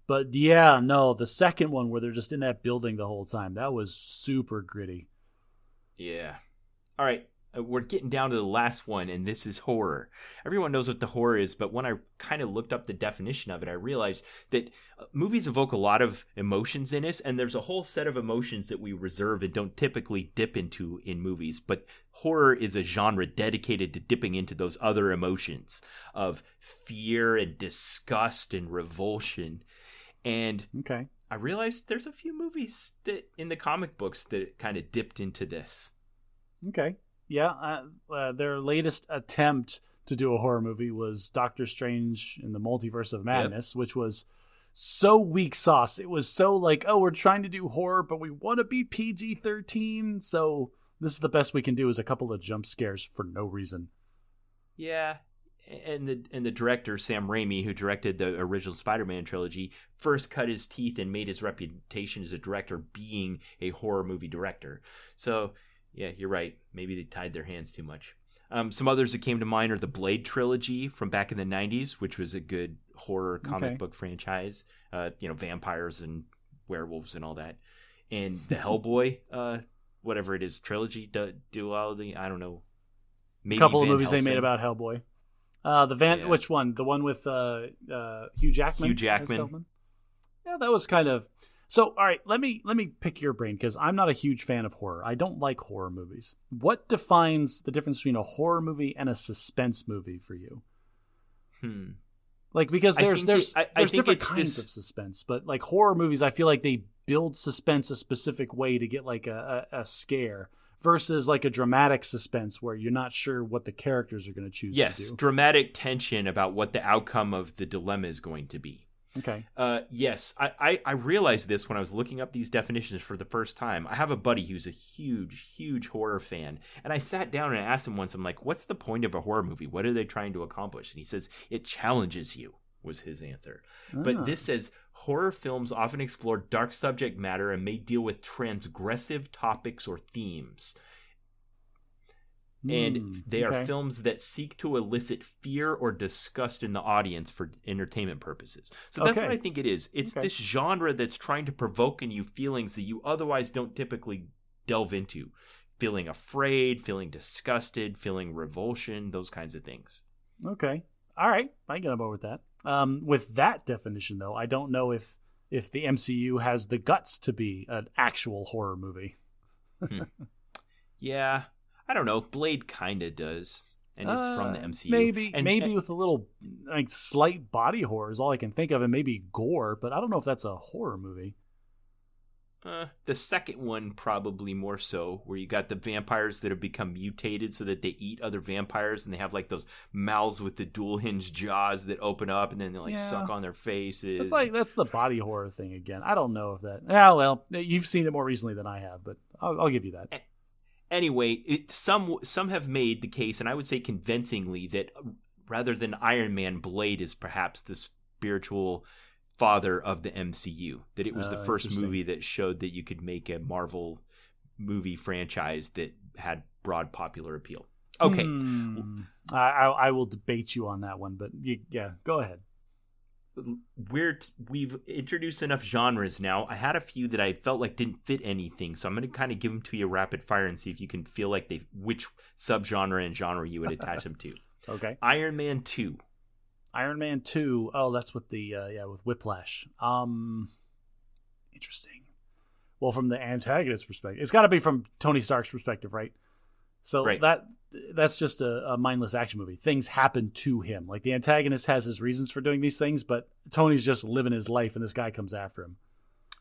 But yeah, no, the second one where they're just in that building the whole time, that was super gritty. Yeah. All right. We're getting down to the last one, and this is horror. Everyone knows what the horror is, but when I kind of looked up the definition of it, I realized that movies evoke a lot of emotions in us, and there's a whole set of emotions that we reserve and don't typically dip into in movies. But horror is a genre dedicated to dipping into those other emotions of fear and disgust and revulsion. And okay. I realized there's a few movies that in the comic books that kind of dipped into this. Okay. Yeah, their latest attempt to do a horror movie was Doctor Strange in the Multiverse of Madness, which was so weak sauce. It was so like, oh, we're trying to do horror, but we want to be PG-13, so this is the best we can do is a couple of jump scares for no reason. Yeah, and the director, Sam Raimi, who directed the original Spider-Man trilogy, first cut his teeth and made his reputation as a director being a horror movie director. So yeah, you're right. Maybe they tied their hands too much. Some others that came to mind are the Blade trilogy from back in the 90s, which was a good horror comic book franchise. Vampires and werewolves and all that. And the Hellboy, whatever it is, trilogy, duality, I don't know. Maybe a couple of movies they made about Hellboy. Which one? The one with Hugh Jackman? Hugh Jackman. Yeah, that was kind of... So, all right, let me pick your brain because I'm not a huge fan of horror. I don't like horror movies. What defines the difference between a horror movie and a suspense movie for you? Like, because there's different kinds of suspense, but like horror movies, I feel like they build suspense a specific way to get like a scare versus like a dramatic suspense where you're not sure what the characters are going to choose to do. Yes, dramatic tension about what the outcome of the dilemma is going to be. Okay. Yes, I realized this when I was looking up these definitions for the first time. I have a buddy who's a huge horror fan, and I sat down and asked him once, I'm like, what's the point of a horror movie? What are they trying to accomplish? And he says, it challenges you, was his answer. But this says, horror films often explore dark subject matter and may deal with transgressive topics or themes. And they are films that seek to elicit fear or disgust in the audience for entertainment purposes. So that's what I think it is. It's this genre that's trying to provoke in you feelings that you otherwise don't typically delve into. Feeling afraid, feeling disgusted, feeling revulsion, those kinds of things. Okay. All right. I get on board with that. With that definition, though, I don't know if the MCU has the guts to be an actual horror movie. Yeah. I don't know. Blade kind of does, and it's from the MCU. Maybe with a little like slight body horror is all I can think of, and maybe gore. But I don't know if that's a horror movie. The second one probably more so, where you got the vampires that have become mutated so that they eat other vampires, and they have like those mouths with the dual hinged jaws that open up, and then they suck on their faces. That's the body horror thing again. I don't know if that. Oh well, you've seen it more recently than I have, but I'll give you that. Anyway, some have made the case, and I would say convincingly, that rather than Iron Man, Blade is perhaps the spiritual father of the MCU. That it was the first movie that showed that you could make a Marvel movie franchise that had broad popular appeal. Okay. I will debate you on that one, but yeah, go ahead. We've introduced enough genres now. I had a few that I felt like didn't fit anything, so I'm going to kind of give them to you rapid fire and see if you can feel like which subgenre and genre you would attach them to. Okay. Iron Man 2. Iron Man 2. Oh, that's with the with Whiplash. Interesting. Well, from the antagonist perspective, it's got to be from Tony Stark's perspective, right? So right. that's just a mindless action movie. Things happen to him. Like the antagonist has his reasons for doing these things, but Tony's just living his life, and this guy comes after him.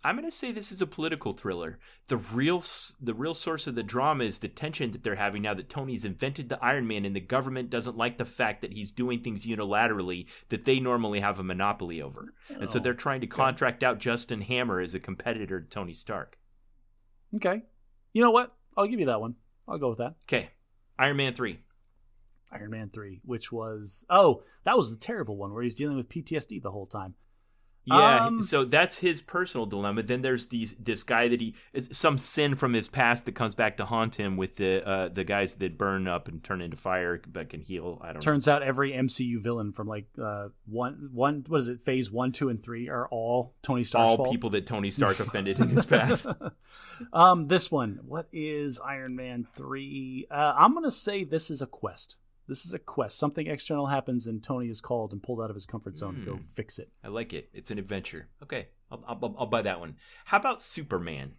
I'm going to say this is a political thriller. The real source of the drama is the tension that they're having now that Tony's invented the Iron Man, and the government doesn't like the fact that he's doing things unilaterally that they normally have a monopoly over. And so they're trying to contract out Justin Hammer as a competitor to Tony Stark. Okay. You know what? I'll give you that one. I'll go with that. Okay. Iron Man 3. Iron Man 3, which was... Oh, that was the terrible one where he's dealing with PTSD the whole time. Yeah, so that's his personal dilemma. Then there's this guy that some sin from his past that comes back to haunt him with the guys that burn up and turn into fire but can heal. I don't know. Turns out every MCU villain from like what is it, phase 1, 2, and 3 are all Tony Stark's fault. All people that Tony Stark offended in his past. This one, what is Iron Man 3? I'm gonna say this is a quest. This is a quest. Something external happens and Tony is called and pulled out of his comfort zone to go fix it. I like it. It's an adventure. Okay, I'll buy that one. How about Superman?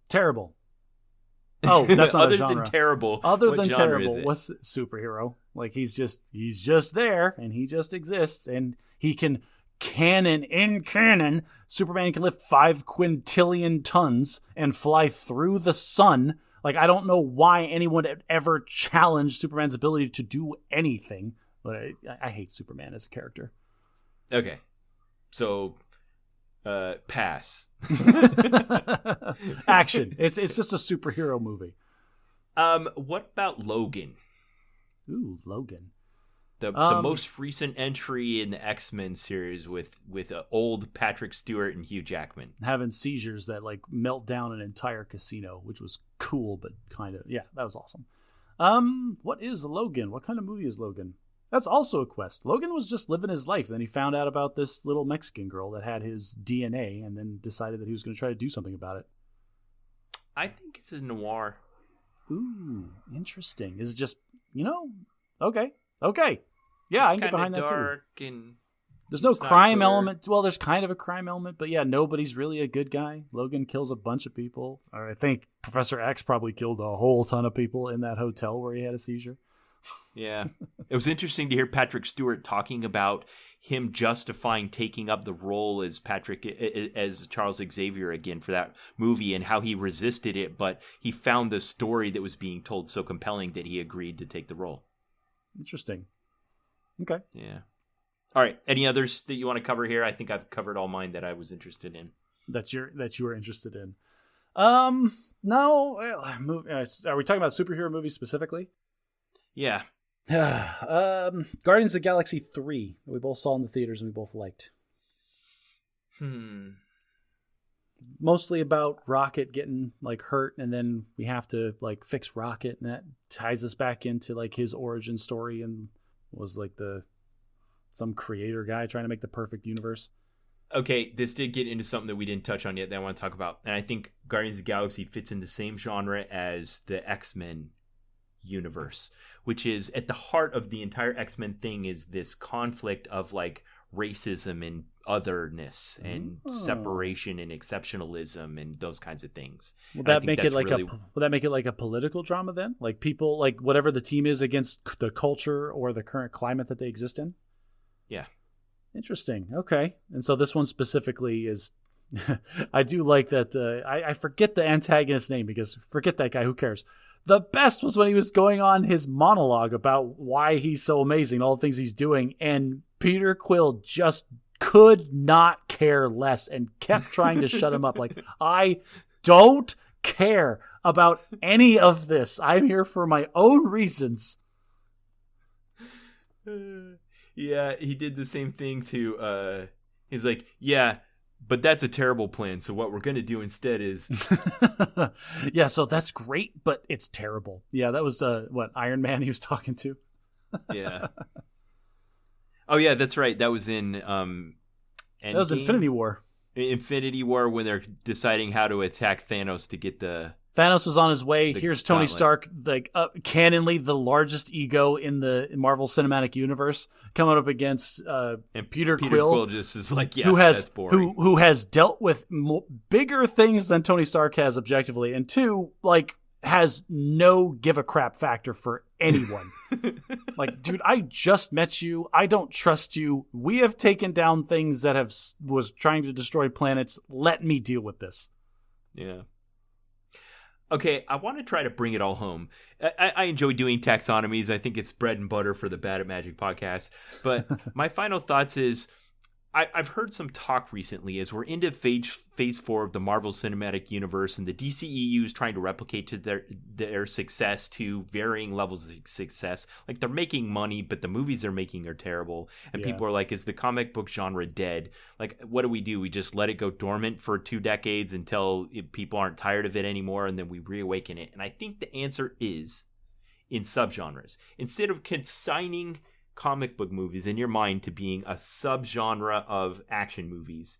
Terrible. Oh, that's not Other a genre. than terrible. Other than terrible, what's superhero? Like he's just there and he just exists and he can in canon, Superman can lift 5 quintillion tons and fly through the sun. Like, I don't know why anyone had ever challenged Superman's ability to do anything, but I hate Superman as a character. Okay. So, pass. Action. It's just a superhero movie. What about Logan? Ooh, Logan. The most recent entry in the X-Men series with old Patrick Stewart and Hugh Jackman. Having seizures that, like, melt down an entire casino, which was cool, but kind of... Yeah, that was awesome. What is Logan? What kind of movie is Logan? That's also a quest. Logan was just living his life. Then he found out about this little Mexican girl that had his DNA and then decided that he was going to try to do something about it. I think it's a noir. Ooh, interesting. Is it just, Okay. Yeah, I can get behind that too. And there's no crime element. Well, there's kind of a crime element, but yeah, nobody's really a good guy. Logan kills a bunch of people. Or I think Professor X probably killed a whole ton of people in that hotel where he had a seizure. Yeah. It was interesting to hear Patrick Stewart talking about him justifying taking up the role as Charles Xavier again for that movie and how he resisted it, but he found the story that was being told so compelling that he agreed to take the role. Interesting. Okay. Yeah. All right. Any others that you want to cover here? I think I've covered all mine that I was interested in. That you were interested in. No. Are we talking about superhero movies specifically? Yeah. Guardians of the Galaxy 3. We both saw in the theaters and we both liked. Mostly about Rocket getting like hurt, and then we have to like fix Rocket, and that ties us back into like his origin story and was like some creator guy trying to make the perfect universe. Okay, this did get into something that we didn't touch on yet that I want to talk about, and I think Guardians of the Galaxy fits in the same genre as the X-Men universe, which is at the heart of the entire X-Men thing is this conflict of like racism and otherness and separation and exceptionalism and those kinds of things. Would that make it like a political drama then? Like people, like whatever the team is against the culture or the current climate that they exist in? Yeah. Interesting. Okay. And so this one specifically is, I do like that. I forget the antagonist's name because forget that guy. Who cares? The best was when he was going on his monologue about why he's so amazing, all the things he's doing. And Peter Quill just could not care less and kept trying to shut him up. Like, I don't care about any of this. I'm here for my own reasons. Yeah, he did the same thing to, he's like, yeah, But that's a terrible plan. So what we're going to do instead is... Yeah, so that's great, but it's terrible. Yeah, that was Iron Man he was talking to? Yeah. Oh, yeah, that's right. That was in That was Infinity War. Infinity War, when they're deciding how to attack Thanos to get the... Thanos was on his way. Here's Tony Stark, canonly the largest ego in the Marvel Cinematic Universe, coming up against and Peter Quill just is like, yeah, that's boring. Who has dealt with bigger things than Tony Stark has objectively, and two, like, has no give a crap factor for anyone. Like, dude, I just met you. I don't trust you. We have taken down things that was trying to destroy planets. Let me deal with this. Yeah. Okay, I want to try to bring it all home. I enjoy doing taxonomies. I think it's bread and butter for the Bad at Magic podcast. But my final thoughts is, I've heard some talk recently as we're into phase 4 of the Marvel Cinematic Universe, and the DCEU is trying to replicate to their success to varying levels of success. Like, they're making money, but the movies they're making are terrible. And people are like, is the comic book genre dead? Like, what do? We just let it go dormant for 2 decades until people aren't tired of it anymore, and then we reawaken it. And I think the answer is in subgenres. Instead of consigning comic book movies in your mind to being a subgenre of action movies,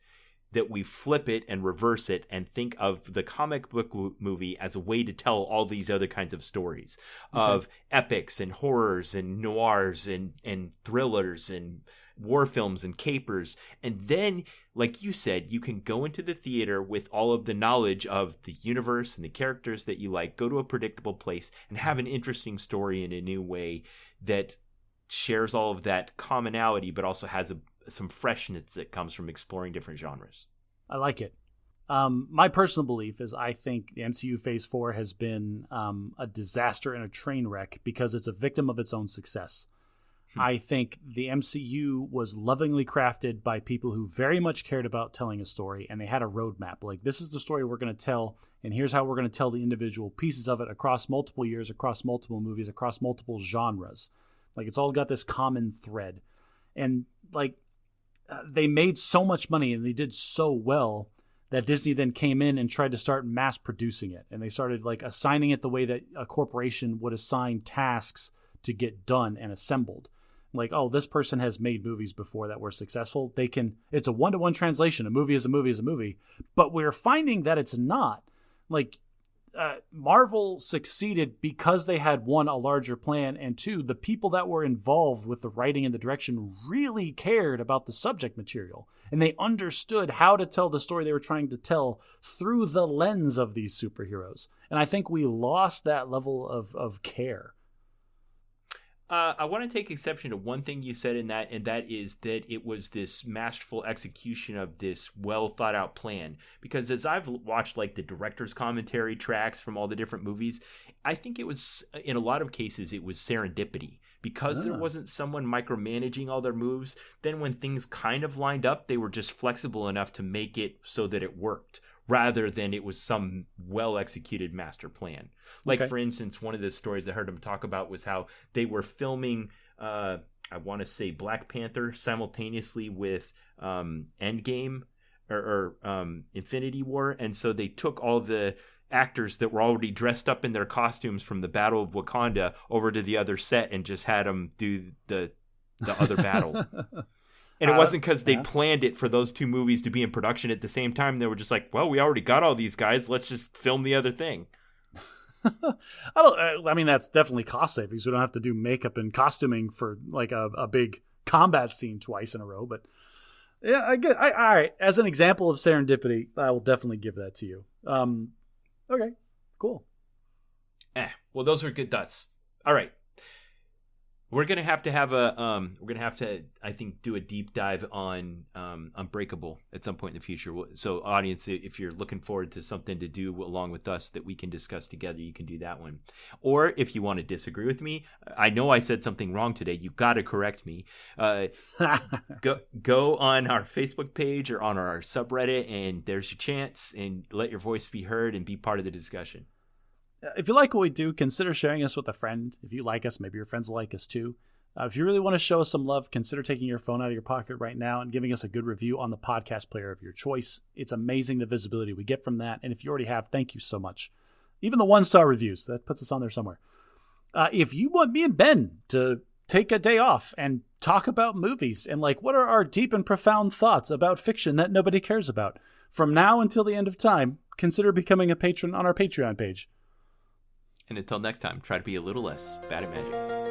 that we flip it and reverse it and think of the comic book movie as a way to tell all these other kinds of stories of epics and horrors and noirs and thrillers and war films and capers. And then, like you said, you can go into the theater with all of the knowledge of the universe and the characters that you like, go to a predictable place and have an interesting story in a new way that shares all of that commonality, but also has some freshness that comes from exploring different genres. I like it. My personal belief is I think the MCU Phase 4 has been a disaster and a train wreck because it's a victim of its own success. I think the MCU was lovingly crafted by people who very much cared about telling a story, and they had a roadmap. Like, this is the story we're going to tell, and here's how we're going to tell the individual pieces of it across multiple years, across multiple movies, across multiple genres. Like, it's all got this common thread. And, like, they made so much money and they did so well that Disney then came in and tried to start mass producing it. And they started, like, assigning it the way that a corporation would assign tasks to get done and assembled. Like, oh, this person has made movies before that were successful. It's a one-to-one translation. A movie is a movie is a movie. But we're finding that it's not. Like, Marvel succeeded because they had, one, a larger plan, and two, the people that were involved with the writing and the direction really cared about the subject material, and they understood how to tell the story they were trying to tell through the lens of these superheroes. And I think we lost that level of care. I want to take exception to one thing you said in that, and that is that it was this masterful execution of this well thought out plan. Because as I've watched, like, the director's commentary tracks from all the different movies, I think it was, in a lot of cases, it was serendipity. Because there wasn't someone micromanaging all their moves, then when things kind of lined up, they were just flexible enough to make it so that it worked, rather than it was some well-executed master plan. Like, for instance, one of the stories I heard him talk about was how they were filming, I want to say, Black Panther simultaneously with Endgame or Infinity War. And so they took all the actors that were already dressed up in their costumes from the Battle of Wakanda over to the other set and just had them do the other battle. And it wasn't because they planned it for those two movies to be in production at the same time. They were just like, well, we already got all these guys. Let's just film the other thing. I mean, that's definitely cost savings. We don't have to do makeup and costuming for, like, a big combat scene twice in a row. But yeah, all right. As an example of serendipity, I will definitely give that to you. Okay, cool. Well, those are good thoughts. All right. We're gonna have to I think, do a deep dive on Unbreakable at some point in the future. So, audience, if you're looking forward to something to do along with us that we can discuss together, you can do that one. Or if you want to disagree with me, I know I said something wrong today. You got to correct me. Go on our Facebook page or on our subreddit, and there's your chance. And let your voice be heard and be part of the discussion. If you like what we do, consider sharing us with a friend. If you like us, maybe your friends will like us too. If you really want to show us some love, consider taking your phone out of your pocket right now and giving us a good review on the podcast player of your choice. It's amazing the visibility we get from that. And if you already have, thank you so much. Even the 1-star reviews, that puts us on there somewhere. If you want me and Ben to take a day off and talk about movies and like what are our deep and profound thoughts about fiction that nobody cares about, from now until the end of time, consider becoming a patron on our Patreon page. And until next time, try to be a little less bad at magic.